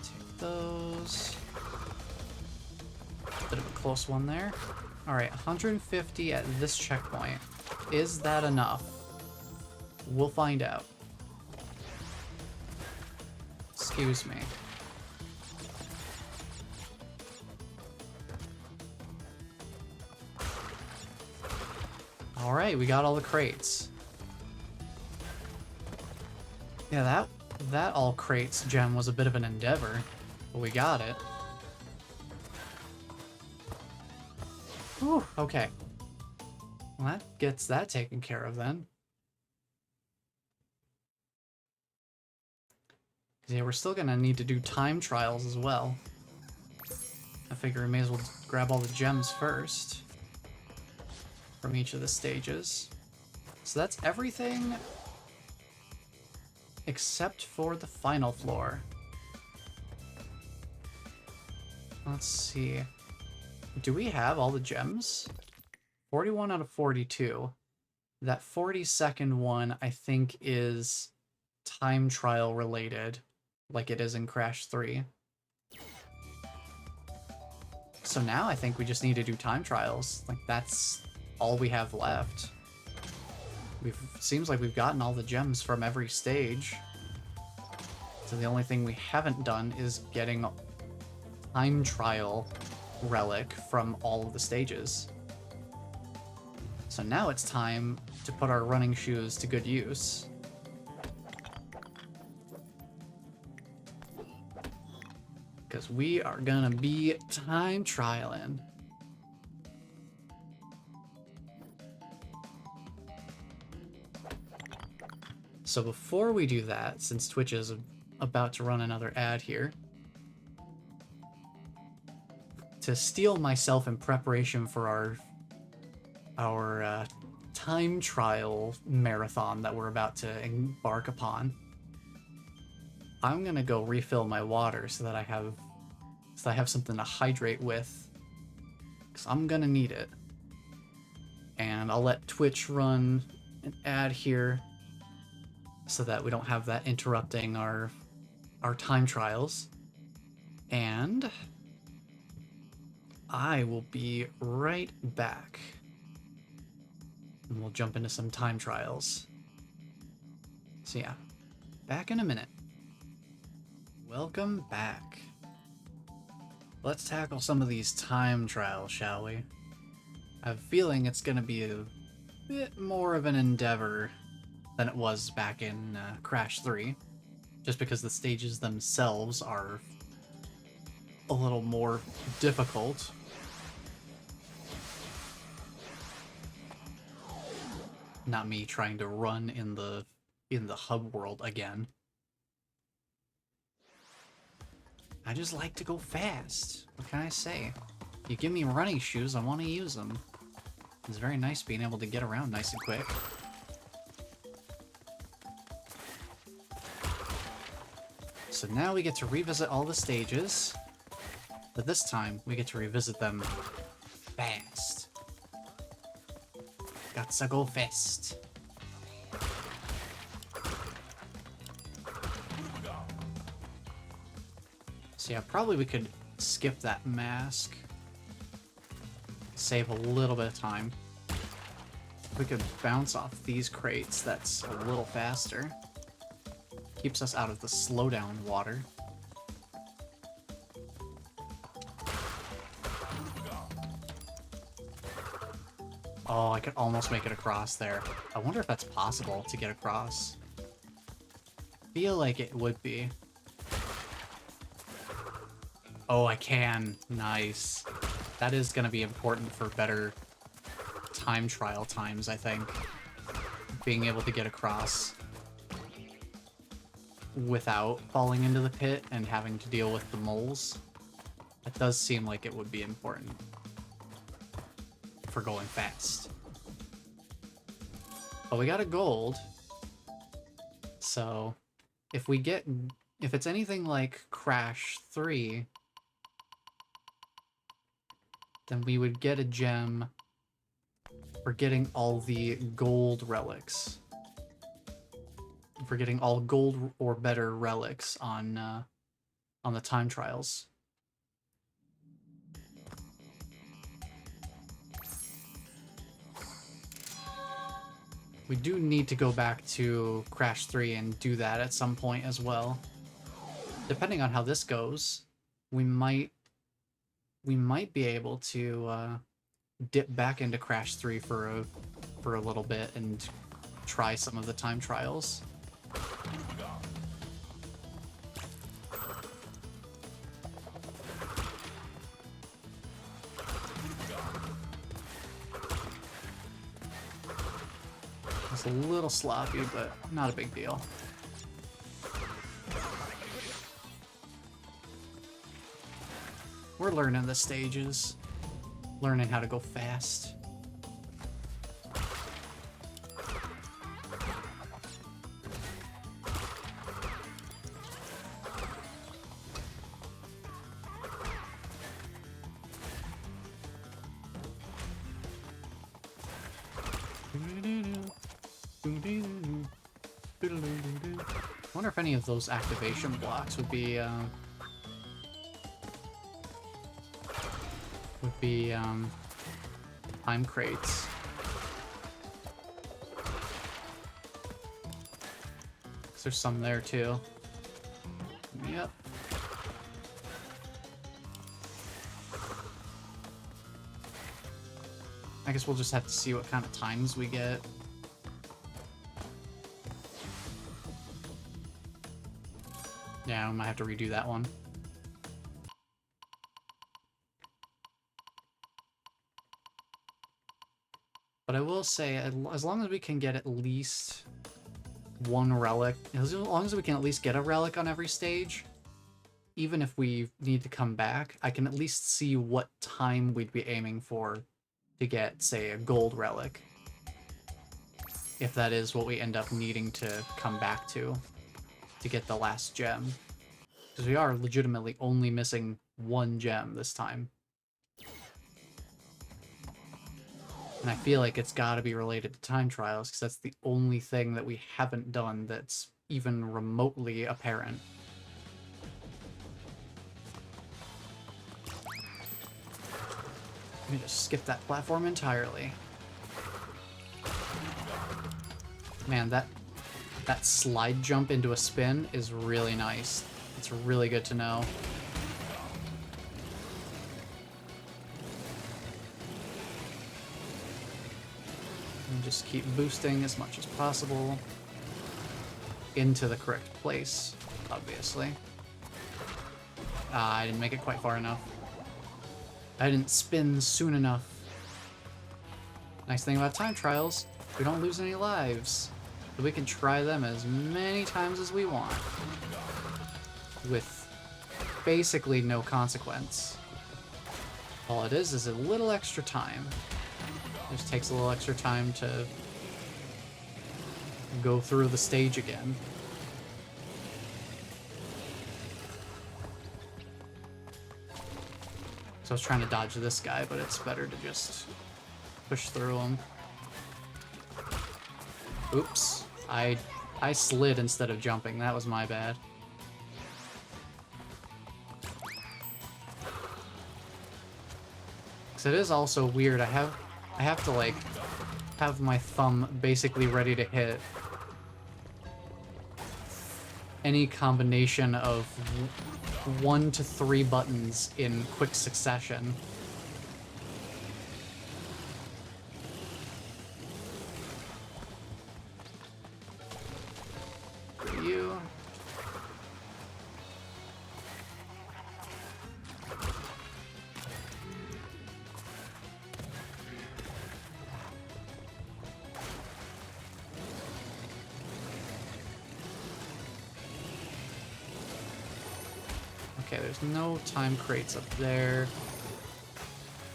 Take those. Bit of a close one there. Alright, 150 at this checkpoint. Is that enough? We'll find out. Excuse me. Alright, we got all the crates. Yeah, that all crates gem was a bit of an endeavor, but we got it. Whew, okay. Well, that gets that taken care of then. Yeah, we're still gonna need to do time trials as well. I figure we may as well grab all the gems first from each of the stages. So that's everything except for the final floor. Let's see. Do we have all the gems? 41 out of 42. That 42nd one, I think, is time trial related, like it is in Crash 3. So now I think we just need to do time trials. Like, that's all we have left. Seems like we've gotten all the gems from every stage. So the only thing we haven't done is getting time trial relic from all of the stages. So now it's time to put our running shoes to good use. Because we are gonna be time trialing. So before we do that, since Twitch is about to run another ad here, to steel myself in preparation for our time trial marathon that we're about to embark upon, I'm gonna go refill my water so that I have something to hydrate with, because I'm gonna need it. And I'll let Twitch run an ad here so that we don't have that interrupting our time trials. And I will be right back. And we'll jump into some time trials. So yeah, back in a minute. Welcome back. Let's tackle some of these time trials, shall we? I have a feeling it's going to be a bit more of an endeavor than it was back in Crash 3, just because the stages themselves are a little more difficult. Not me trying to run in the hub world again. I just like to go fast. What can I say? You give me running shoes, I want to use them. It's very nice being able to get around nice and quick. So now we get to revisit all the stages, but this time we get to revisit them fast. Gotcha go fast. So yeah, probably we could skip that mask. Save a little bit of time. If we could bounce off these crates, that's a little faster. Keeps us out of the slowdown water. Oh, I could almost make it across there. I wonder if that's possible to get across. I feel like it would be. Oh, I can. Nice. That is going to be important for better time trial times, I think. Being able to get across without falling into the pit and having to deal with the moles. That does seem like it would be important for going fast. But we got a gold. So if it's anything like Crash 3, then we would get a gem for getting all the gold relics. For getting all gold or better relics on the time trials. We do need to go back to Crash 3 and do that at some point as well. Depending on how this goes, we might be able to dip back into Crash 3 for a little bit and try some of the time trials. It's a little sloppy, but not a big deal. We're learning the stages, learning how to go fast. I wonder if any of those activation blocks would be time crates. 'Cause there's some there too. Yep. I guess we'll just have to see what kind of times we get. Yeah, I might have to redo that one. But I will say, as long as we can get at least one relic, as long as we can at least get a relic on every stage, even if we need to come back, I can at least see what time we'd be aiming for to get, say, a gold relic. If that is what we end up needing to come back to get the last gem. Because we are legitimately only missing one gem this time. And I feel like it's got to be related to time trials, because that's the only thing that we haven't done that's even remotely apparent. Let me just skip that platform entirely. Man, that slide jump into a spin is really nice. It's really good to know. And just keep boosting as much as possible into the correct place, obviously. I didn't make it quite far enough. I didn't spin soon enough. Nice thing about time trials, we don't lose any lives. So we can try them as many times as we want. With basically no consequence. All it is a little extra time. It just takes a little extra time to go through the stage again. So I was trying to dodge this guy, but it's better to just push through him. Oops. I slid instead of jumping. That was my bad. Because it is also weird. I have to like have my thumb basically ready to hit any combination of 1 to 3 buttons in quick succession. You. Okay, there's no time crates up there.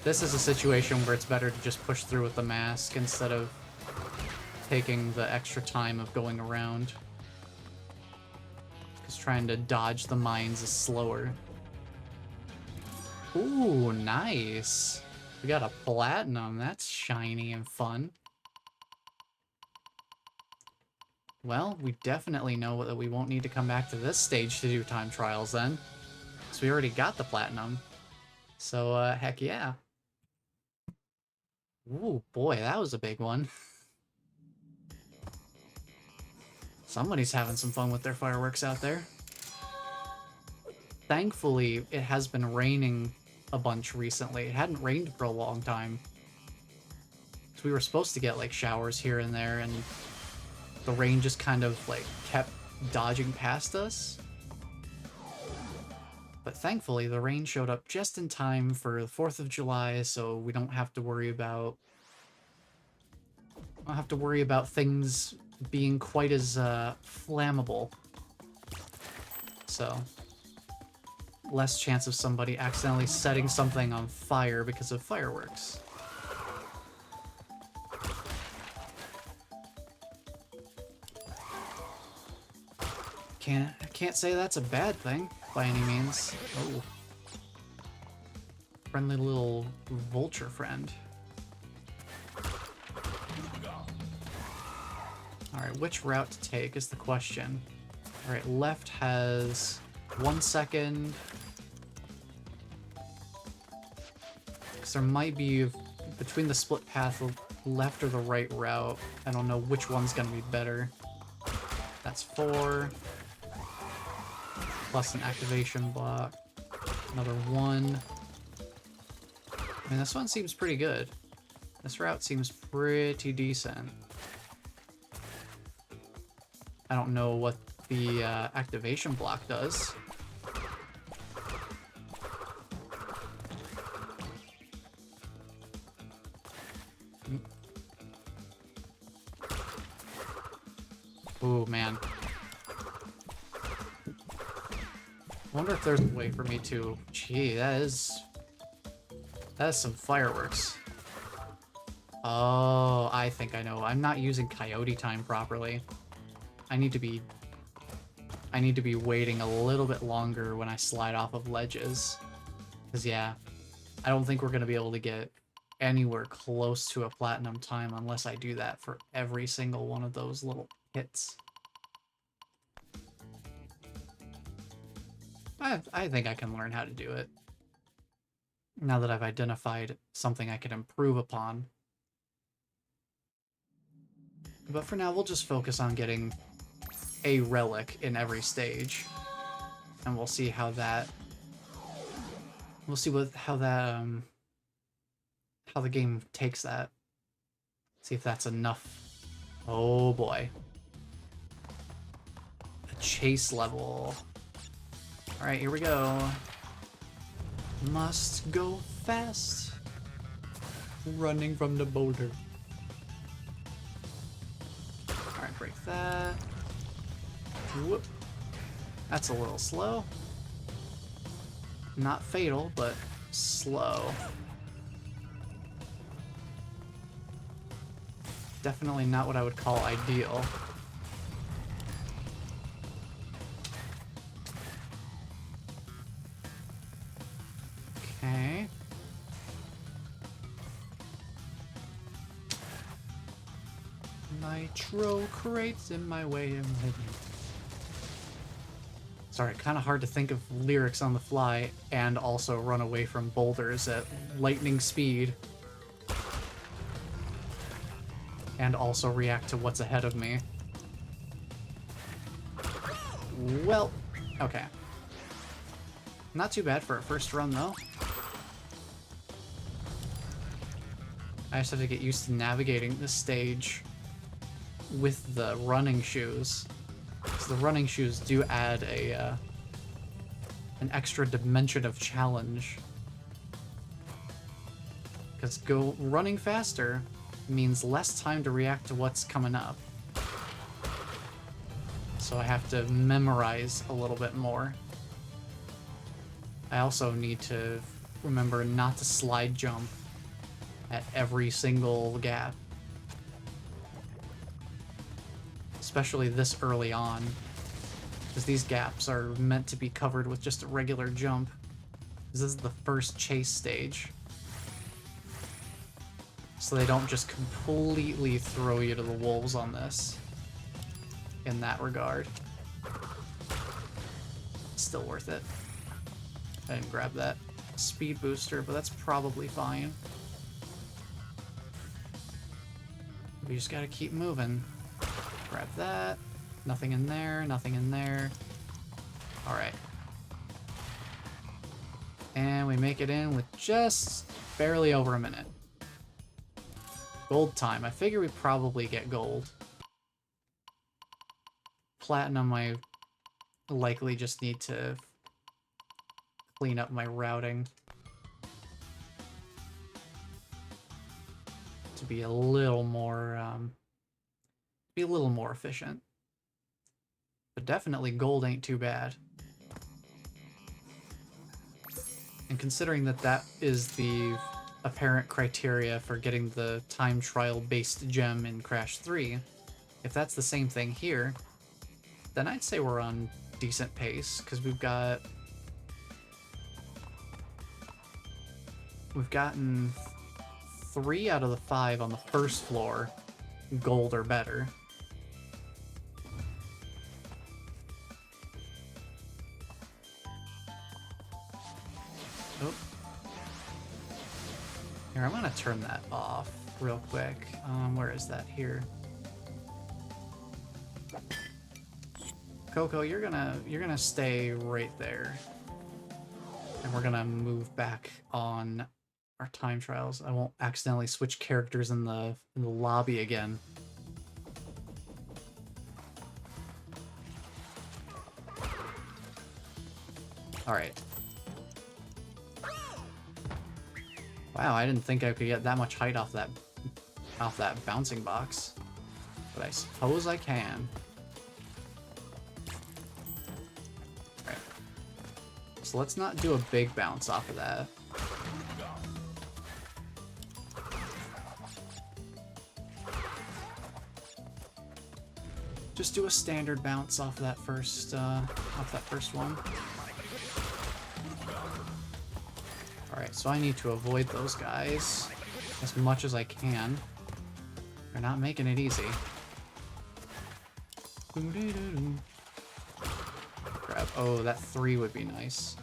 This is a situation where it's better to just push through with the mask instead of taking the extra time of going around. Because trying to dodge the mines is slower. Ooh, nice. We got a platinum. That's shiny and fun. Well, we definitely know that we won't need to come back to this stage to do time trials then. So we already got the platinum. So, heck yeah. Ooh, boy, that was a big one. Somebody's having some fun with their fireworks out there. Thankfully, it has been raining a bunch recently. It hadn't rained for a long time. So we were supposed to get, like, showers here and there, and the rain just kind of, like, kept dodging past us. But thankfully, the rain showed up just in time for the 4th of July, so we don't have to worry about... things being quite as flammable. So, less chance of somebody accidentally setting something on fire because of fireworks. Can't say that's a bad thing by any means. Oh, friendly little vulture friend. Alright, which route to take is the question. Alright, left has 1 second. Because there might be, between the split path, the left or the right route. I don't know which one's going to be better. That's 4. Plus an activation block. Another 1. I mean, this one seems pretty good. This route seems pretty decent. I don't know what the activation block does. Ooh, man. I wonder if there's a way for me to... Gee, that is some fireworks. Oh, I think I know. I'm not using coyote time properly. I need to be waiting a little bit longer when I slide off of ledges. Because, yeah, I don't think we're going to be able to get anywhere close to a platinum time unless I do that for every single one of those little hits. I think I can learn how to do it. Now that I've identified something I can improve upon. But for now, we'll just focus on getting a relic in every stage. And we'll see how that... We'll see how the game takes that. See if that's enough. Oh boy. A chase level. Alright, here we go. Must go fast. Running from the boulder. Alright, break that. Whoop. That's a little slow. Not fatal, but slow. Definitely not what I would call ideal. Okay. Nitro crates in my way. Sorry, kind of hard to think of lyrics on the fly and also run away from boulders at lightning speed. And also react to what's ahead of me. Well, okay. Not too bad for a first run, though. I just have to get used to navigating this stage with the running shoes. So the running shoes do add an extra dimension of challenge. Because running faster means less time to react to what's coming up. So I have to memorize a little bit more. I also need to remember not to slide jump at every single gap. Especially this early on. Because these gaps are meant to be covered with just a regular jump. This is the first chase stage. So they don't just completely throw you to the wolves on this. In that regard. Still worth it. I didn't grab that speed booster, but that's probably fine. We just gotta keep moving. Grab that. Nothing in there, nothing in there. Alright. And we make it in with just barely over a minute. Gold time. I figure we probably get gold. Platinum, I likely just need to clean up my routing to be a little more efficient. But definitely gold ain't too bad. And considering that that is the apparent criteria for getting the time trial based gem in Crash 3, if that's the same thing here, then I'd say we're on decent pace, because we've gotten 3 out of the 5 on the first floor gold or better. Oh. Here, I'm gonna turn that off real quick. Where is that? Here. Coco, you're gonna stay right there. And we're gonna move back on our time trials. I won't accidentally switch characters in the lobby again. All right. Wow, I didn't think I could get that much height off that bouncing box, but I suppose I can. All right. So let's not do a big bounce off of that. Just do a standard bounce off that first one. Alright, so I need to avoid those guys as much as I can. They're not making it easy. Grab. Oh, that 3 would be nice.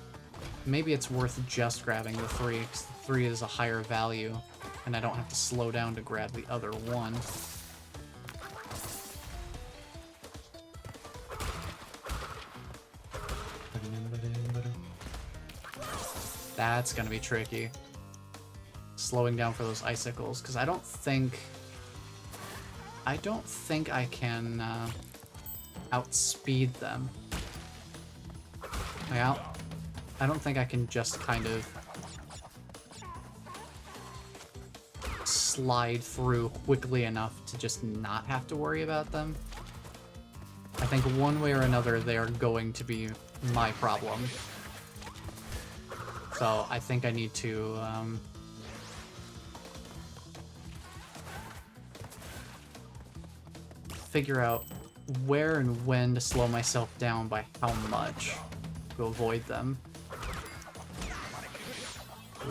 Maybe it's worth just grabbing the 3, because the 3 is a higher value, and I don't have to slow down to grab the other one. That's gonna be tricky. Slowing down for those icicles, because I don't think I can outspeed them. Like, I don't think I can just kind of slide through quickly enough to just not have to worry about them. I think one way or another they are going to be my problem. So I think I need to figure out where and when to slow myself down by how much to avoid them.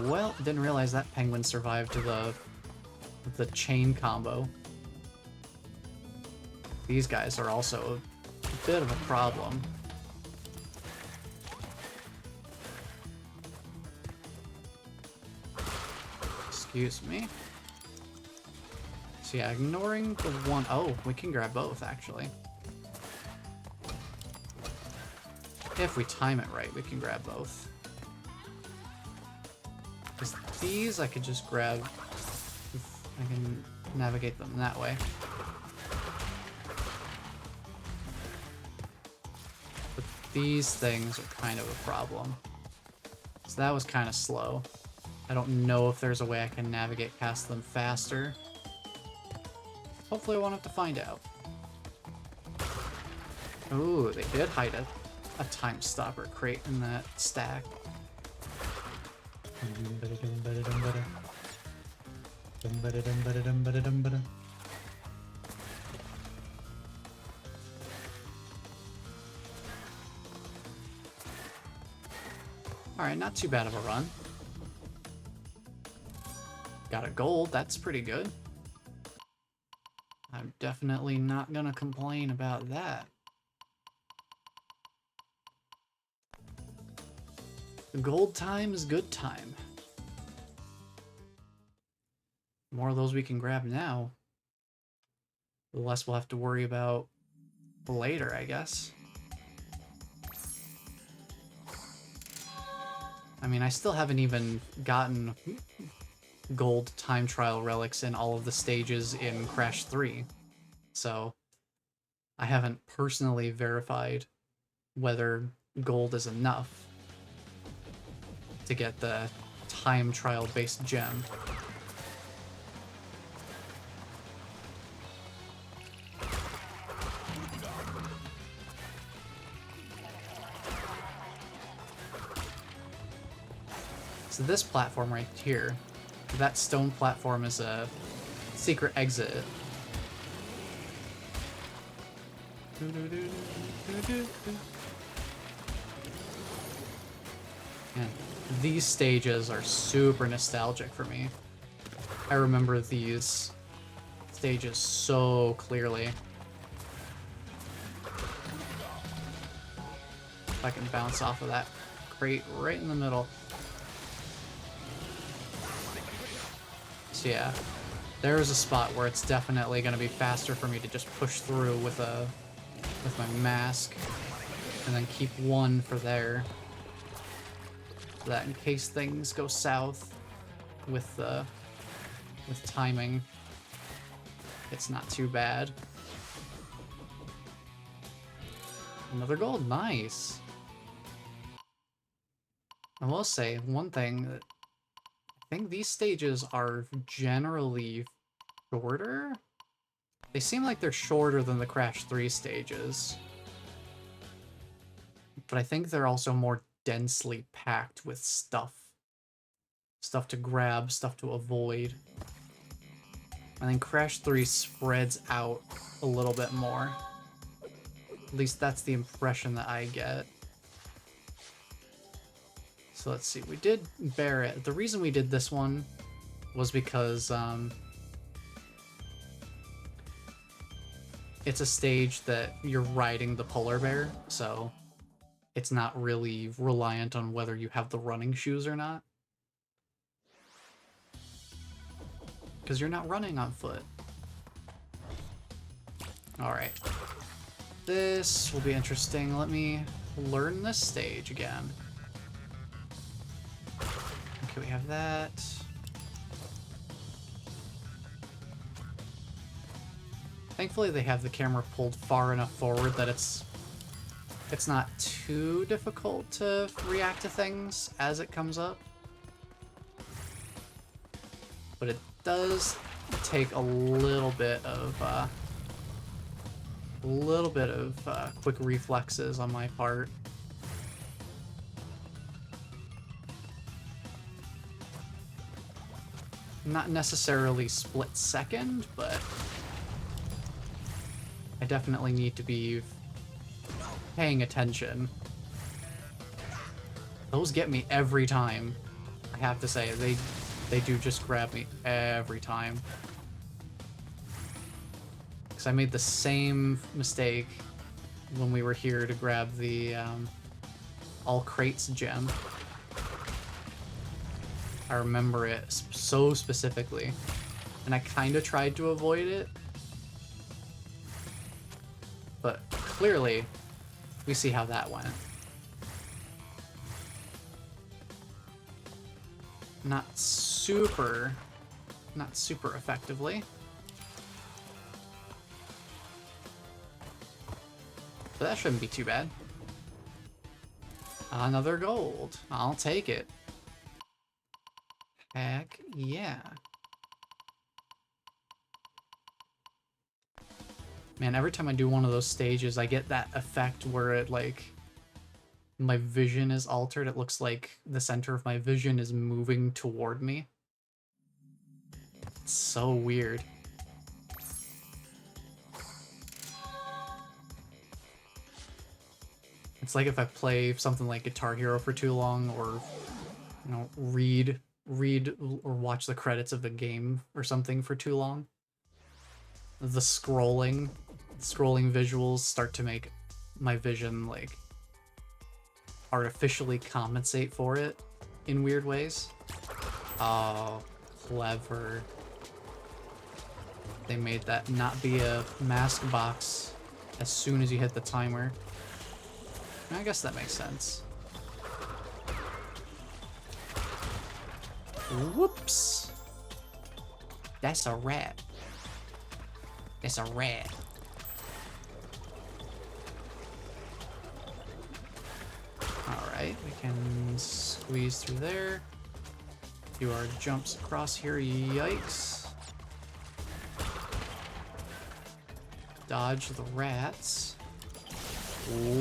Well, didn't realize that penguin survived to the chain combo. These guys are also a bit of a problem. Excuse me. So yeah, ignoring the one... Oh, we can grab both, actually. If we time it right, we can grab both. Because these I could just grab... I can navigate them that way. But these things are kind of a problem. So that was kind of slow. I don't know if there's a way I can navigate past them faster. Hopefully I won't have to find out. Ooh, they did hide a time stopper crate in that stack. Alright, not too bad of a run. Got a gold, that's pretty good. I'm definitely not gonna complain about that. Gold time is good time. The more of those we can grab now, the less we'll have to worry about later, I guess. I mean, I still haven't even gotten gold time trial relics in all of the stages in Crash 3. So I haven't personally verified whether gold is enough to get the time trial based gem. So this platform right here, that stone platform is a secret exit. And these stages are super nostalgic for me. I remember these stages so clearly. If I can bounce off of that crate right in the middle. So yeah, there's a spot where it's definitely going to be faster for me to just push through with my mask, and then keep one for there, so that in case things go south, with timing, it's not too bad. Another gold, nice. I will say one thing, that I think these stages are generally shorter. They seem like they're shorter than the Crash 3 stages. But I think they're also more densely packed with stuff. Stuff to grab, stuff to avoid. I think Crash 3 spreads out a little bit more. At least that's the impression that I get. So let's see, we did Barret. The reason we did this one was because it's a stage that you're riding the polar bear, so it's not really reliant on whether you have the running shoes or not. Because you're not running on foot. Alright. This will be interesting. Let me learn this stage again. Okay, we have that. Thankfully they have the camera pulled far enough forward that it's not too difficult to react to things as it comes up. But it does take a little bit of quick reflexes on my part. Not necessarily split second, but I definitely need to be paying attention. Those get me every time. I have to say, they do just grab me every time. Because I made the same mistake when we were here to grab the all crates gem. I remember it so specifically, and I kind of tried to avoid it, but clearly we see how that went. Not super effectively. But that shouldn't be too bad. Another gold. I'll take it. Heck yeah. Man, every time I do one of those stages, I get that effect where it, like, my vision is altered. It looks like the center of my vision is moving toward me. It's so weird. It's like if I play something like Guitar Hero for too long, or, you know, read or watch the credits of the game or something for too long. The scrolling visuals start to make my vision, like, artificially compensate for it in weird ways. Oh, clever. They made that not be a mask box as soon as you hit the timer. I guess that makes sense. Whoops. That's a rat. It's a rat. Alright, we can squeeze through there. Do our jumps across here, yikes. Dodge the rats.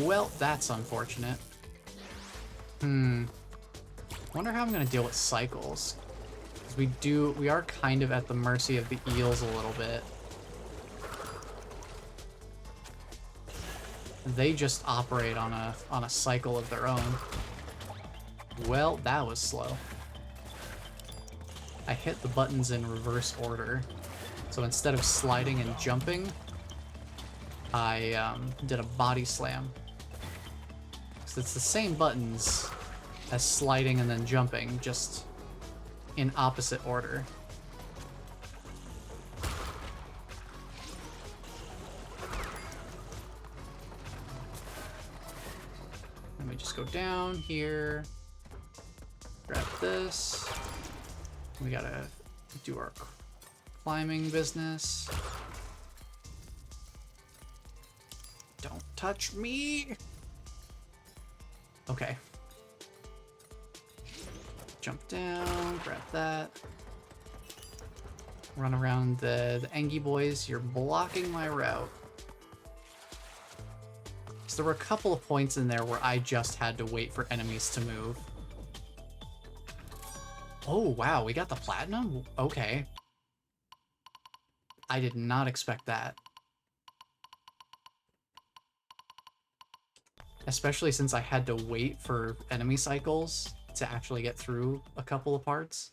Well, that's unfortunate. Wonder how I'm gonna deal with cycles. Because we are kind of at the mercy of the eels a little bit. They just operate on a cycle of their own. Well, that was slow. I hit the buttons in reverse order. So instead of sliding and jumping, I did a body slam. So it's the same buttons as sliding and then jumping, just in opposite order. Let me just go down here, grab this. We gotta do our climbing business. Don't touch me! Okay. Jump down, grab that. Run around the Engie boys. You're blocking my route. So there were a couple of points in there where I just had to wait for enemies to move. Oh, wow, we got the platinum? Okay. I did not expect that. Especially since I had to wait for enemy cycles to actually get through a couple of parts.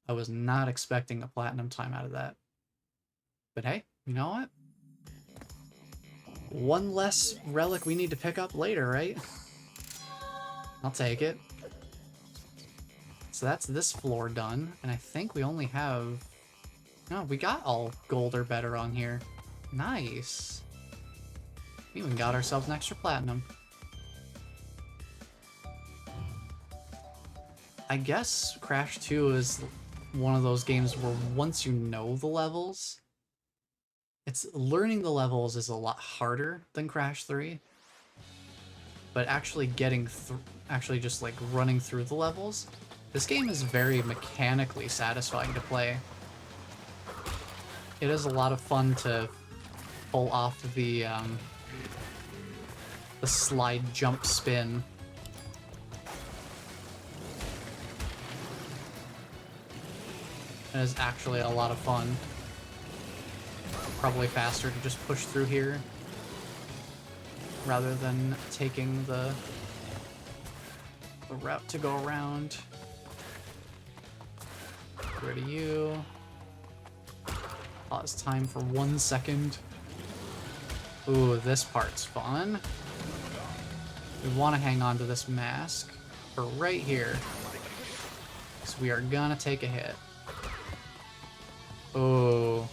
I was not expecting a platinum time out of that. But hey, you know what? One less relic we need to pick up later, right? I'll take it. So that's this floor done, and I think we only have... No, we got all gold or better on here. Nice. We even got ourselves an extra platinum. I guess Crash 2 is one of those games where once you know the levels, learning the levels is a lot harder than Crash 3. But actually actually just like running through the levels, this game is very mechanically satisfying to play. It is a lot of fun to pull off the slide jump spin. It is actually a lot of fun. Probably faster to just push through here rather than taking the route to go around. Get rid of you. Pause time for 1 second. Ooh, this part's fun. We want to hang on to this mask for right here, because we are gonna take a hit. Oh,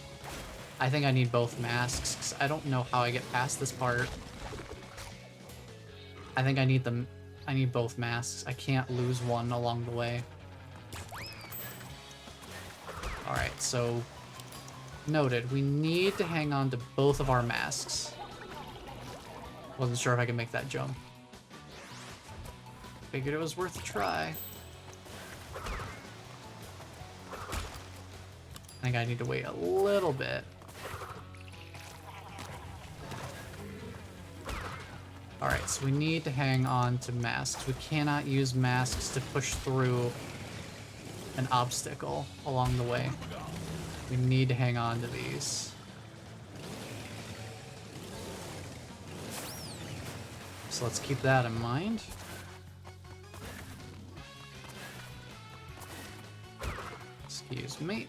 I think I need both masks, 'cause I don't know how I get past this part. I think I need them. I need both masks. I can't lose one along the way. Alright, so noted. We need to hang on to both of our masks. Wasn't sure if I could make that jump. Figured it was worth a try. I think I need to wait a little bit. Alright, so we need to hang on to masks. We cannot use masks to push through an obstacle along the way. We need to hang on to these. So let's keep that in mind. Excuse me.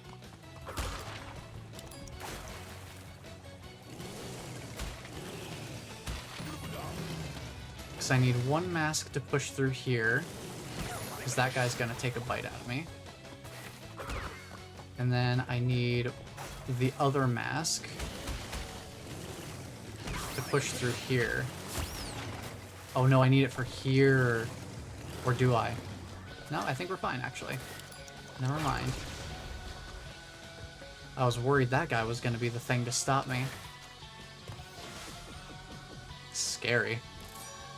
I need one mask to push through here, because that guy's gonna take a bite out of me. And then I need the other mask to push through here. Oh no, I need it for here. Or do I? No, I think we're fine, actually. Never mind. I was worried that guy was gonna be the thing to stop me. Scary.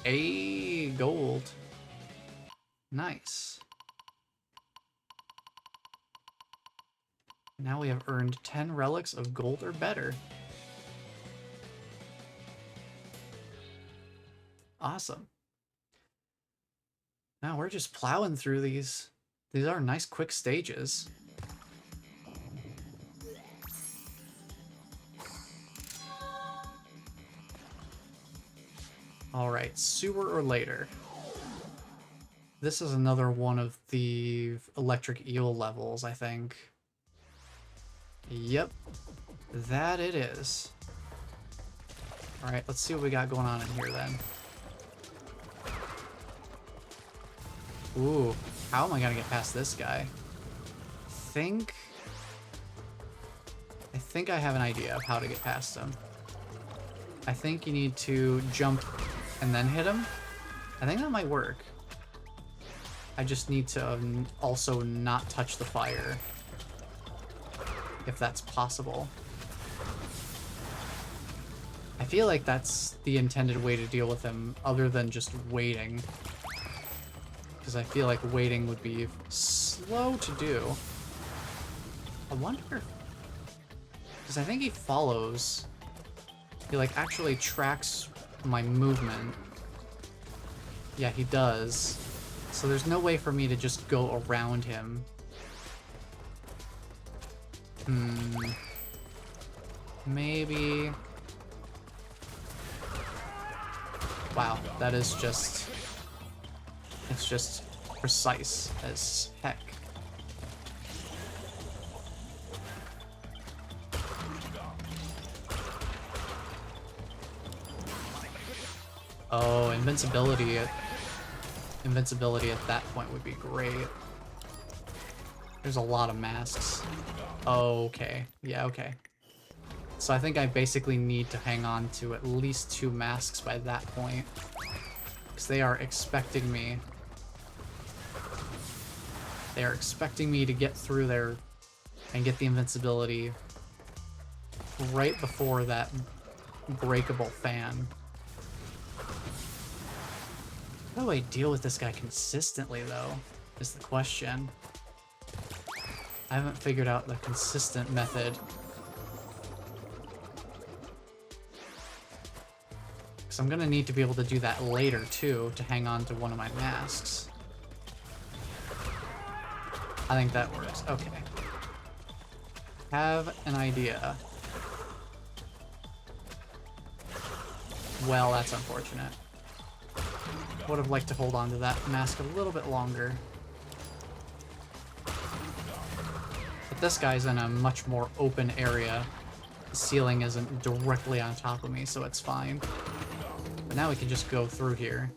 A gold. Nice. Now we have earned 10 relics of gold or better. Awesome. Now we're just plowing through these. These are nice quick stages. Alright, sewer or later. This is another one of the electric eel levels, I think. Yep, that it is. Alright, let's see what we got going on in here then. Ooh, how am I gonna get past this guy? I think I have an idea of how to get past him. I think you need to jump and then hit him. I think that might work. I just need to also not touch the fire. If that's possible. I feel like that's the intended way to deal with him, other than just waiting. Because I feel like waiting would be slow to do. I wonder... Because I think he follows... He, like, actually tracks my movement. Yeah, he does. So there's no way for me to just go around him. Maybe... Wow, that is just... It's just precise as heck. Oh, invincibility at that point would be great. There's a lot of masks. Okay. Yeah, okay. So I think I basically need to hang on to at least 2 masks by that point. Because they are expecting me. They are expecting me to get through there and get the invincibility right before that breakable fan. How do I deal with this guy consistently, though, is the question. I haven't figured out the consistent method. Because I'm going to need to be able to do that later, too, to hang on to one of my masks. I think that works. Okay. Have an idea. Well, that's unfortunate. Would have liked to hold on to that mask a little bit longer. But this guy's in a much more open area. The ceiling isn't directly on top of me, so it's fine. But now we can just go through here.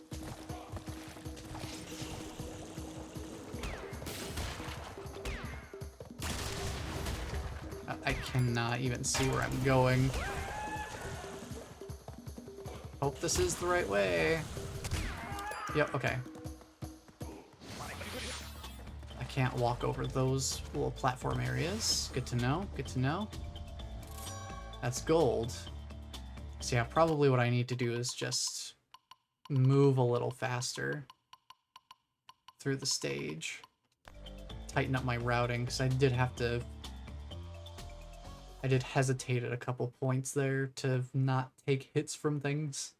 I cannot even see where I'm going. Hope this is the right way. Yep, okay. I can't walk over those little platform areas. Good to know, good to know. That's gold. So yeah, probably what I need to do is just move a little faster through the stage. Tighten up my routing, because I did hesitate at a couple points there to not take hits from things.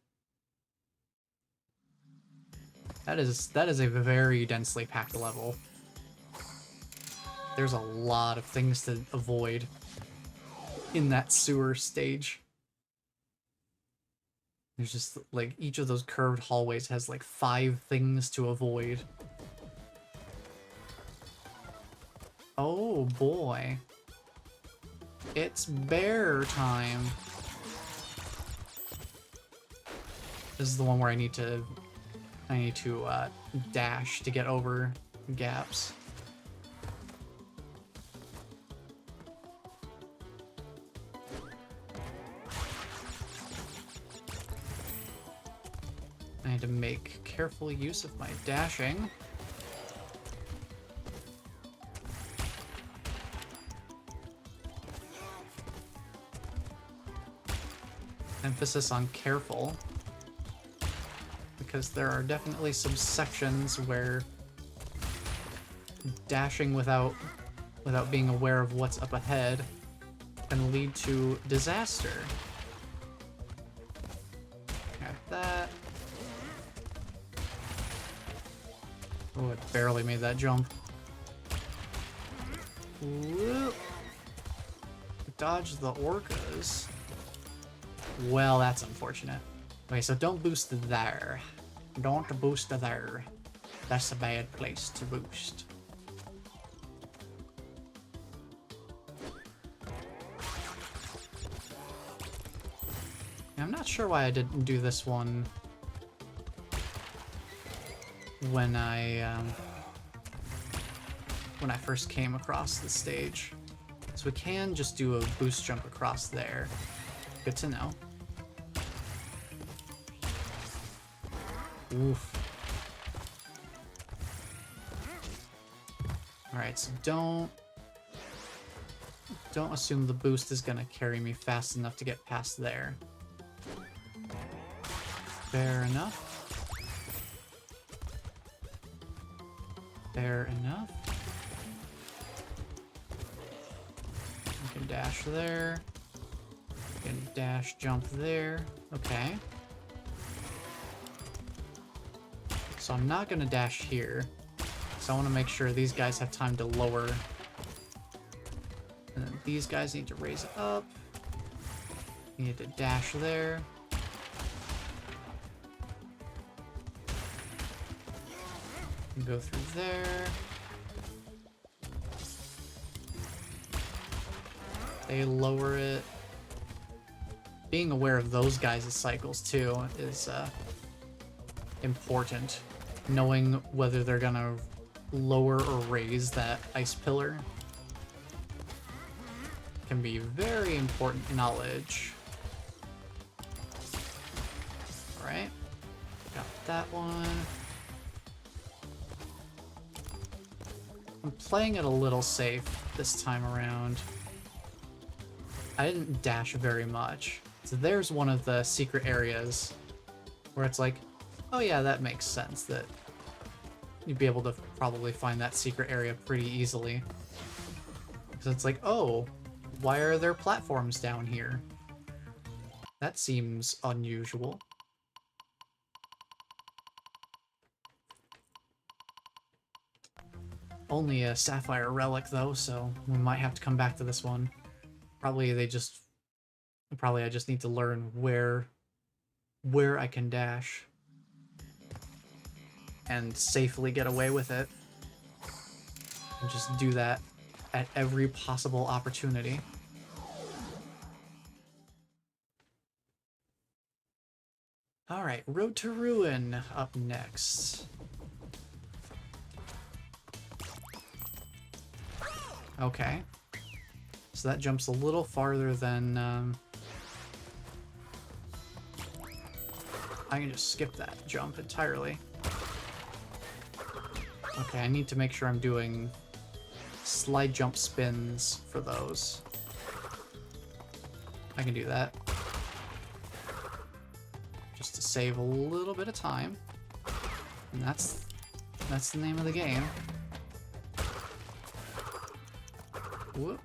That is a very densely packed level. There's a lot of things to avoid in that sewer stage. There's just, like, each of those curved hallways has, like, 5 things to avoid. Oh, boy. It's bear time. This is the one where I need to dash to get over gaps. I need to make careful use of my dashing. Emphasis on careful, because there are definitely some sections where dashing without being aware of what's up ahead can lead to disaster. Got that. Oh, it barely made that jump. Whoop. Dodge the orcas. Well, that's unfortunate. Okay, so don't boost there. Don't boost there. That's a bad place to boost. I'm not sure why I didn't do this one when I first came across the stage. So we can just do a boost jump across there. Good to know. Oof. Alright, so don't assume the boost is gonna carry me fast enough to get past there. Fair enough. Fair enough. You can dash there. You can dash jump there. Okay. So I'm not gonna dash here. So I want to make sure these guys have time to lower. And then these guys need to raise up. You need to dash there. And go through there. They lower it. Being aware of those guys' cycles too is important. Knowing whether they're gonna lower or raise that ice pillar can be very important knowledge. Alright. Got that one. I'm playing it a little safe this time around. I didn't dash very much. So there's one of the secret areas where it's like, oh yeah, that makes sense that you'd be able to probably find that secret area pretty easily. Because it's like, oh, why are there platforms down here? That seems unusual. Only a sapphire relic though, so we might have to come back to this one. Probably I just need to learn where I can dash and safely get away with it. And just do that at every possible opportunity. Alright, Road to Ruin up next. Okay. So that jumps a little farther than... I can just skip that jump entirely. Okay, I need to make sure I'm doing slide jump spins for those. I can do that. Just to save a little bit of time. And that's the name of the game. Whoop.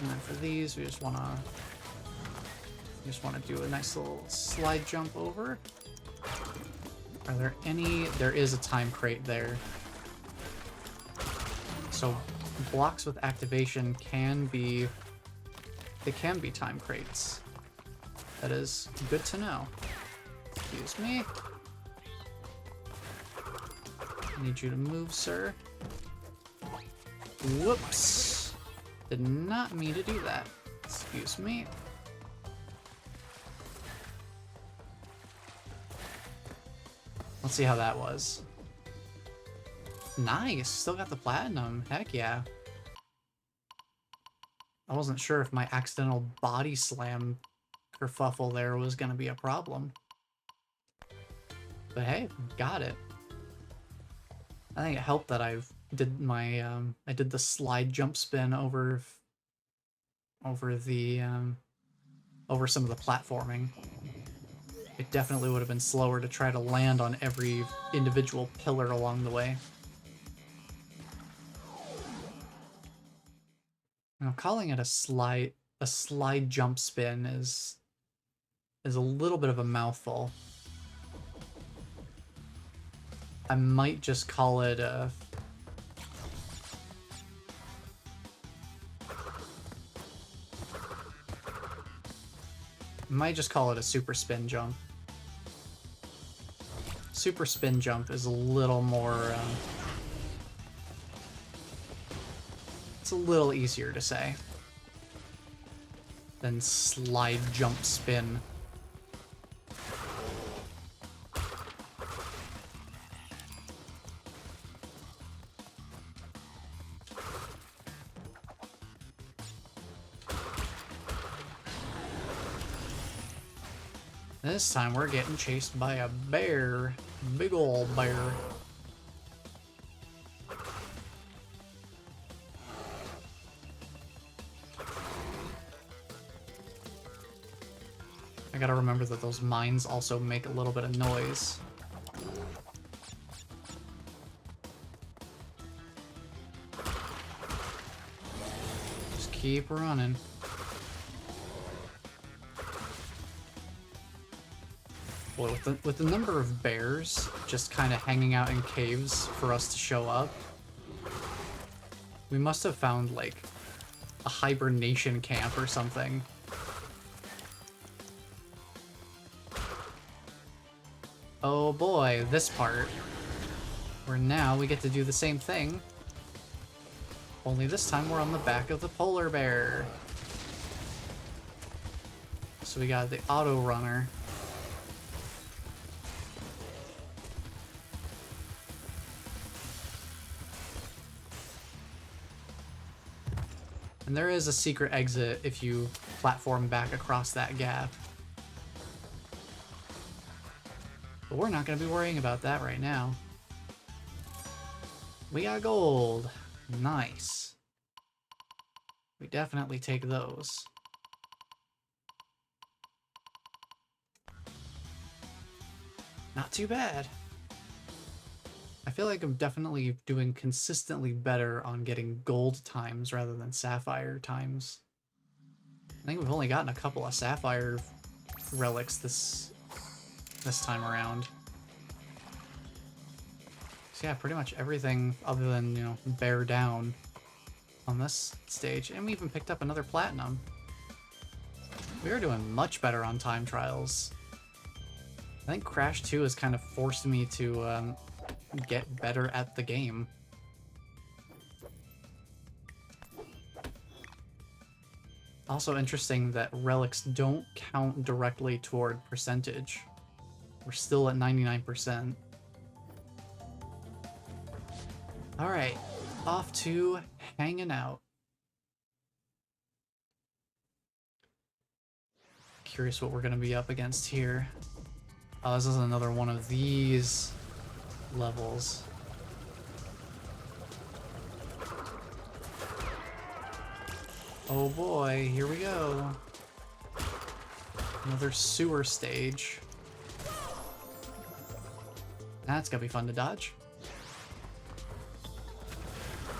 And then for these, we just wanna do a nice little slide jump over. Are there any? There is a time crate there. So blocks with activation can be time crates. That is good to know. Excuse me. I need you to move, sir. Whoops. Did not mean to do that. Excuse me. Let's see how that was. Nice! Still got the platinum. Heck yeah. I wasn't sure if my accidental body slam kerfuffle there was gonna be a problem. But hey, got it. I think it helped that I did my I did the slide jump spin over the over some of the platforming. It definitely would have been slower to try to land on every individual pillar along the way. Now, calling it a slide jump spin is a little bit of a mouthful. I might just call it a... might just call it a super spin jump. Super spin jump is a little more... it's a little easier to say than slide jump spin. This time we're getting chased by a bear. Big ol' bear. I gotta remember that those mines also make a little bit of noise. Just keep running. Boy, with the number of bears just kind of hanging out in caves for us to show up, we must have found, like, a hibernation camp or something. Oh boy, this part. Where now we get to do the same thing. Only this time we're on the back of the polar bear. So we got the auto runner. And there is a secret exit if you platform back across that gap. But we're not going to be worrying about that right now. We got gold. Nice. We definitely take those. Not too bad. I feel like I'm definitely doing consistently better on getting gold times rather than sapphire times. I think we've only gotten a couple of sapphire relics this time around. So yeah, pretty much everything other than, you know, bear down on this stage. And we even picked up another platinum. We are doing much better on time trials. I think Crash 2 has kind of forced me to get better at the game. Also interesting that relics don't count directly toward percentage. We're still at 99%. Alright, off to hanging out. Curious what we're gonna be up against here. Oh, this is another one of these levels. Oh boy, here we go. Another sewer stage. That's gonna be fun to dodge.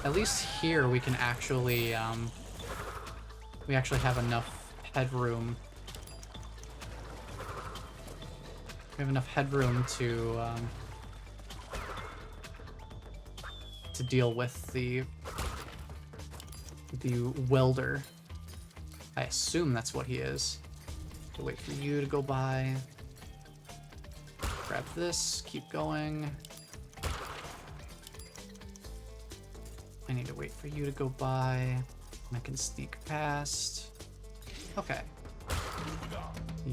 At least here we can actually, we actually have enough headroom. We have enough headroom to deal with the welder. I assume that's what he is. To wait for you to go by. Grab this, keep going. I need to wait for you to go by. I can sneak past. Okay.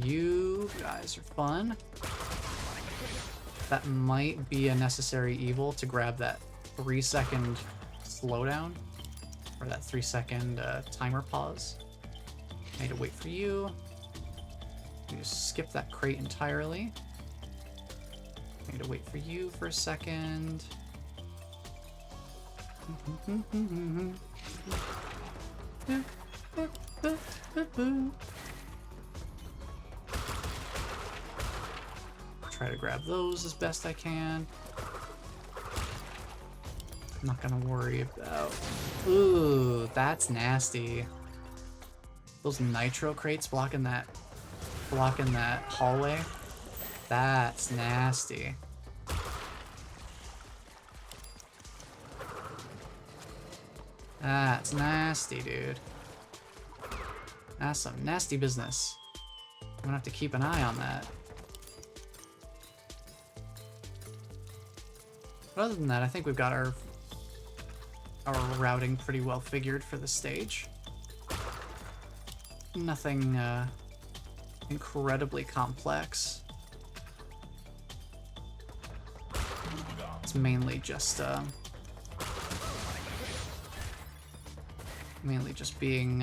You guys are fun. That might be a necessary evil to grab that 3-second slowdown. Or that 3-second timer pause. I need to wait for you. You just skip that crate entirely. I need to wait for you for a second. Try to grab those as best I can. I'm not gonna worry about... Ooh, that's nasty. Those nitro crates blocking that hallway. That's nasty. That's nasty, dude. That's some nasty business. I'm gonna have to keep an eye on that. But other than that, I think we've got our routing pretty well figured for the stage. Nothing incredibly complex. It's mainly just being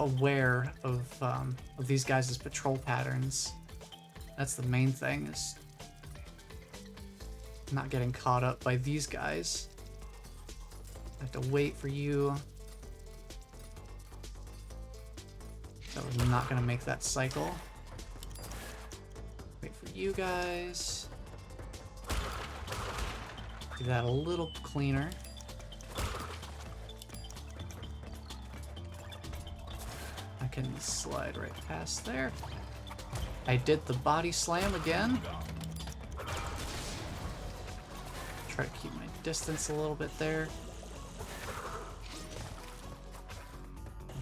aware of these guys' patrol patterns. That's the main thing, is not getting caught up by these guys. I have to wait for you. That was not gonna make that cycle. Wait for you guys. Do that a little cleaner. I can slide right past there. I did the body slam again. Try to keep my distance a little bit there.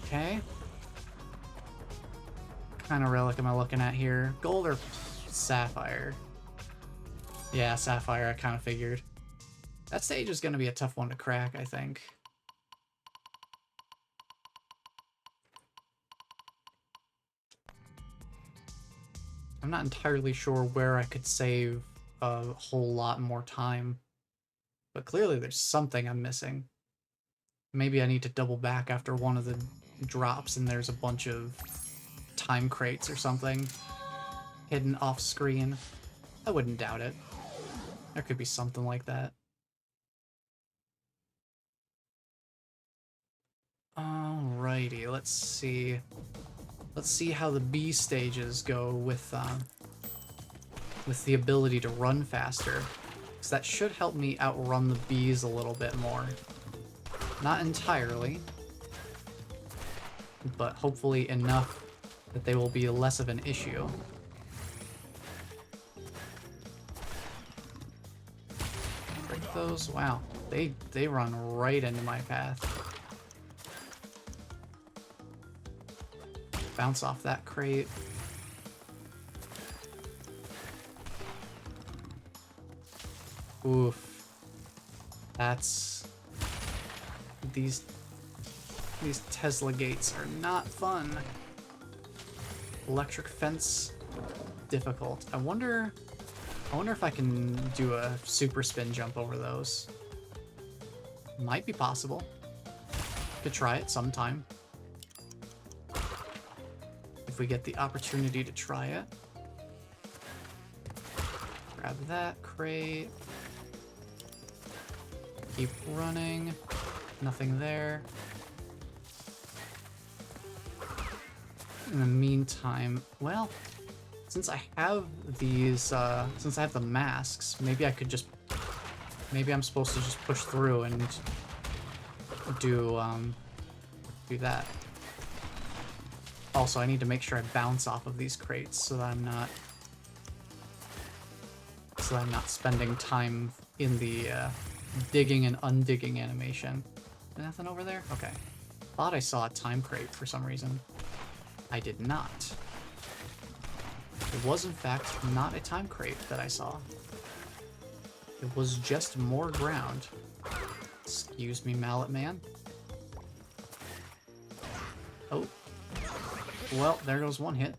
Okay. What kind of relic am I looking at here? Gold or sapphire? Yeah, sapphire, I kind of figured. That stage is going to be a tough one to crack, I think. I'm not entirely sure where I could save a whole lot more time. But clearly there's something I'm missing. Maybe I need to double back after one of the drops and there's a bunch of time crates or something hidden off screen. I wouldn't doubt it. There could be something like that. Alrighty, let's see. Let's see how the B stages go with the ability to run faster. Because that should help me outrun the bees a little bit more. Not entirely, but hopefully enough that they will be less of an issue. Break those. Wow, they run right into my path. Bounce off that crate. Oof. That's... These Tesla gates are not fun. Electric fence, difficult. I wonder if I can do a super spin jump over those. Might be possible. Could try it sometime. If we get the opportunity to try it. Grab that crate. Keep running. Nothing there. In the meantime, well, since I have these, since I have the masks, maybe I could just, maybe I'm supposed to just push through and do that. Also, I need to make sure I bounce off of these crates so that I'm not spending time in the digging and undigging animation. Nothing over there? Okay. Thought I saw a time crate for some reason. I did not. It was in fact not a time crate that I saw. It was just more ground. Excuse me, Mallet Man. Oh. Well, there goes one hit.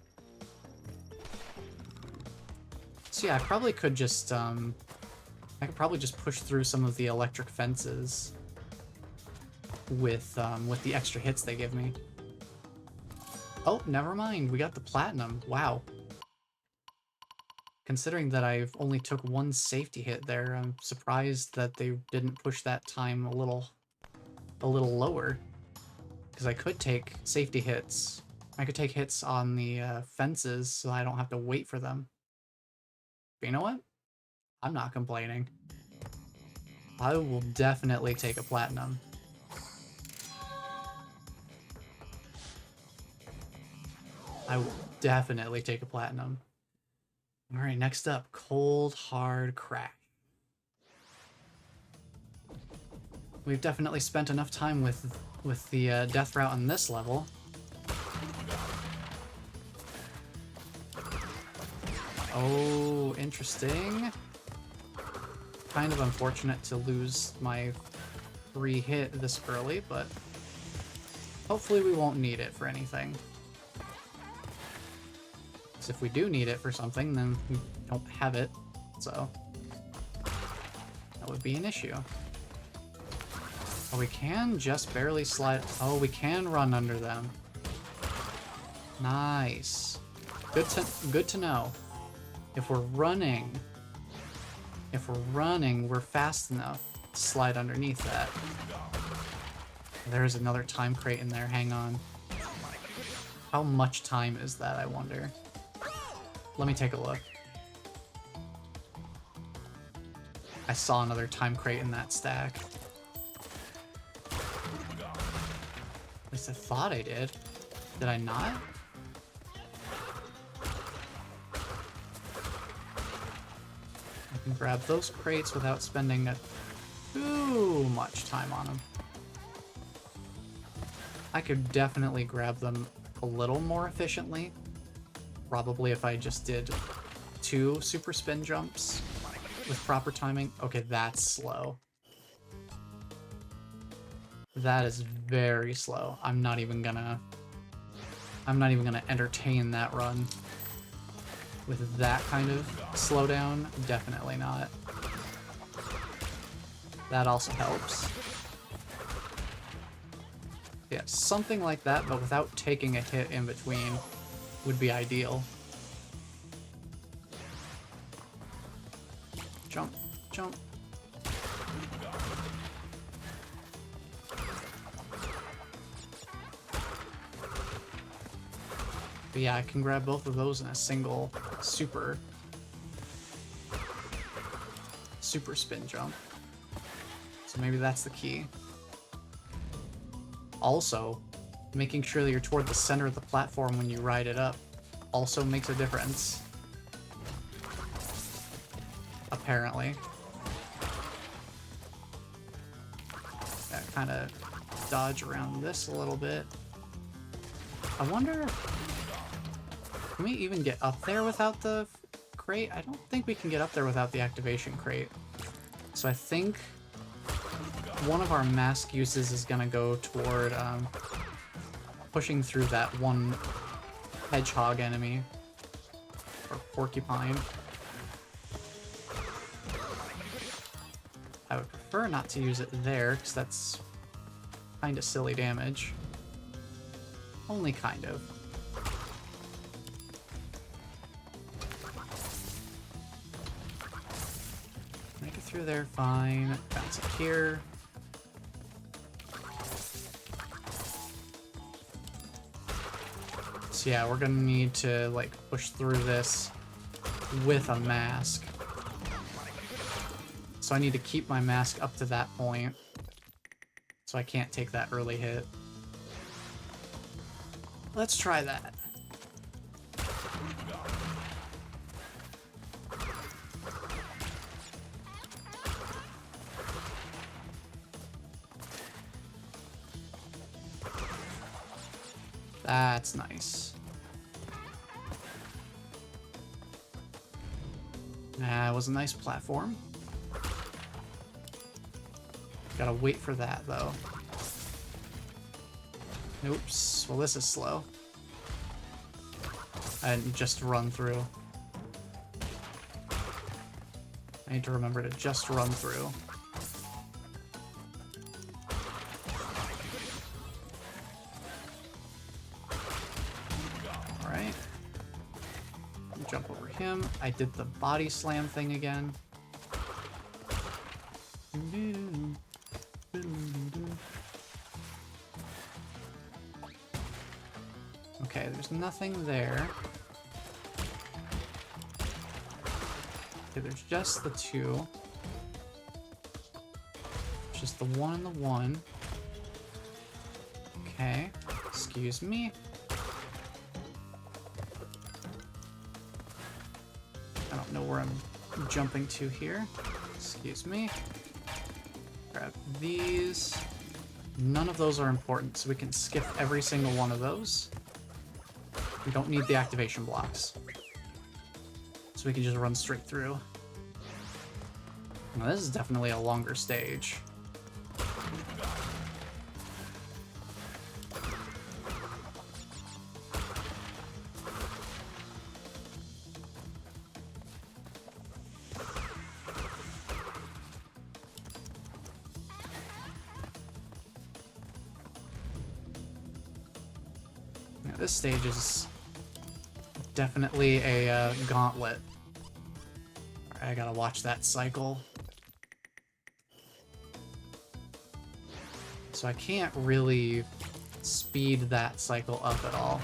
So yeah, I probably could just, I could probably just push through some of the electric fences with the extra hits they give me. Oh, never mind. We got the platinum. Wow. Considering that I've only took one safety hit there, I'm surprised that they didn't push that time a little lower. Because I could take safety hits. I could take hits on the fences so I don't have to wait for them. But you know what? I'm not complaining. I will definitely take a platinum. I will definitely take a platinum. Alright, next up, Cold Hard Crack. We've definitely spent enough time with the death route on this level. Oh, interesting. Kind of unfortunate to lose my free hit this early, but hopefully we won't need it for anything. Because if we do need it for something, then we don't have it, so that would be an issue. Oh, we can just barely slide. Oh, we can run under them. Nice. Good to know. If we're running, we're fast enough to slide underneath that. There's another time crate in there. Hang on. How much time is that, I wonder? Let me take a look. I saw another time crate in that stack. At least I thought I did. Did I not? I can grab those crates without spending too much time on them. I could definitely grab them a little more efficiently. Probably if I just did 2 super spin jumps with proper timing. Okay, that's slow. That is very slow. I'm not even gonna entertain that run. With that kind of slowdown, definitely not. That also helps. Yeah, something like that, but without taking a hit in between would be ideal. Jump, jump. But yeah, I can grab both of those in a single super spin jump. So maybe that's the key. Also, making sure that you're toward the center of the platform when you ride it up also makes a difference. Apparently. Gotta kind of dodge around this a little bit. I wonder... Can we even get up there without the crate? I don't think we can get up there without the activation crate. So I think one of our mask uses is gonna go toward pushing through that one hedgehog enemy. Or porcupine. I would prefer not to use it there, because that's kind of silly damage. Only kind of. Make it through there, fine. Bounce up here. So yeah, we're gonna need to, like, push through this with a mask. So I need to keep my mask up to that point. So I can't take that early hit. Let's try that. That's nice. That was a nice platform. Gotta wait for that, though. Oops. Well, this is slow. I didn't just run through. I need to remember to just run through. Alright. Jump over him. I did the body slam thing again. Okay, there's nothing there. Okay, there's just the 2. Just the 1 and the 1. Okay, excuse me. I don't know where I'm jumping to here. Excuse me. Grab these. None of those are important, so we can skip every single one of those. We don't need the activation blocks. So we can just run straight through. Now, this is definitely a longer stage. This stage is definitely a gauntlet. I gotta watch that cycle. So I can't really speed that cycle up at all.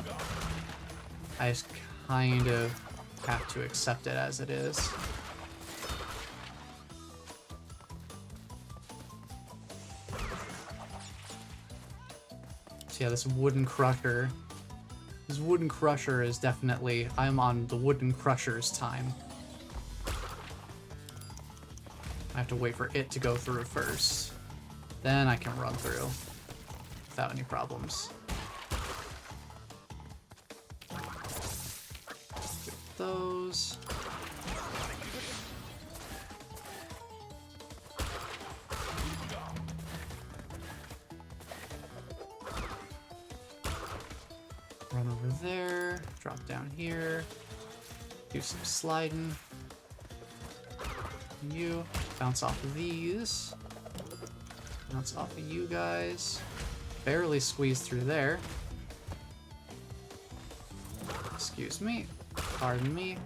I just kind of have to accept it as it is. So yeah, this wooden crusher. This wooden crusher is definitely... I'm on the wooden crusher's time. I have to wait for it to go through first. Then I can run through without any problems. Get those. Run over there, drop down here, do some sliding. You bounce off of these. Bounce off of you guys. Barely squeeze through there. Excuse me. Pardon me.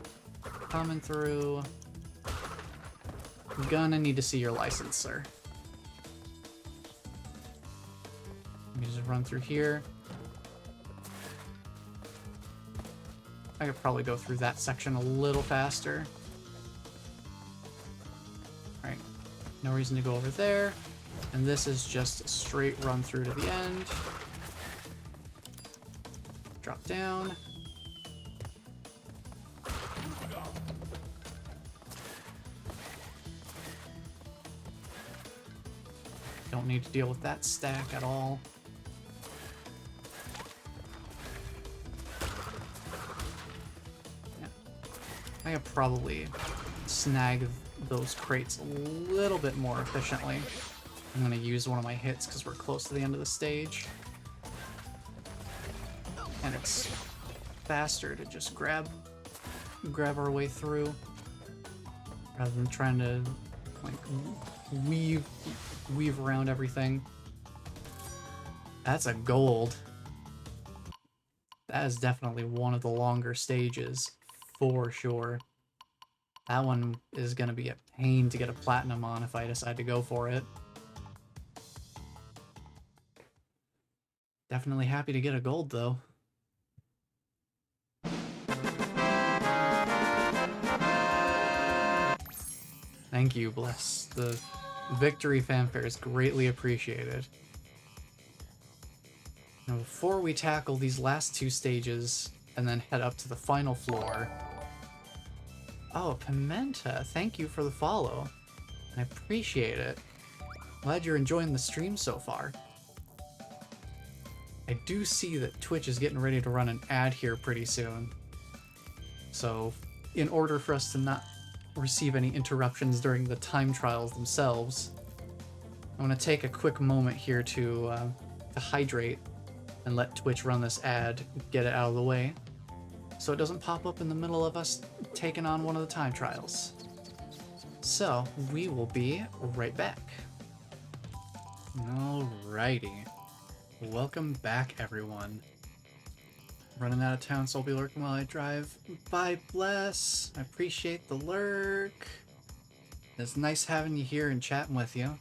Coming through. Gonna need to see your license, sir. Let me just run through here. I could probably go through that section a little faster. Alright. No reason to go over there. And this is just a straight run through to the end. Drop down. Don't need to deal with that stack at all. Yeah. I could probably snag those crates a little bit more efficiently. I'm gonna use one of my hits because we're close to the end of the stage. And it's faster to just grab our way through rather than trying to like weave around everything. That's a gold. That is definitely one of the longer stages for sure. That one is gonna be a pain to get a platinum on if I decide to go for it. Definitely happy to get a gold, though. Thank you, Bless. The victory fanfare is greatly appreciated. Now, before we tackle these last two stages and then head up to the final floor... Oh, Pimenta, thank you for the follow. I appreciate it. Glad you're enjoying the stream so far. I do see that Twitch is getting ready to run an ad here pretty soon. So, in order for us to not receive any interruptions during the time trials themselves, I'm going to take a quick moment here to hydrate and let Twitch run this ad, get it out of the way, so it doesn't pop up in the middle of us taking on one of the time trials. So, we will be right back. Alrighty. Welcome back, everyone. Running out of town, so I'll be lurking while I drive. Bye, Bless. I appreciate the lurk. It's nice having you here and chatting with you.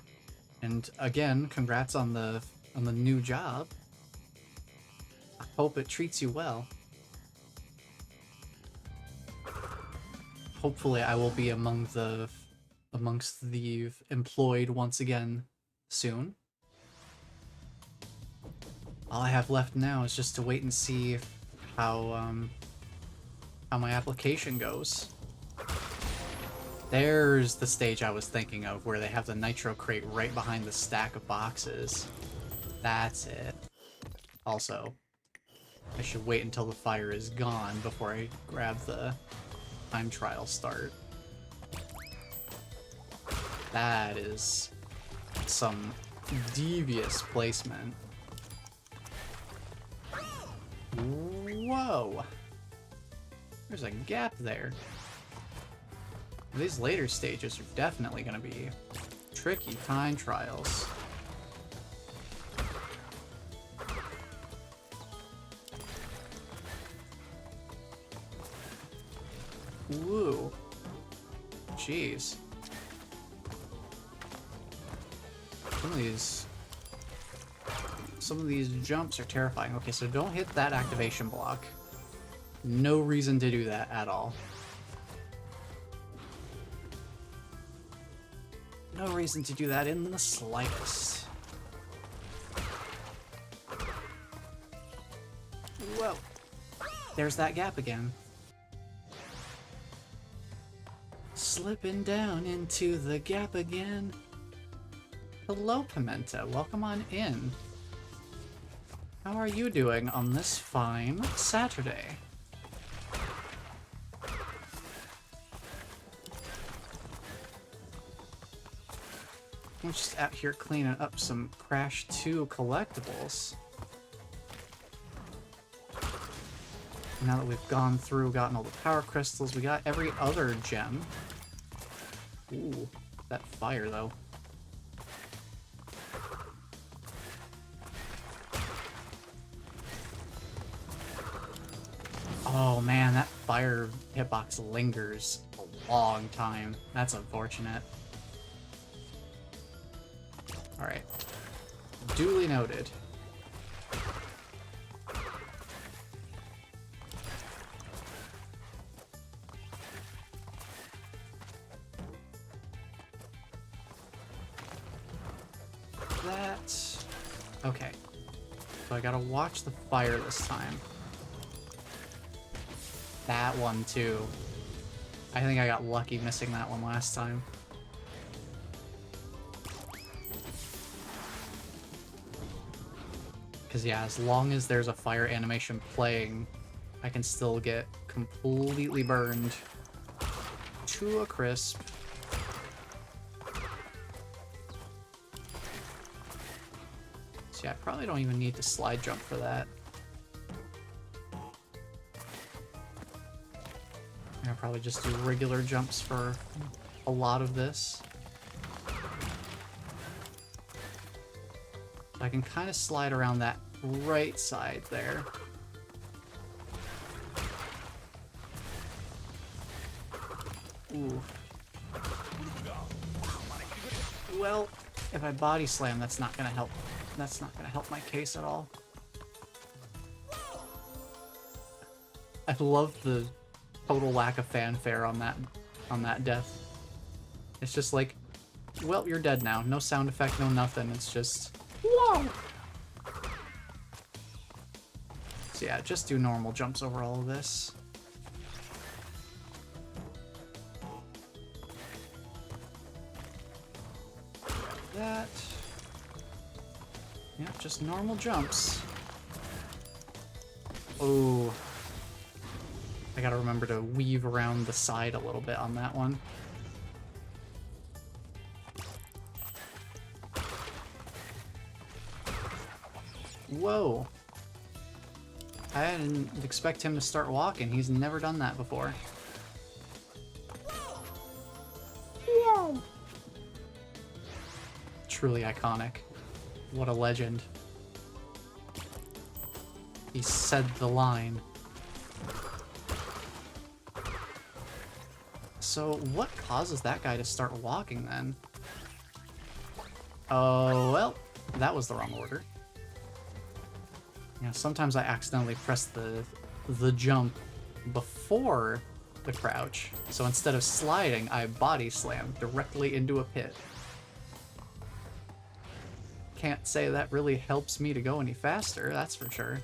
And again, congrats on the new job. I hope it treats you well. Hopefully, I will be amongst the employed once again soon. All I have left now is just to wait and see how my application goes. There's the stage I was thinking of, where they have the nitro crate right behind the stack of boxes. That's it. Also, I should wait until the fire is gone before I grab the time trial start. That is some devious placement. Whoa! There's a gap there. These later stages are definitely going to be tricky time trials. Woo. Jeez. Some of these jumps are terrifying. Okay, so don't hit that activation block. No reason to do that at all. No reason to do that in the slightest. Whoa. There's that gap again. Slipping down into the gap again. Hello, Pimenta. Welcome on in. How are you doing on this fine Saturday? I'm just out here cleaning up some Crash 2 collectibles. Now that we've gone through, gotten all the power crystals, we got every other gem. Ooh, that fire though. Oh man, that fire hitbox lingers a long time. That's unfortunate. Alright. Duly noted. That... Okay. So I gotta watch the fire this time. That one too. I think I got lucky missing that one last time. Because yeah, as long as there's a fire animation playing, I can still get completely burned to a crisp. So yeah, I probably don't even need to slide jump for that. I'll probably just do regular jumps for a lot of this. I can kind of slide around that right side there. Ooh. Well, if I body slam, that's not gonna help. That's not gonna help my case at all. I love the total lack of fanfare on that death. It's just like, well, you're dead now. No sound effect, no nothing. It's just, whoa! So yeah, just do normal jumps over all of this. That. Yeah, just normal jumps. Oh. I gotta remember to weave around the side a little bit on that one. Whoa. I didn't expect him to start walking. He's never done that before. Whoa. Truly iconic. What a legend. He said the line. So what causes that guy to start walking then? Oh, well, that was the wrong order. Yeah, sometimes I accidentally press the jump before the crouch. So instead of sliding, I body slam directly into a pit. Can't say that really helps me to go any faster, that's for sure.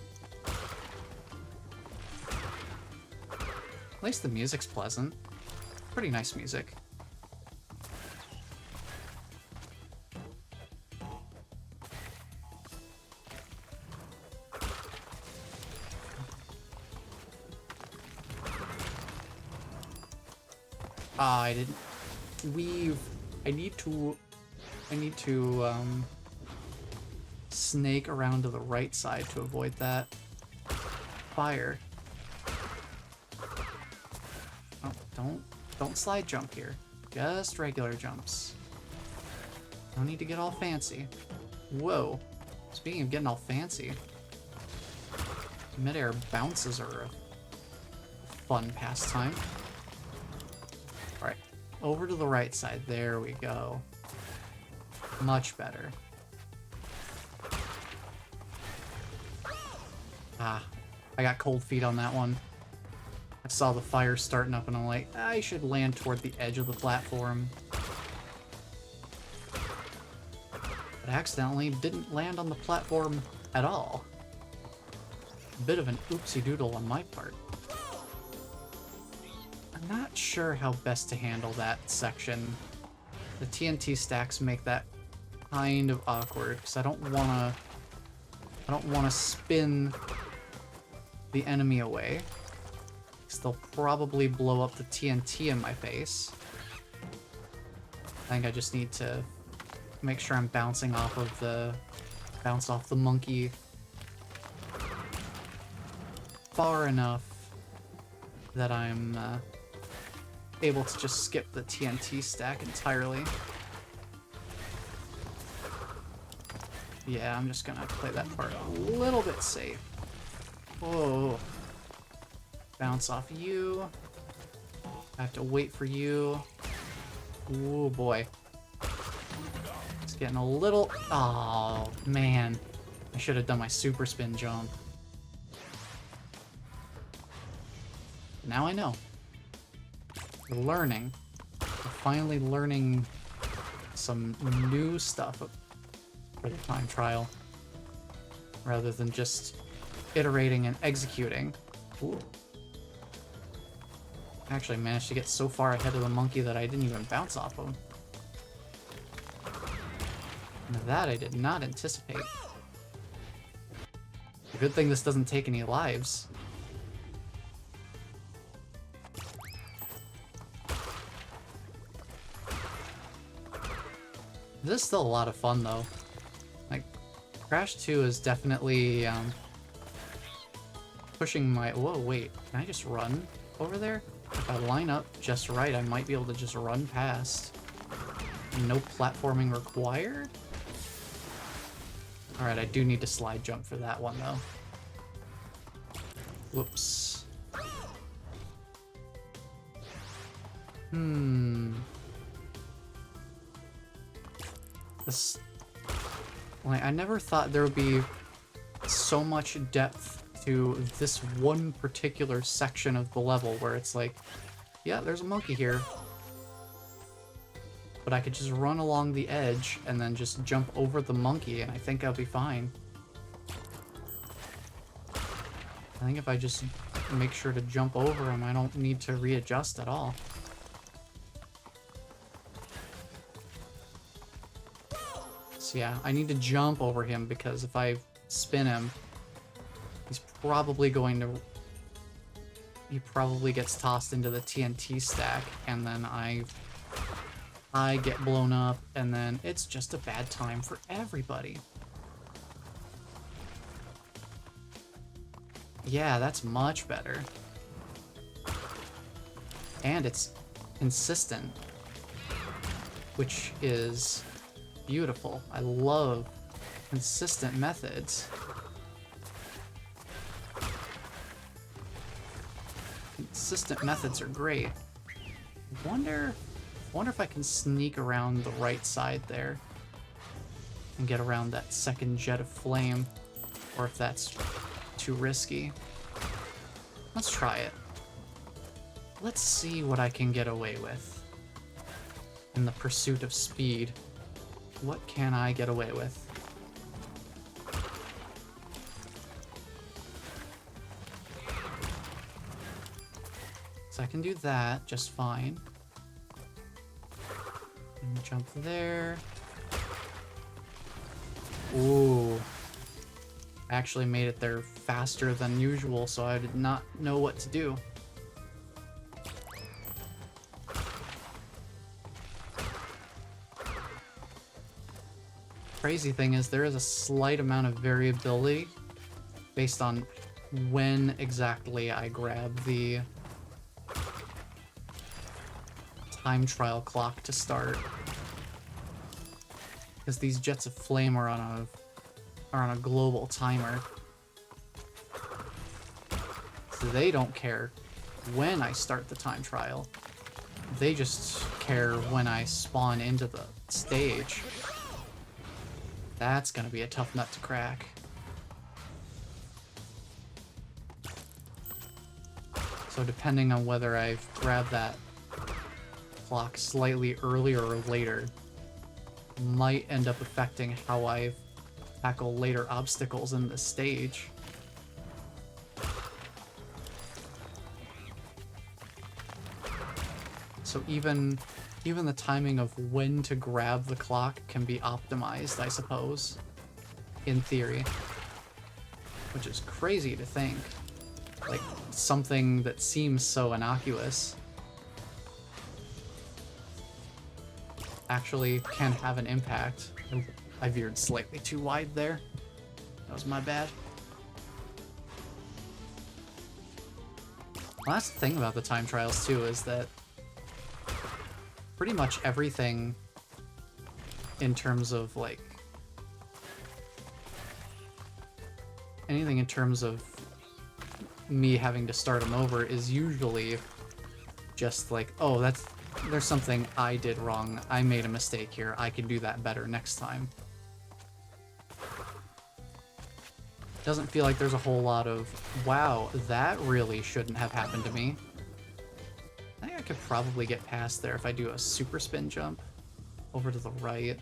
At least the music's pleasant. Pretty nice music. Ah, I didn't weave. I need to snake around to the right side to avoid that fire. Oh, don't slide jump here. Just regular jumps. Don't need to get all fancy. Whoa. Speaking of getting all fancy, midair bounces are a fun pastime. over to the right side. There we go. Much better. Ah, I got cold feet on that one. I saw the fire starting up and I'm like, I should land toward the edge of the platform. But accidentally didn't land on the platform at all. A bit of an oopsie doodle on my part. I'm not sure how best to handle that section. The TNT stacks make that kind of awkward because I don't wanna spin the enemy away. Because they'll probably blow up the TNT in my face. I think I just need to make sure I'm bouncing off of the monkey far enough that I'm able to just skip the TNT stack entirely. Yeah, I'm just gonna play that part a little bit safe. Whoa. Bounce off you. I have to wait for you. Ooh, boy. It's getting a little... Oh, man. I should have done my super spin jump. Now I know. We're learning. We're finally learning some new stuff for the time trial. Rather than just iterating and executing. Ooh. I actually managed to get so far ahead of the monkey that I didn't even bounce off him. Now that I did not anticipate. A good thing this doesn't take any lives. This is still a lot of fun though. Like, Crash 2 is definitely pushing my... Whoa, wait. Can I just run over there? If I line up just right, I might be able to just run past. No platforming required? Alright, I do need to slide jump for that one, though. Whoops. This... Like, I never thought there would be so much depth to this one particular section of the level where it's like, yeah, there's a monkey here. But I could just run along the edge and then just jump over the monkey and I think I'll be fine. I think if I just make sure to jump over him, I don't need to readjust at all. So yeah, I need to jump over him because if I spin him, he's probably going to... He probably gets tossed into the TNT stack, and then I get blown up, and then it's just a bad time for everybody. Yeah, that's much better. And it's consistent, which is beautiful. I love consistent methods. Consistent methods are great. I wonder if I can sneak around the right side there and get around that second jet of flame, or if that's too risky. Let's try it. Let's see what I can get away with in the pursuit of speed. What can I get away with? So I can do that just fine. And jump there. Ooh. I actually made it there faster than usual, so I did not know what to do. Crazy thing is there is a slight amount of variability based on when exactly I grab the time trial clock to start, because these jets of flame are on a global timer, so they don't care when I start the time trial. They just care when I spawn into the stage. That's gonna be a tough nut to crack. So depending on whether I've grabbed that clock slightly earlier or later, might end up affecting how I tackle later obstacles in the stage. So even the timing of when to grab the clock can be optimized, I suppose, in theory. Which is crazy to think. Like, something that seems so innocuous actually can have an impact. Oh, I veered slightly too wide there. That was my bad. Well, that's the thing about the time trials too, is that pretty much everything in terms of like anything in terms of me having to start them over is usually just like, oh, there's something I did wrong. I made a mistake here. I can do that better next time. Doesn't feel like there's a whole lot of, wow, that really shouldn't have happened to me. I think I could probably get past there if I do a super spin jump over to the right.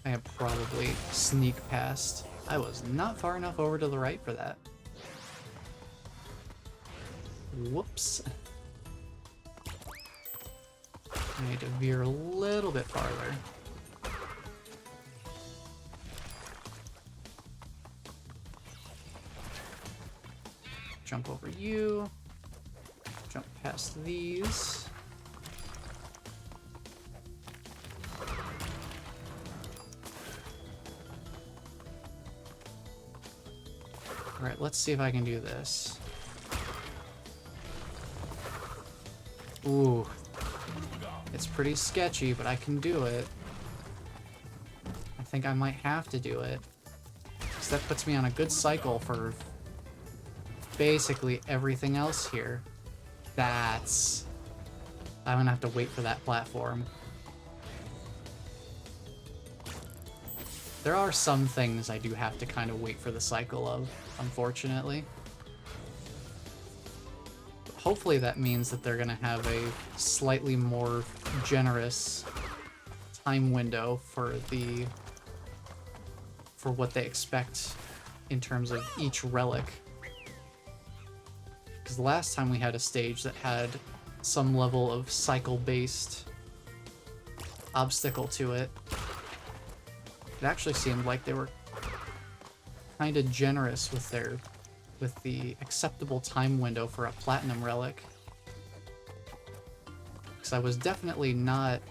I could probably sneak past. I was not far enough over to the right for that. Whoops. I need to veer a little bit farther. Jump over you. Jump past these. Alright, let's see if I can do this. Ooh. It's pretty sketchy, but I can do it. I think I might have to do it. Because that puts me on a good cycle for basically everything else here. I'm gonna have to wait for that platform. There are some things I do have to kind of wait for the cycle of, unfortunately. But hopefully that means that they're gonna have a slightly more generous time window for what they expect in terms of each relic. Because the last time we had a stage that had some level of cycle-based obstacle to it, it actually seemed like they were kind of generous with the acceptable time window for a platinum relic. Because I was definitely not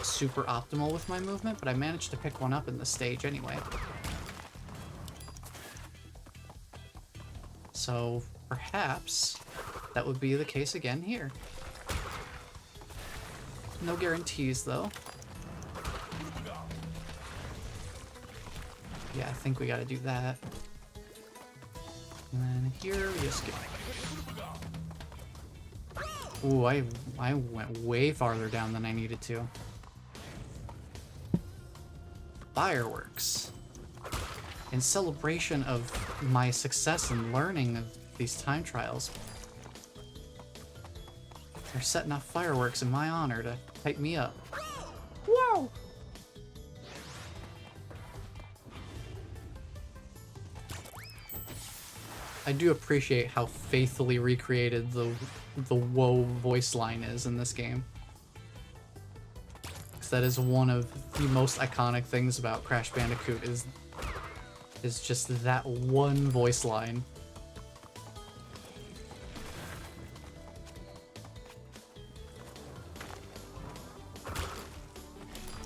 super optimal with my movement, but I managed to pick one up in the stage anyway. So perhaps that would be the case again here. No guarantees, though. Yeah, I think we gotta do that. And then here, we just get... Ooh, I went way farther down than I needed to. Fireworks. In celebration of my success in learning of these time trials, they're setting off fireworks in my honor to hype me up. Whoa! I do appreciate how faithfully recreated the whoa voice line is in this game. Because that is one of the most iconic things about Crash Bandicoot is just that one voice line.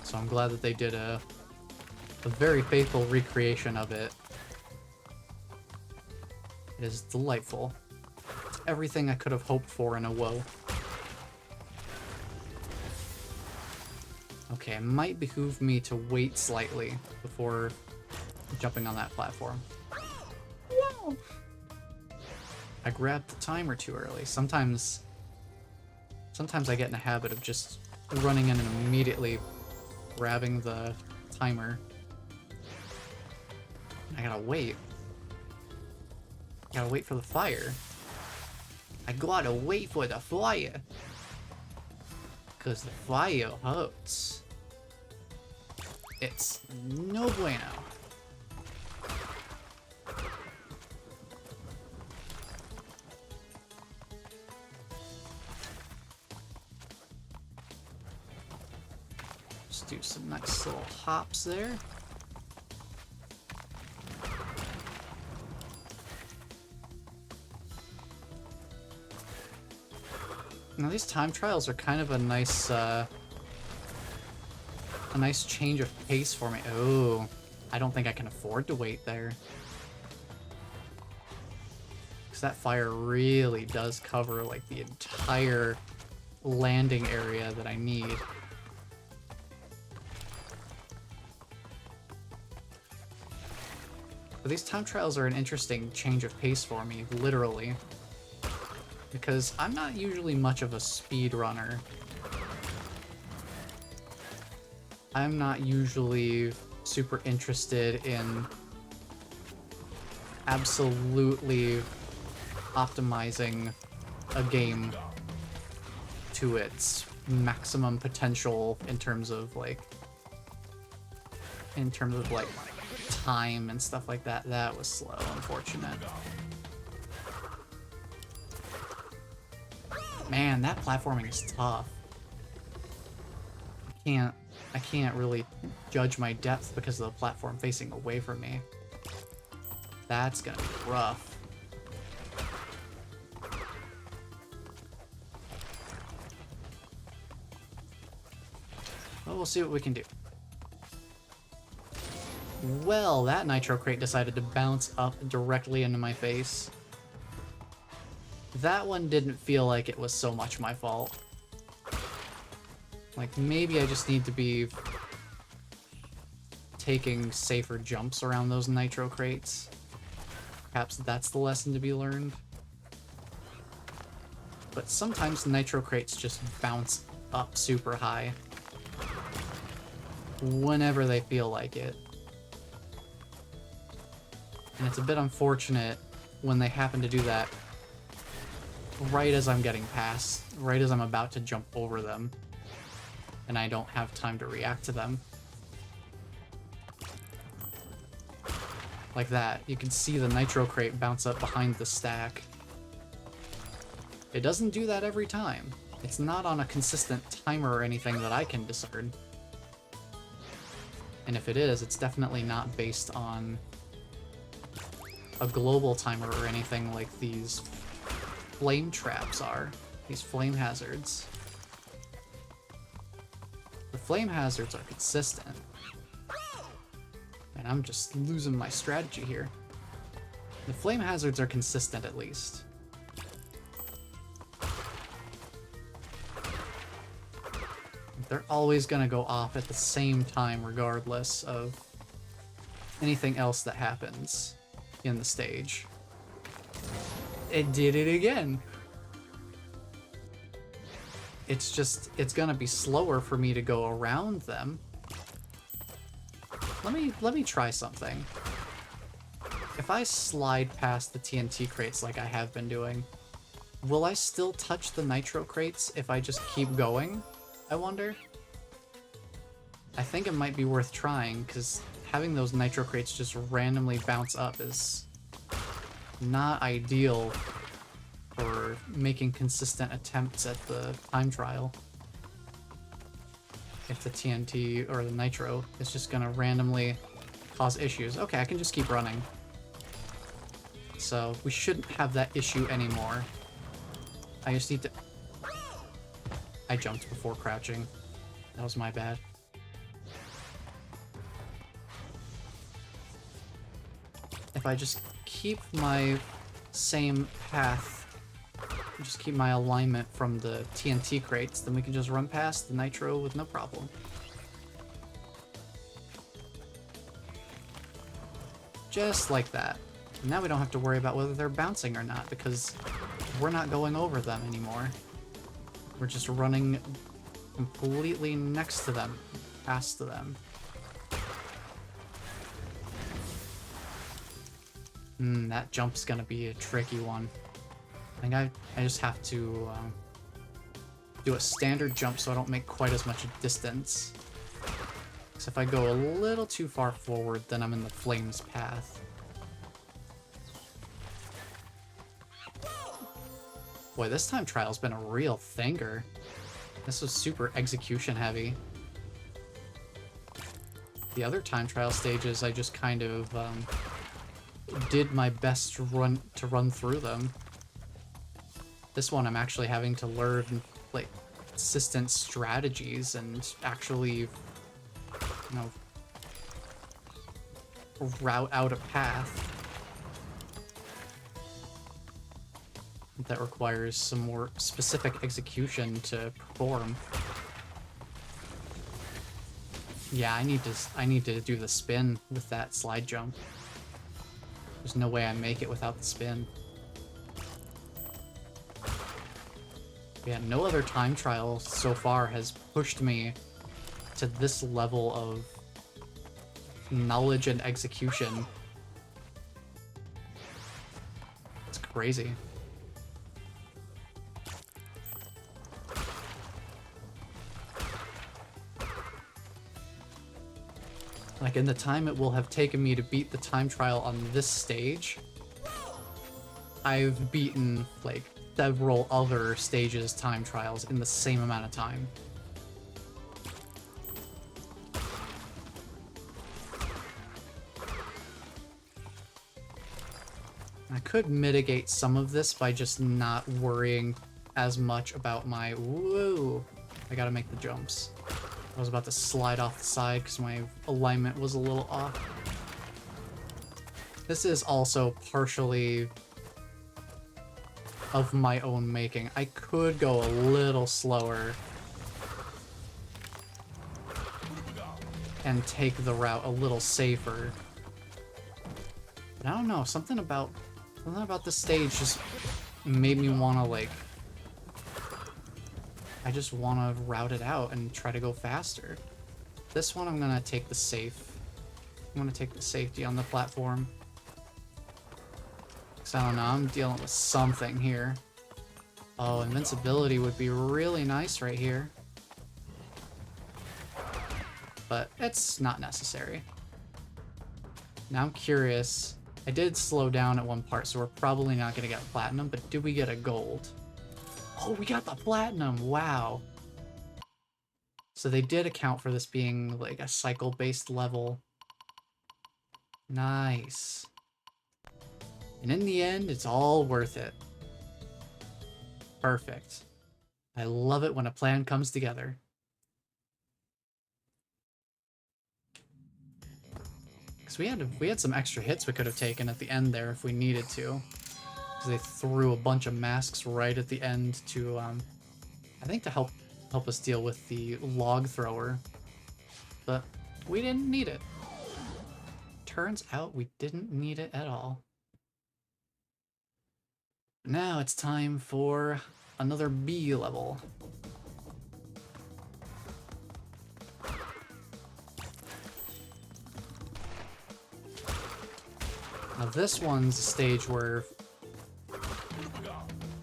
So I'm glad that they did a very faithful recreation of it. It is delightful. It's everything I could have hoped for in a woe. Okay, it might behoove me to wait slightly before jumping on that platform. Whoa! I grabbed the timer too early. Sometimes Sometimes I get in a habit of just running in and immediately grabbing the timer. I gotta wait. I gotta wait for the fire. I gotta wait for the fire. Cause the fire hurts. It's no bueno. Just do some nice little hops there. Now these time trials are kind of a nice change of pace for me. Oh, I don't think I can afford to wait there. Because that fire really does cover like the entire landing area that I need. But these time trials are an interesting change of pace for me, literally. Because I'm not usually much of a speed runner. I'm not usually super interested in absolutely optimizing a game to its maximum potential in terms of like time and stuff like that. That was slow, unfortunate. Man, that platforming is tough. I can't really judge my depth because of the platform facing away from me. That's gonna be rough. Well, we'll see what we can do. Well, that nitro crate decided to bounce up directly into my face. That one didn't feel like it was so much my fault. Like, maybe I just need to be taking safer jumps around those nitro crates. Perhaps that's the lesson to be learned. But sometimes nitro crates just bounce up super high whenever they feel like it. And it's a bit unfortunate when they happen to do that right as I'm getting past, right as I'm about to jump over them, and I don't have time to react to them. Like that. You can see the nitro crate bounce up behind the stack. It doesn't do that every time. It's not on a consistent timer or anything that I can discern. And if it is, it's definitely not based on a global timer or anything like these flame traps are. These flame hazards. The flame hazards are consistent. And I'm just losing my strategy here. The flame hazards are consistent at least. They're always gonna go off at the same time regardless of anything else that happens in the stage. It did it again. It's just, it's gonna be slower for me to go around them. Let me try something. If I slide past the TNT crates like I have been doing, will I still touch the nitro crates if I just keep going? I wonder. I think it might be worth trying, because having those nitro crates just randomly bounce up is not ideal for making consistent attempts at the time trial. If the TNT or the nitro is just gonna randomly cause issues. Okay, I can just keep running. So we shouldn't have that issue anymore. I just need to... I jumped before crouching. That was my bad. If I just keep my same path, just keep my alignment from the TNT crates, then we can just run past the nitro with no problem. Just like that. Now we don't have to worry about whether they're bouncing or not, because we're not going over them anymore. We're just running completely next to them, past to them. That jump's gonna be a tricky one. I think I just have to do a standard jump so I don't make quite as much distance. Because if I go a little too far forward, then I'm in the flames path. Boy, this time trial's been a real thinker. This was super execution heavy. The other time trial stages, I just kind of did my best to run through them. This one, I'm actually having to learn like consistent strategies and actually, you know, route out a path that requires some more specific execution to perform. Yeah, I need to do the spin with that slide jump. There's no way I make it without the spin. Yeah, no other time trial so far has pushed me to this level of knowledge and execution. It's crazy. Like, in the time it will have taken me to beat the time trial on this stage, I've beaten, like, several other stages time trials in the same amount of time. I could mitigate some of this by just not worrying as much about my... Whoa! I gotta make the jumps. I was about to slide off the side because my alignment was a little off. This is also partially of my own making. I could go a little slower and take the route a little safer. But I don't know, something about this stage just made me want to, like, I just want to route it out and try to go faster. This one I'm gonna take the safe. I'm gonna take the safety on the platform. Because I don't know, I'm dealing with something here. Oh, invincibility would be really nice right here. But it's not necessary. Now I'm curious. I did slow down at one part, so we're probably not gonna get platinum, but did we get a gold? Oh, we got the platinum! Wow. So they did account for this being like a cycle-based level. Nice. And in the end, it's all worth it. Perfect. I love it when a plan comes together. Because we had some extra hits we could have taken at the end there if we needed to. Because they threw a bunch of masks right at the end to, I think to help us deal with the log thrower. But we didn't need it. Turns out we didn't need it at all. Now it's time for another B level. Now this one's a stage where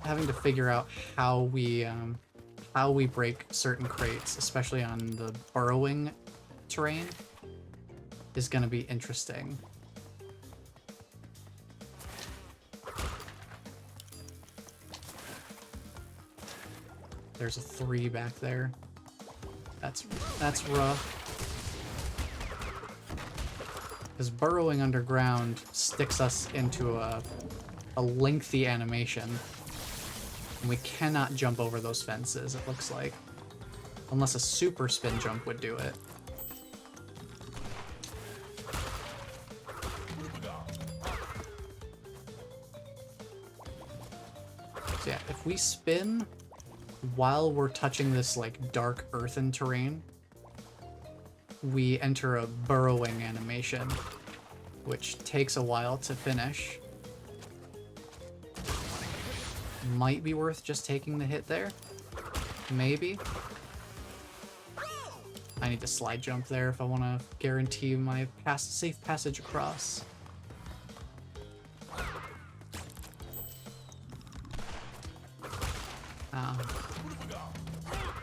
having to figure out how we break certain crates, especially on the burrowing terrain, is going to be interesting. There's a 3 back there. That's rough. Because burrowing underground sticks us into a lengthy animation. And we cannot jump over those fences, it looks like. Unless a super spin jump would do it. So yeah, if we spin while we're touching this like dark earthen terrain, we enter a burrowing animation, which takes a while to finish. Might be worth just taking the hit there. Maybe. I need to slide jump there if I want to guarantee my safe passage across.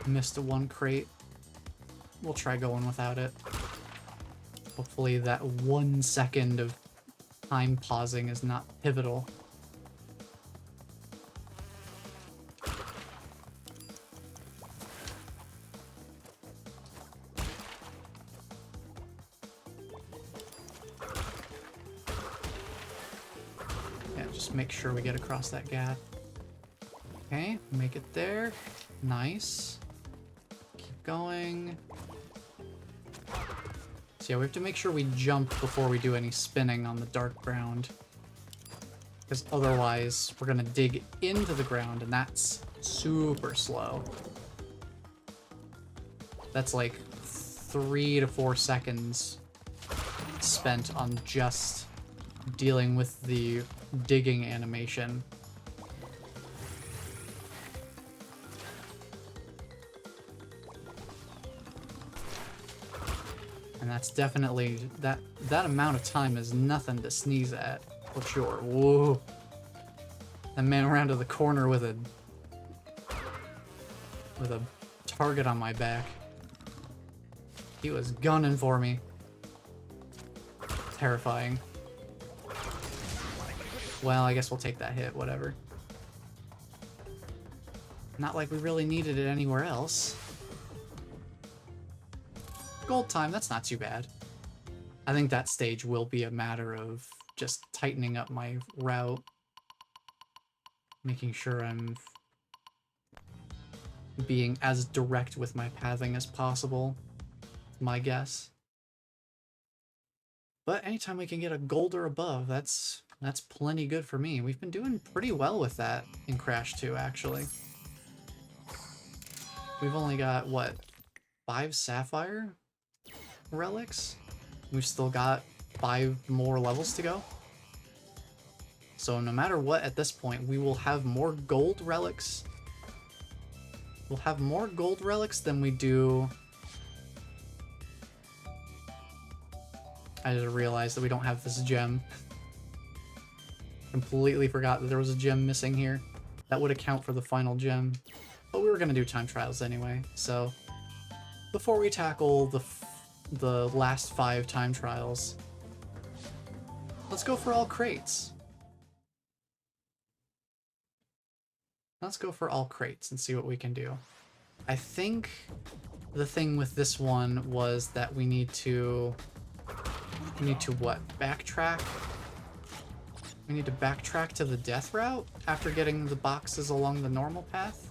Missed a one crate. We'll try going without it. Hopefully that 1 second of time pausing is not pivotal. Yeah, just make sure we get across that gap. Okay, make it there. Nice. Keep going. So yeah, we have to make sure we jump before we do any spinning on the dark ground. Because otherwise, we're gonna dig into the ground, and that's super slow. That's like 3 to 4 seconds spent on just dealing with the digging animation. And that's definitely, that amount of time is nothing to sneeze at, for sure. Whoa. That man around to the corner with a target on my back. He was gunning for me. Terrifying. Well, I guess we'll take that hit, whatever. Not like we really needed it anywhere else. Gold time, that's not too bad. I think that stage will be a matter of just tightening up my route. Making sure I'm being as direct with my pathing as possible. My guess. But anytime we can get a gold or above, that's plenty good for me. We've been doing pretty well with that in Crash 2, actually. We've only got, what, 5 sapphire relics? We've still got 5 more levels to go. So no matter what, at this point, we will have more gold relics. We'll have more gold relics than we do... I just realized that we don't have this gem. Completely forgot that there was a gem missing here. That would account for the final gem. But we were going to do time trials anyway, so... Before we tackle the last 5 time trials, let's go for all crates. Let's go for all crates and see what we can do. I think the thing with this one was that we need to what? Backtrack? We need to backtrack to the death route after getting the boxes along the normal path?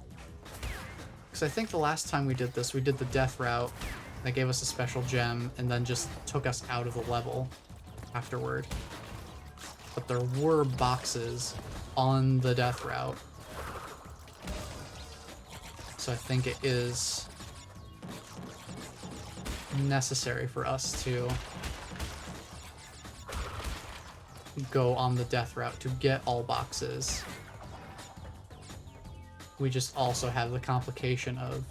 Because I think the last time we did this, we did the death route. That gave us a special gem, and then just took us out of the level afterward. But there were boxes on the death route. So I think it is necessary for us to go on the death route to get all boxes. We just also have the complication of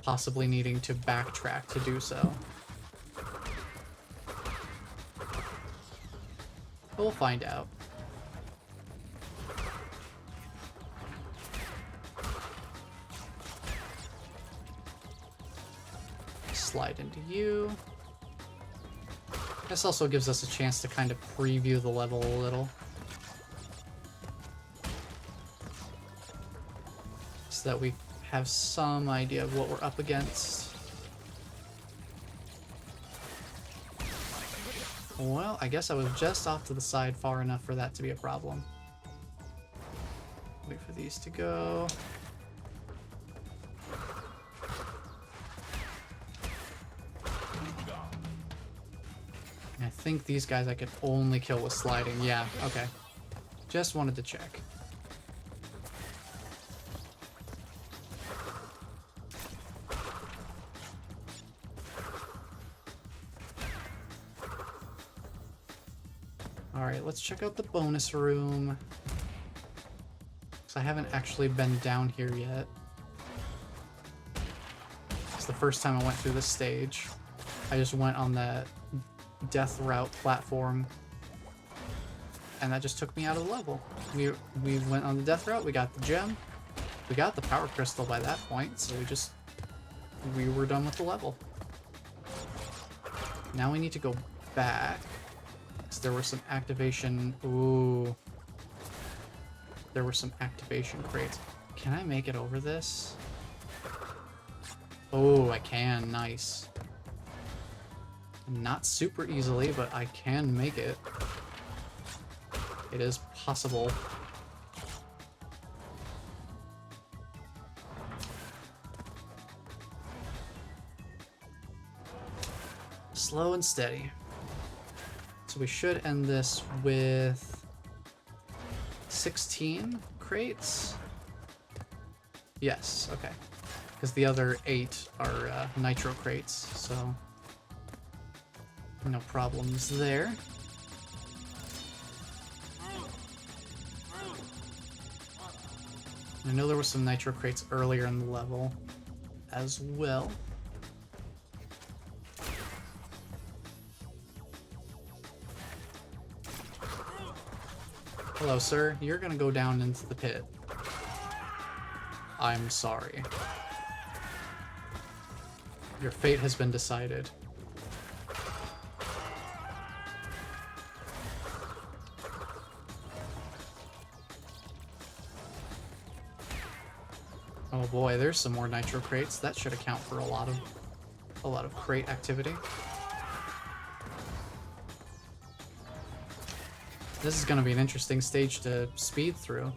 possibly needing to backtrack to do so. But we'll find out. Slide into you. This also gives us a chance to kind of preview the level a little. So that we have some idea of what we're up against. Well, I guess I was just off to the side far enough for that to be a problem. Wait for these to go. I think these guys I could only kill with sliding. Yeah, okay. Just wanted to check. Alright, let's check out the bonus room. Because I haven't actually been down here yet. the first time I went through this stage. I just went on that death route platform, and that just took me out of the level. We went on the death route, we got the gem, we got the power crystal by that point, so we were done with the level. Now we need to go back, because there were some activation... Ooh. There were some activation crates. Can I make it over this? Oh, I can. Nice. Not super easily, but I can make it. It is possible. Slow and steady. So we should end this with 16 crates. Yes, okay. Because the other 8 are nitro crates, so no problems there. I know there were some nitro crates earlier in the level as well. Hello, sir. You're gonna go down into the pit. I'm sorry. Your fate has been decided. Oh boy, there's some more nitro crates. That should account for a lot of crate activity. This is gonna be an interesting stage to speed through.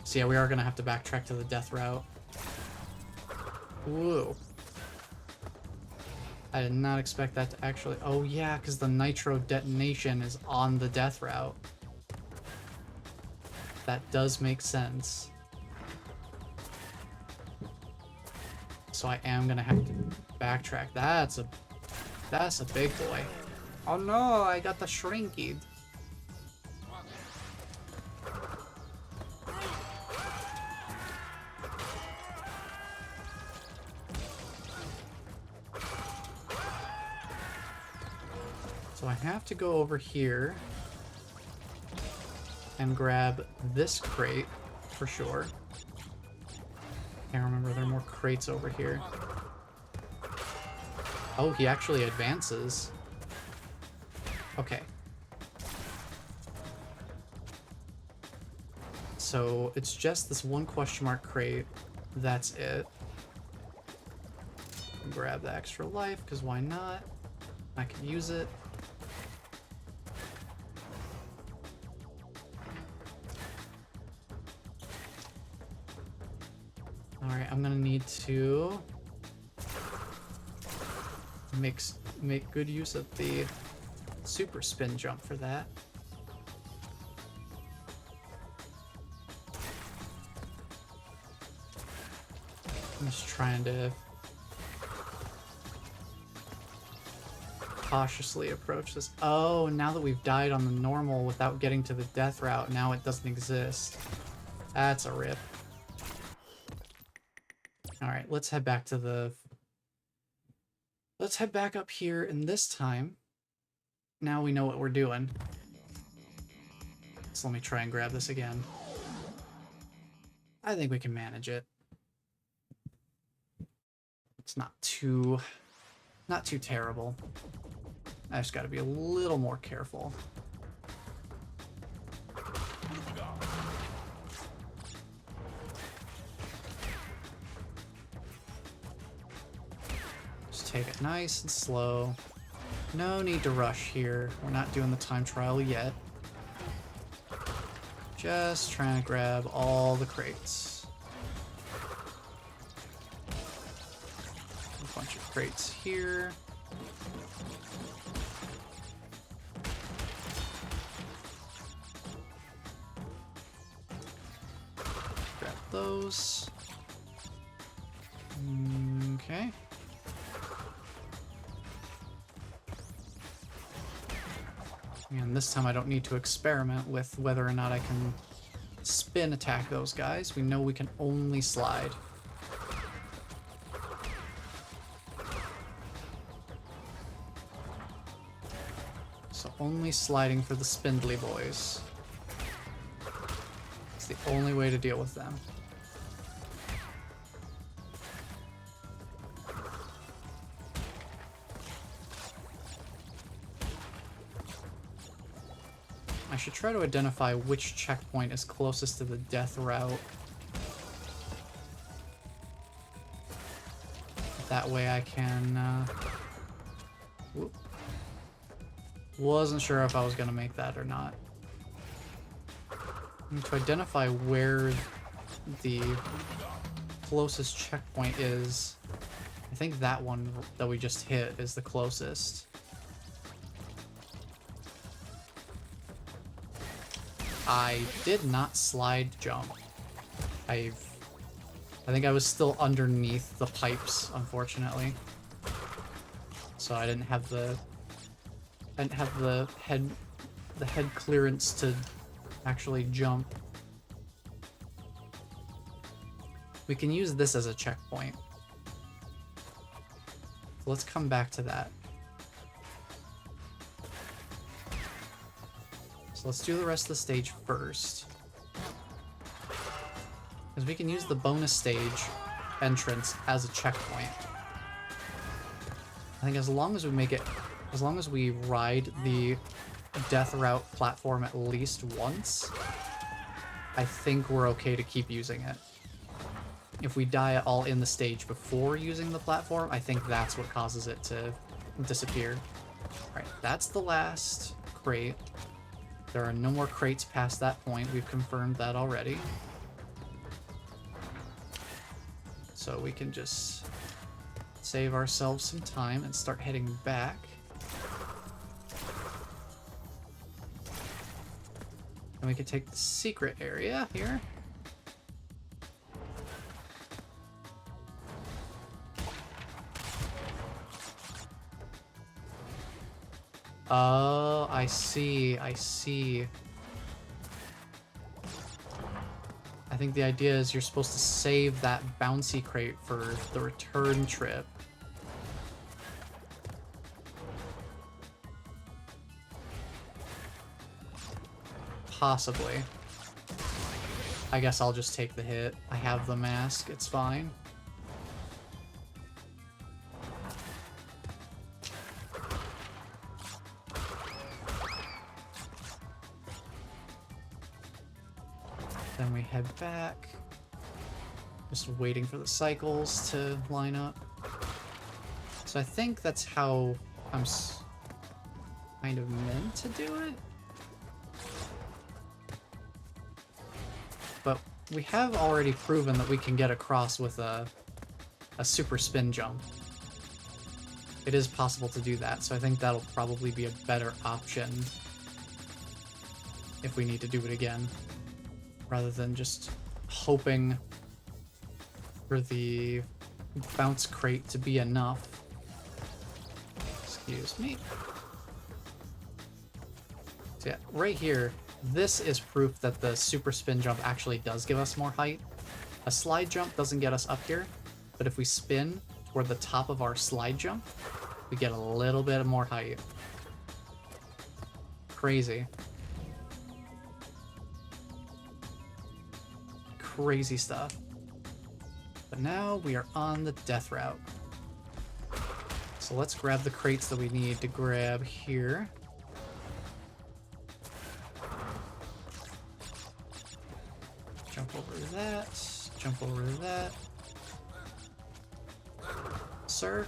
So yeah, we are gonna have to backtrack to the death route. Whoa. I did not expect that to actually... Oh yeah, because the nitro detonation is on the death route. That does make sense. So I am gonna have to backtrack. That's a big boy. Oh no, I got the shrinked. So I have to go over here and grab this crate for sure. Can't remember, there are more crates over here. Oh, he actually advances. Okay. So it's just this one question mark crate. That's it. Grab the extra life, because why not? I can use it. Alright, I'm gonna need to make good use of the super spin jump for that. I'm just trying to cautiously approach this. Oh, now that we've died on the normal without getting to the death route, now it doesn't exist. That's a rip. Alright, let's head back to the... Let's head back up here, and this time, now we know what we're doing. So let me try and grab this again. I think we can manage it. It's not too terrible. I just gotta be a little more careful. Take it nice and slow. No need to rush here. We're not doing the time trial yet. Just trying to grab all the crates. A bunch of crates here. Grab those. Okay. And this time I don't need to experiment with whether or not I can spin attack those guys. We know we can only slide. So only sliding for the spindly boys. It's the only way to deal with them. I should try to identify which checkpoint is closest to the death route. That way I can, whoop. Wasn't sure if I was gonna make that or not. And to identify where the closest checkpoint is, I think that one that we just hit is the closest. I did not slide jump. I think I was still underneath the pipes, unfortunately. So I didn't have the head clearance to actually jump. We can use this as a checkpoint. So let's come back to that. So let's do the rest of the stage first. Because we can use the bonus stage entrance as a checkpoint. I think as long as we make it, as long as we ride the death route platform at least once, I think we're okay to keep using it. If we die at all in the stage before using the platform, I think that's what causes it to disappear. Alright, that's the last crate. There are no more crates past that point. We've confirmed that already. So we can just save ourselves some time and start heading back. And we can take the secret area here. Oh, I see, I see. I think the idea is you're supposed to save that bouncy crate for the return trip. Possibly. I guess I'll just take the hit. I have the mask, it's fine. Then we head back. Just waiting for the cycles to line up. So I think that's how I'm kind of meant to do it. But we have already proven that we can get across with a super spin jump. It is possible to do that, so I think that'll probably be a better option if we need to do it again, rather than just hoping for the bounce crate to be enough. Excuse me. So yeah, right here, this is proof that the super spin jump actually does give us more height. A slide jump doesn't get us up here, but if we spin toward the top of our slide jump, we get a little bit more height. Crazy. Crazy stuff. But now we are on the death route. So let's grab the crates that we need to grab here. Jump over that. Jump over that. Sir?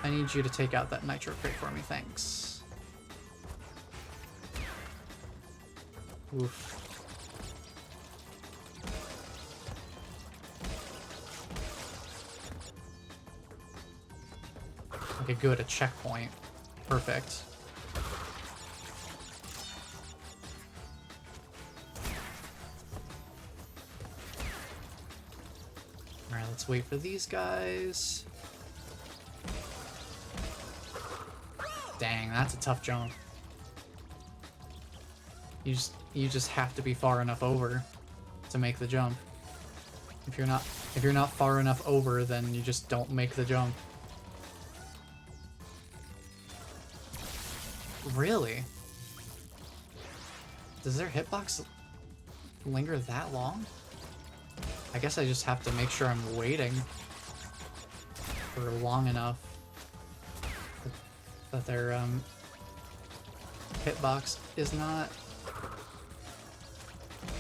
I need you to take out that nitro crate for me, thanks. Oof. Okay, good, a checkpoint. Perfect. Alright, let's wait for these guys. Dang, that's a tough jump. You just have to be far enough over to make the jump. If you're not far enough over, then you just don't make the jump. Really? Does their hitbox linger that long? I guess I just have to make sure I'm waiting for long enough that their hitbox is not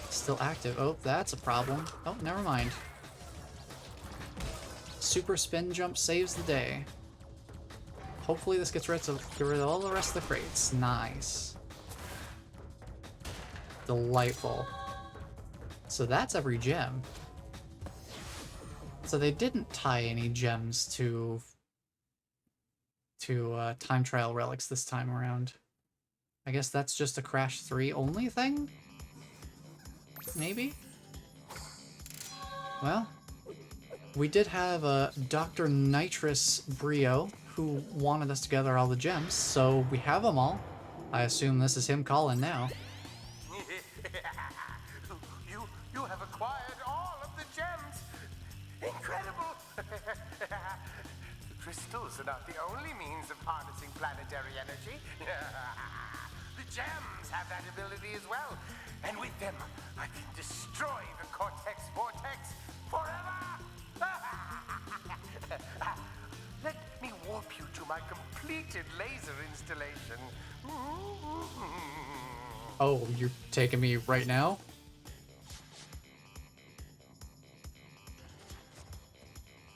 still active. Oh, that's a problem. Oh, never mind. Super spin jump saves the day. Hopefully this gets rid of all the rest of the crates. Nice. Delightful. So that's every gem. So they didn't tie any gems to time trial relics this time around. I guess that's just a Crash 3 only thing? Maybe? Well, we did have a Dr. Nitrous Brio who wanted us to gather all the gems, so we have them all. I assume this is him calling now. You have acquired all of the gems. Incredible. The crystals are not the only means of harnessing planetary energy. The gems have that ability as well. And with them, I can destroy the Cortex Vortex forever. Let me warp you to my completed laser installation. Oh, you're taking me right now?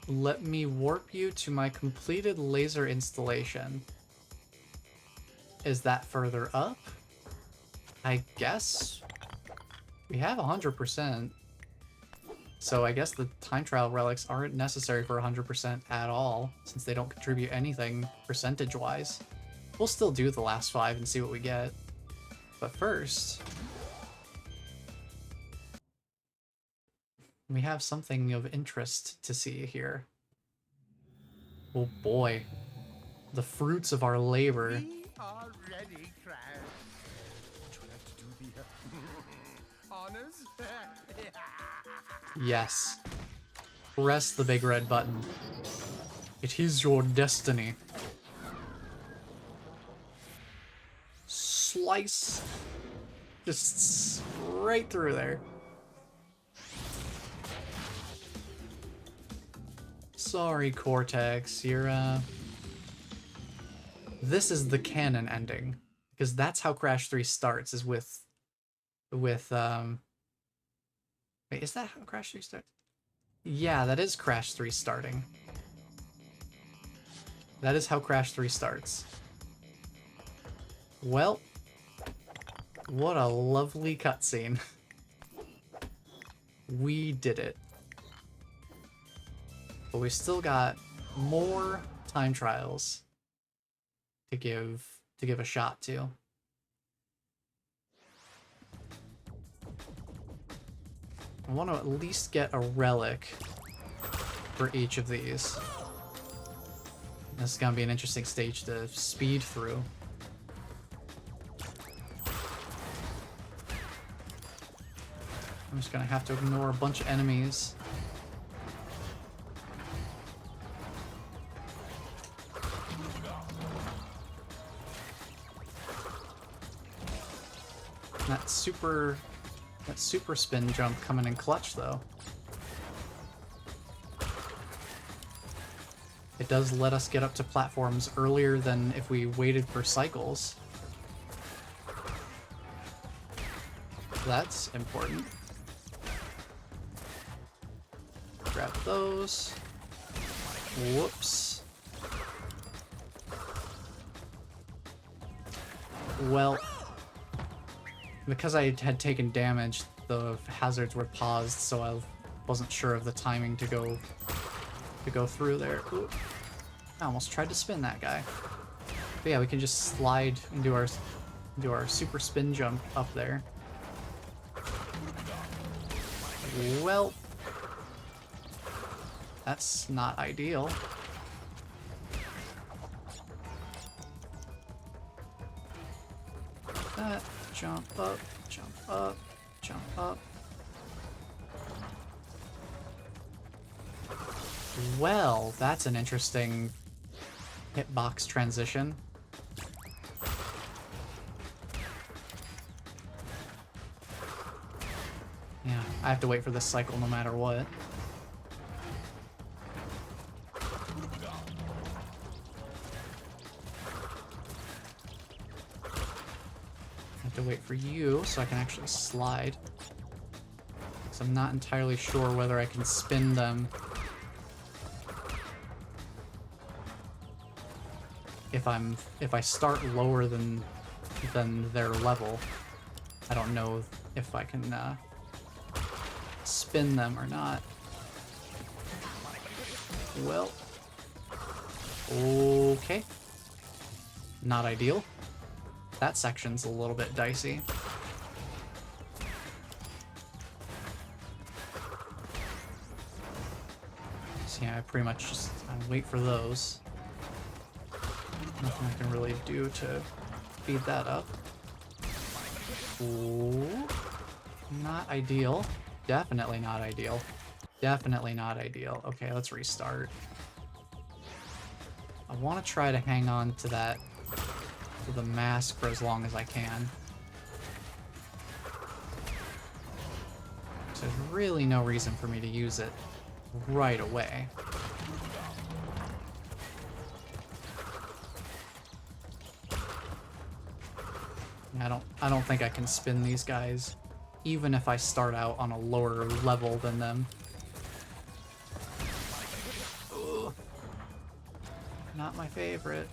Let me warp you to my completed laser installation. Is that further up? I guess we have 100%. So I guess the time trial relics aren't necessary for 100% at all, since they don't contribute anything percentage-wise. We'll still do the last 5 and see what we get. But first, we have something of interest to see here. Oh boy. The fruits of our labor. We are ready, Crash. Would you like to do the honors? Yes. Press the big red button. It is your destiny. Slice. Just right through there. Sorry, Cortex. You're, This is the canon ending. Because that's how Crash 3 starts, is with... Wait, is that how Crash 3 starts? Yeah, that is Crash 3 starting. That is how Crash 3 starts. Well, what a lovely cutscene. We did it. But we still got more time trials to give a shot to. I want to at least get a relic for each of these. This is gonna be an interesting stage to speed through. I'm just gonna have to ignore a bunch of enemies. That super spin jump coming in clutch, though. It does let us get up to platforms earlier than if we waited for cycles. That's important. Grab those. Whoops. Well, because I had taken damage, the hazards were paused, so I wasn't sure of the timing to go through there. Ooh. I almost tried to spin that guy. But yeah, we can just slide and do our super spin jump up there. Well, that's not ideal. That, jump up, jump up, jump up. Well, that's an interesting hitbox transition. I have to wait for this cycle no matter what. I have to wait for you so I can actually slide. So I'm not entirely sure whether I can spin them if I start lower than their level. I don't know if I can spin them or not. Well, okay. Not ideal. That section's a little bit dicey. So yeah, I pretty much just wait for those. Nothing I can really do to speed that up. Ooh. Not ideal. Definitely not ideal. Definitely not ideal. Okay, let's restart. I want to try to hang on to that, to the mask for as long as I can. So there's really no reason for me to use it right away. I don't think I can spin these guys, even if I start out on a lower level than them. Ugh. Not my favorite.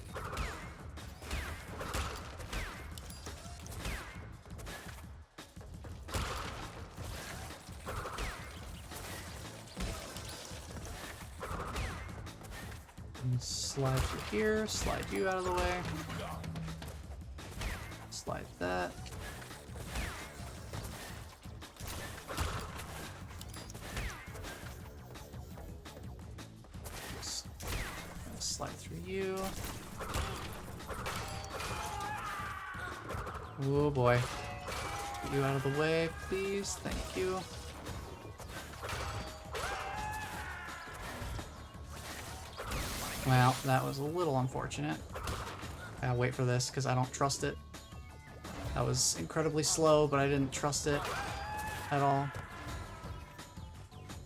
And slide through here, slide you out of the way. Slide that. Slide through you. Oh boy. Get you out of the way, please. Thank you. Well, that was a little unfortunate. I'll wait for this because I don't trust it. That was incredibly slow, but I didn't trust it at all.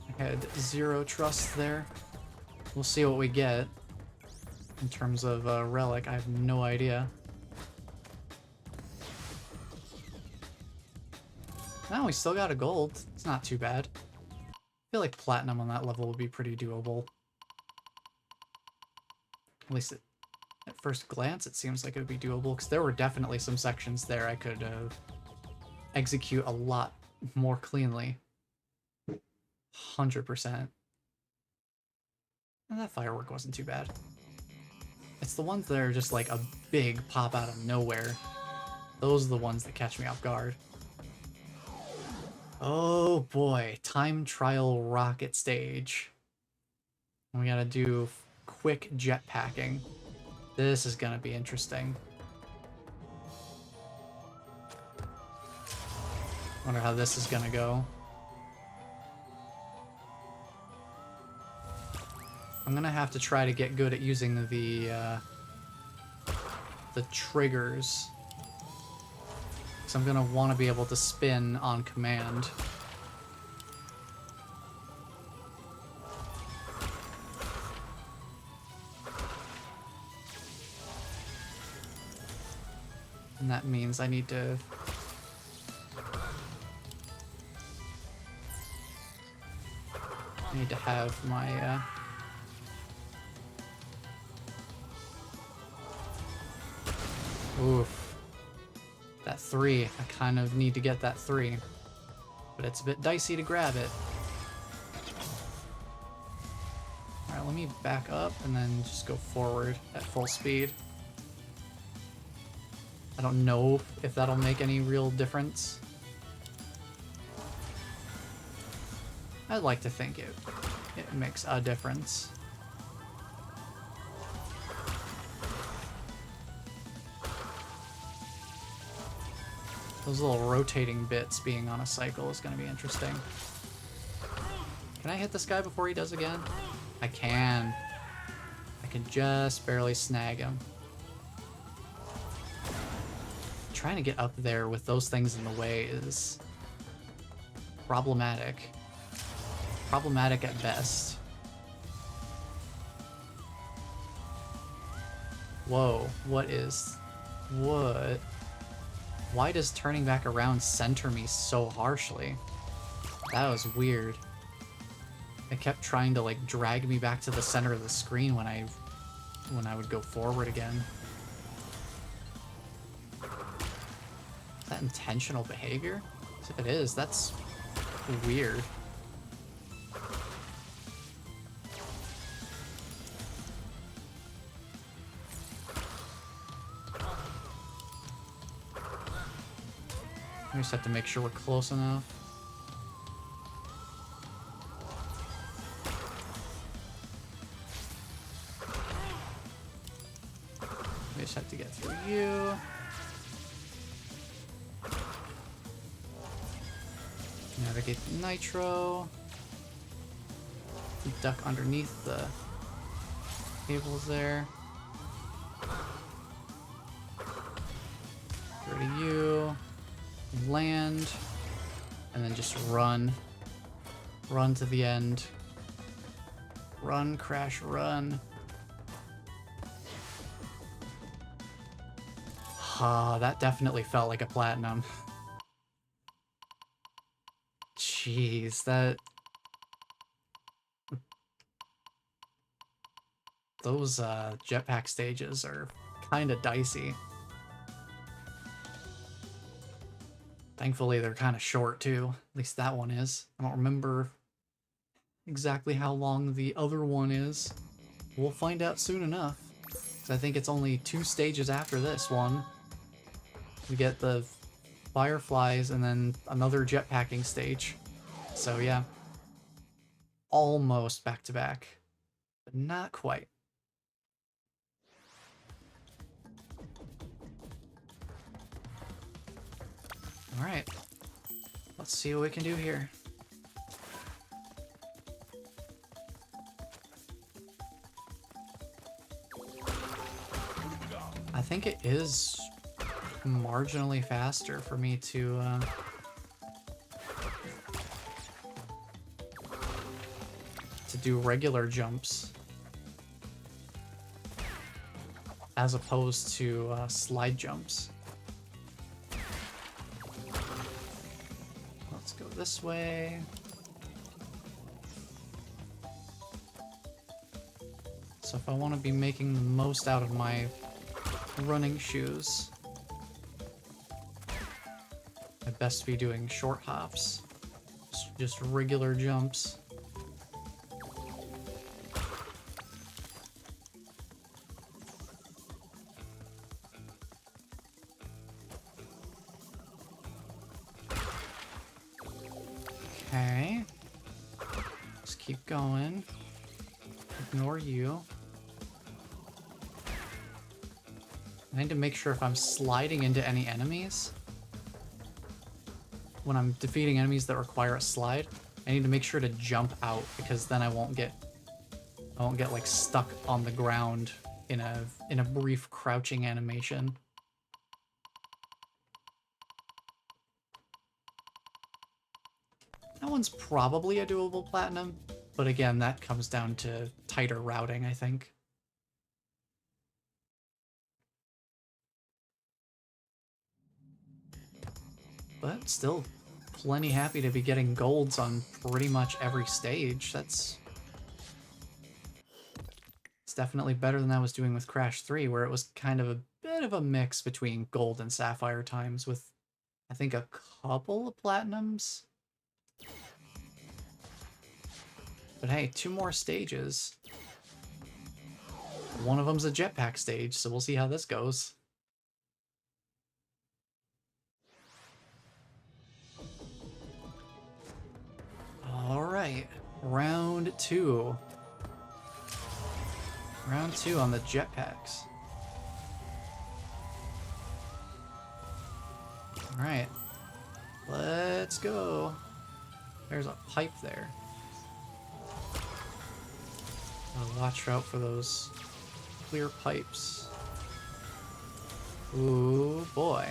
I had zero trust there. We'll see what we get in terms of relic. I have no idea. No, we still got a gold. It's not too bad. I feel like platinum on that level would be pretty doable. At least at first glance, it seems like it would be doable, because there were definitely some sections there I could execute a lot more cleanly. 100%. And that firework wasn't too bad. It's the ones that are just like a big pop out of nowhere. Those are the ones that catch me off guard. Oh boy, time trial rocket stage. We gotta do quick jetpacking. This is gonna be interesting. Wonder how this is gonna go. I'm gonna have to try to get good at using the triggers. Because I'm gonna want to be able to spin on command. And that means I need to have my oof. That 3. I kind of need to get that 3. But it's a bit dicey to grab it. Alright, let me back up and then just go forward at full speed. I don't know if that'll make any real difference. I'd like to think it makes a difference. Those little rotating bits being on a cycle is going to be interesting. Can I hit this guy before he does again? I can. I can just barely snag him. Trying to get up there with those things in the way is problematic. Problematic at best. Whoa, what? Why does turning back around center me so harshly? That was weird. It kept trying to like drag me back to the center of the screen when I would go forward again. Is that intentional behavior? 'Cause if it is, that's weird. We just have to make sure we're close enough. We just have to get through you. Navigate the nitro. Duck underneath the cables there. Go to you. Land, and then just run. Run to the end. Run, crash, run. Ah, that definitely felt like a platinum. Jeez, that... Those jetpack stages are kind of dicey. Thankfully, they're kind of short, too. At least that one is. I don't remember exactly how long the other one is. We'll find out soon enough. 'Cause I think it's only 2 stages after this one. We get the fireflies and then another jetpacking stage. So, yeah. Almost back-to-back. But not quite. Alright, let's see what we can do here. I think it is marginally faster for me to do regular jumps as opposed to slide jumps. This way. So if I want to be making the most out of my running shoes, I'd best be doing short hops. Just regular jumps. Okay. Just keep going. Ignore you. I need to make sure if I'm sliding into any enemies, when I'm defeating enemies that require a slide, I need to make sure to jump out, because then I won't get like stuck on the ground in a brief crouching animation. That one's probably a doable platinum, but again, that comes down to tighter routing, I think. But still, plenty happy to be getting golds on pretty much every stage. It's definitely better than I was doing with Crash 3, where it was kind of a bit of a mix between gold and sapphire times with, I think, a couple of platinums. But hey, 2 more stages. One of them's a jetpack stage, so we'll see how this goes. Alright, round 2. Round 2 on the jetpacks. Alright, let's go. There's a pipe there. Gotta watch out for those clear pipes. Ooh, boy.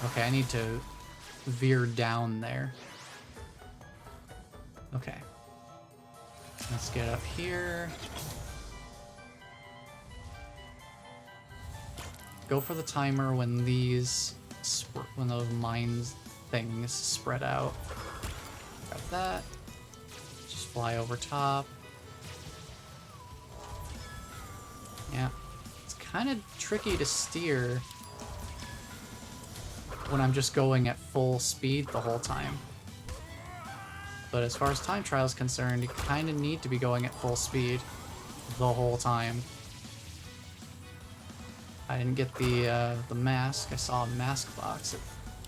Okay, I need to veer down there. Okay. Let's get up here. Go for the timer when when those mines things spread out. Grab that. Just fly over top. Yeah. It's kind of tricky to steer when I'm just going at full speed the whole time. But as far as time trial is concerned, you kind of need to be going at full speed the whole time. I didn't get the mask. I saw a mask box at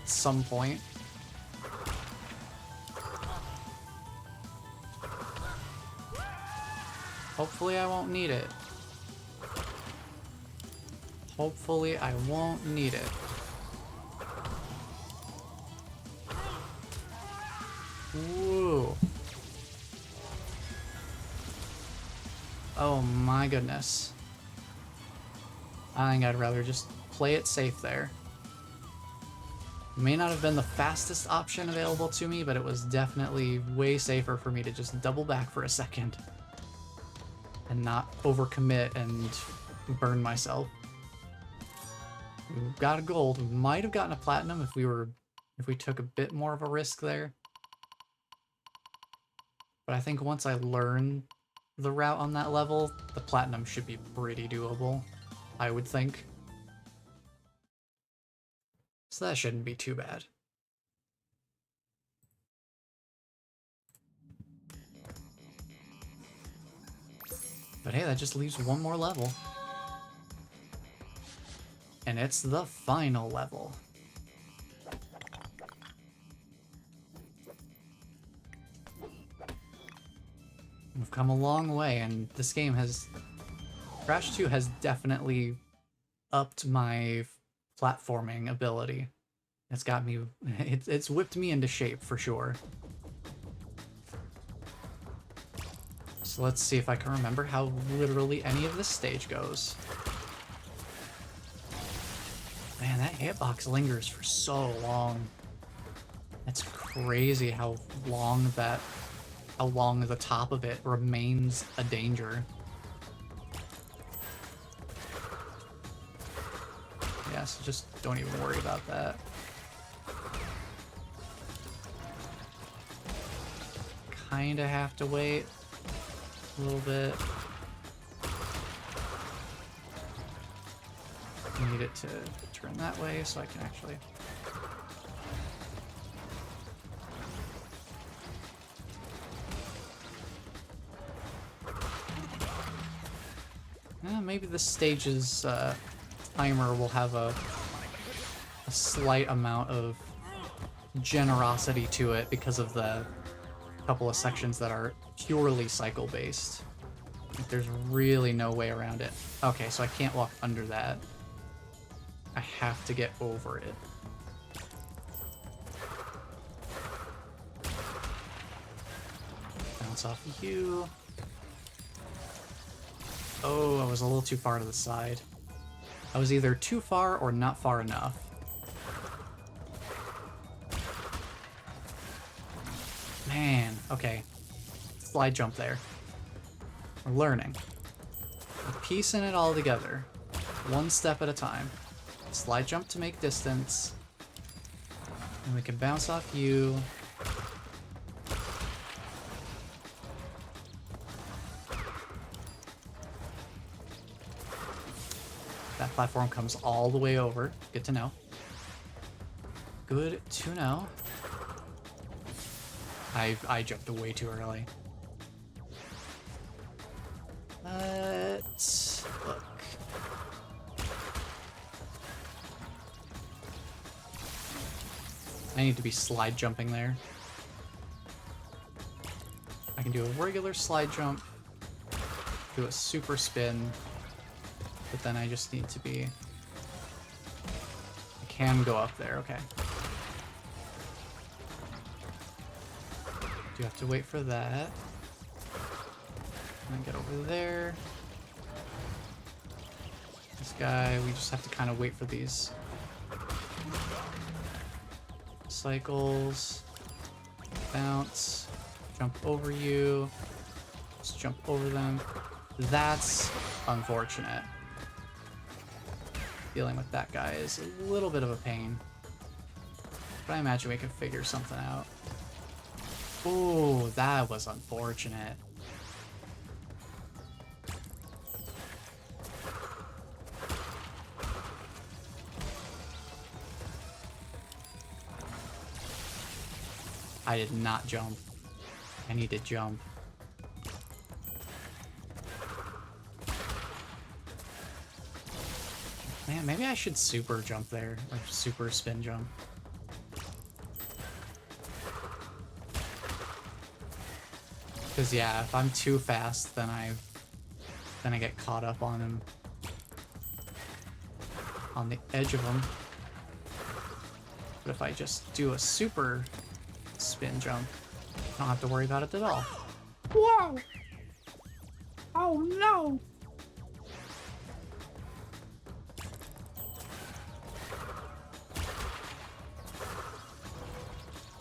some point. Hopefully I won't need it. Hopefully I won't need it. Woo. Oh my goodness. I think I'd rather just play it safe there. May not have been the fastest option available to me, but it was definitely way safer for me to just double back for a second and not overcommit and burn myself. We got a gold. We might have gotten a platinum if we took a bit more of a risk there. But I think once I learn the route on that level, the platinum should be pretty doable, I would think. So that shouldn't be too bad. But hey, that just leaves one more level. And it's the final level. We've come a long way, and this game Crash 2 has definitely upped my platforming ability. It's got me, it's whipped me into shape for sure. So let's see if I can remember how literally any of this stage goes. Man, that hitbox lingers for so long. That's crazy how long the top of it remains a danger. Yeah, so just don't even worry about that. Kinda have to wait a little bit. Need it to turn that way so I can actually... maybe this stage's timer will have a slight amount of generosity to it because of the couple of sections that are purely cycle-based. Like, there's really no way around it. Okay, so I can't walk under that. I have to get over it. Bounce off of you. Oh, I was a little too far to the side. I was either too far or not far enough. Man, okay. Slide jump there. We're learning. We're piecing it all together. One step at a time. Slide jump to make distance. And we can bounce off you. That platform comes all the way over. Good to know. Good to know. I jumped way too early. Let's look. I need to be slide jumping there. I can do a regular slide jump, do a super spin, but then I just need to be... I can go up there, okay. Do have to wait for that. And then get over there. This guy, we just have to kind of wait for these Cycles. Bounce. Jump over you. Just jump over them. That's unfortunate. Dealing with that guy is a little bit of a pain. But I imagine we can figure something out. Ooh, that was unfortunate. I did not jump. I need to jump. Man, maybe I should super jump there, or super spin jump. Because yeah, if I'm too fast, then I get caught up on him, on the edge of him. But if I just do a super spin jump, I don't have to worry about it at all. Whoa! Oh no!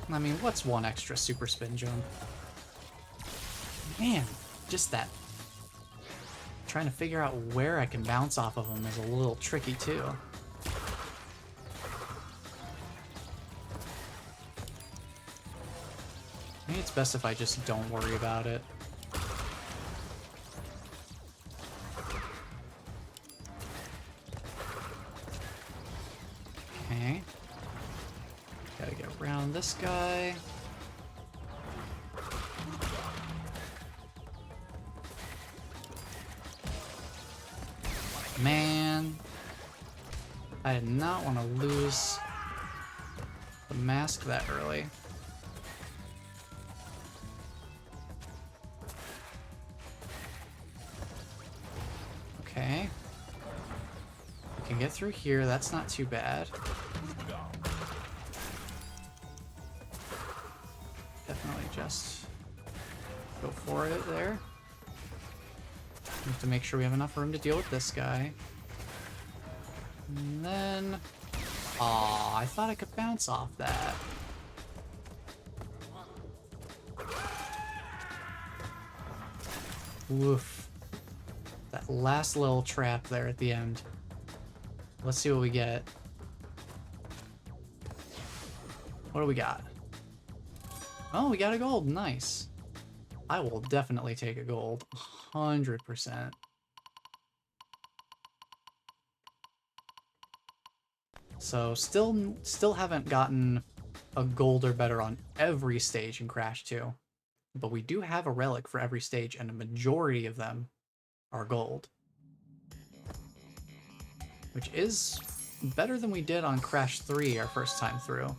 I mean, what's one extra super spin jump? Man, just that. Trying to figure out where I can bounce off of them is a little tricky too. Maybe it's best if I just don't worry about it. Okay. Gotta get around this guy. Man, I did not want to lose the mask that early. Okay. We can get through here, that's not too bad. Definitely just go for it there. We have to make sure we have enough room to deal with this guy. And then... Aw, I thought I could bounce off that. Woof. That last little trap there at the end. Let's see what we get. What do we got? Oh, we got a gold. Nice. I will definitely take a gold. 100%. So still haven't gotten a gold or better on every stage in Crash 2. But we do have a relic for every stage, and a majority of them are gold. Which is better than we did on Crash 3 our first time through.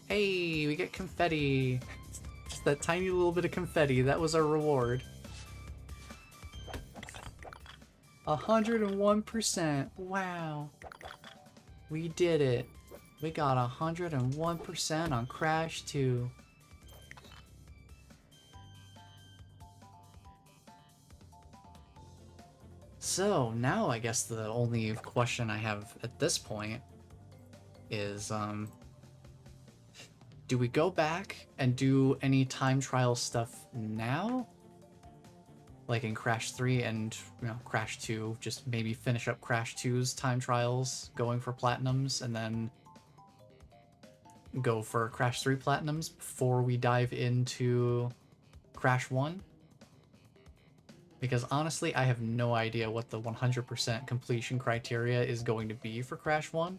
Hey, we get confetti. Just that tiny little bit of confetti. That was our reward. 101%. Wow. We did it. We got 101% on Crash 2. So, now I guess the only question I have at this point is, do we go back and do any time trial stuff now? Like in Crash 3 and, you know, Crash 2, just maybe finish up Crash 2's time trials, going for platinums, and then go for Crash 3 platinums before we dive into Crash 1? Because honestly, I have no idea what the 100% completion criteria is going to be for Crash 1.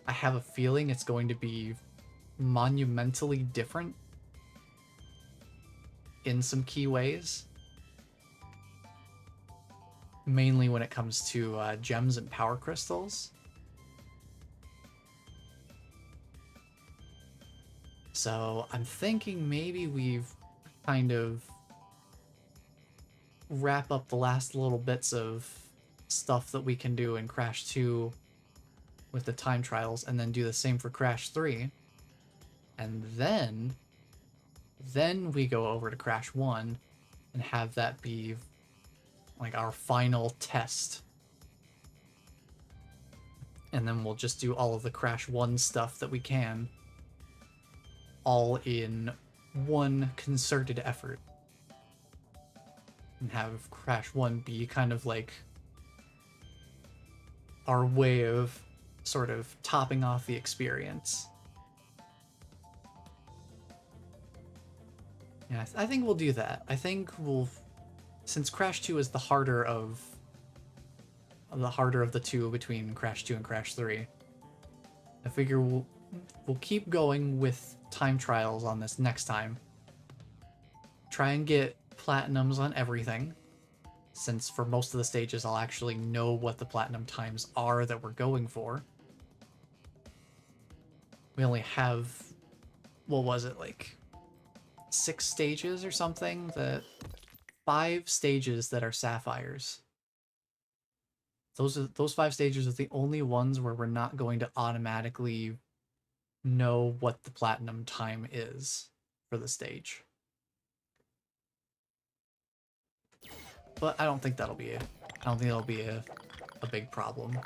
I have a feeling it's going to be monumentally different in some key ways. Mainly when it comes to gems and power crystals. So I'm thinking maybe we've kind of wrap up the last little bits of stuff that we can do in Crash 2 with the time trials, and then do the same for Crash 3. And then we go over to Crash 1 and have that be like our final test. And then we'll just do all of the Crash 1 stuff that we can, all in one concerted effort. And have Crash 1 be kind of like our way of sort of topping off the experience. Yeah, I think we'll do that. I think we'll, since Crash 2 is the harder of the two between Crash 2 and Crash 3, I figure we'll keep going with time trials on this next time. Try and get platinums on everything, since for most of the stages I'll actually know what the platinum times are that we're going for. We only have, what was it, like 6 stages or something? 5 stages that are sapphires. Those 5 stages are the only ones where we're not going to automatically know what the platinum time is for the stage. But I don't think that'll be a big problem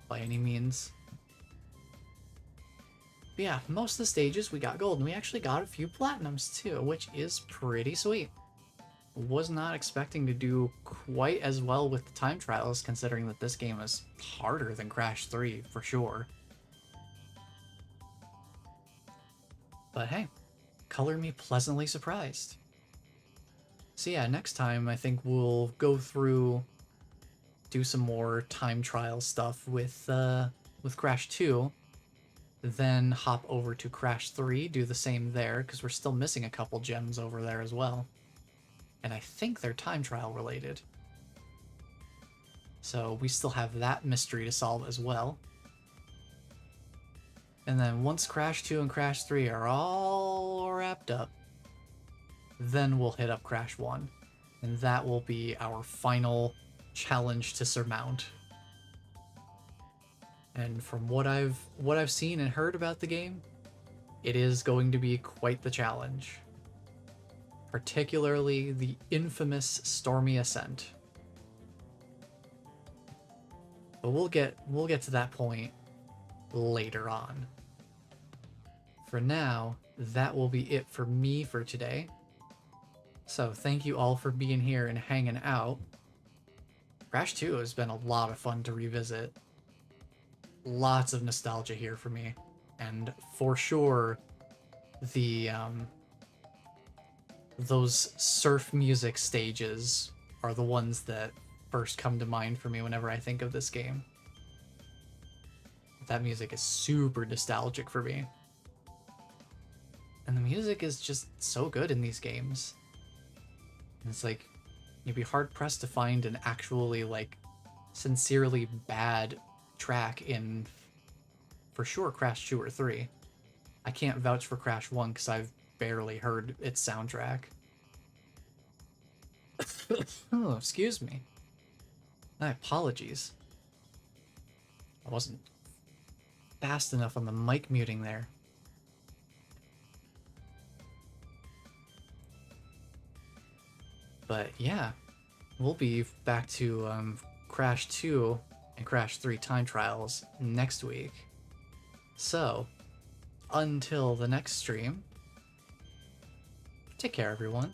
by any means. But yeah, most of the stages we got gold, and we actually got a few platinums too, which is pretty sweet. Was not expecting to do quite as well with the time trials, considering that this game is harder than Crash 3 for sure. But hey, color me pleasantly surprised. So yeah, next time I think we'll go through, do some more time trial stuff with Crash 2, then hop over to Crash 3, do the same there, because we're still missing a couple gems over there as well. And I think they're time trial related. So we still have that mystery to solve as well. And then once Crash 2 and Crash 3 are all wrapped up, then we'll hit up Crash 1. And that will be our final challenge to surmount. And from what I've seen and heard about the game, it is going to be quite the challenge. Particularly the infamous Stormy Ascent. But we'll get to that point later on. For now, that will be it for me for today. So thank you all for being here and hanging out. Crash 2 has been a lot of fun to revisit. Lots of nostalgia here for me. And for sure, those surf music stages are the ones that first come to mind for me whenever I think of this game. That music is super nostalgic for me. And the music is just so good in these games. It's like, you'd be hard-pressed to find an actually, like, sincerely bad track in, for sure, Crash 2 or 3. I can't vouch for Crash 1 because I've barely heard its soundtrack. Oh, excuse me. My apologies. I wasn't fast enough on the mic muting there. But yeah, we'll be back to Crash 2 and Crash 3 time trials next week. So, until the next stream, take care everyone.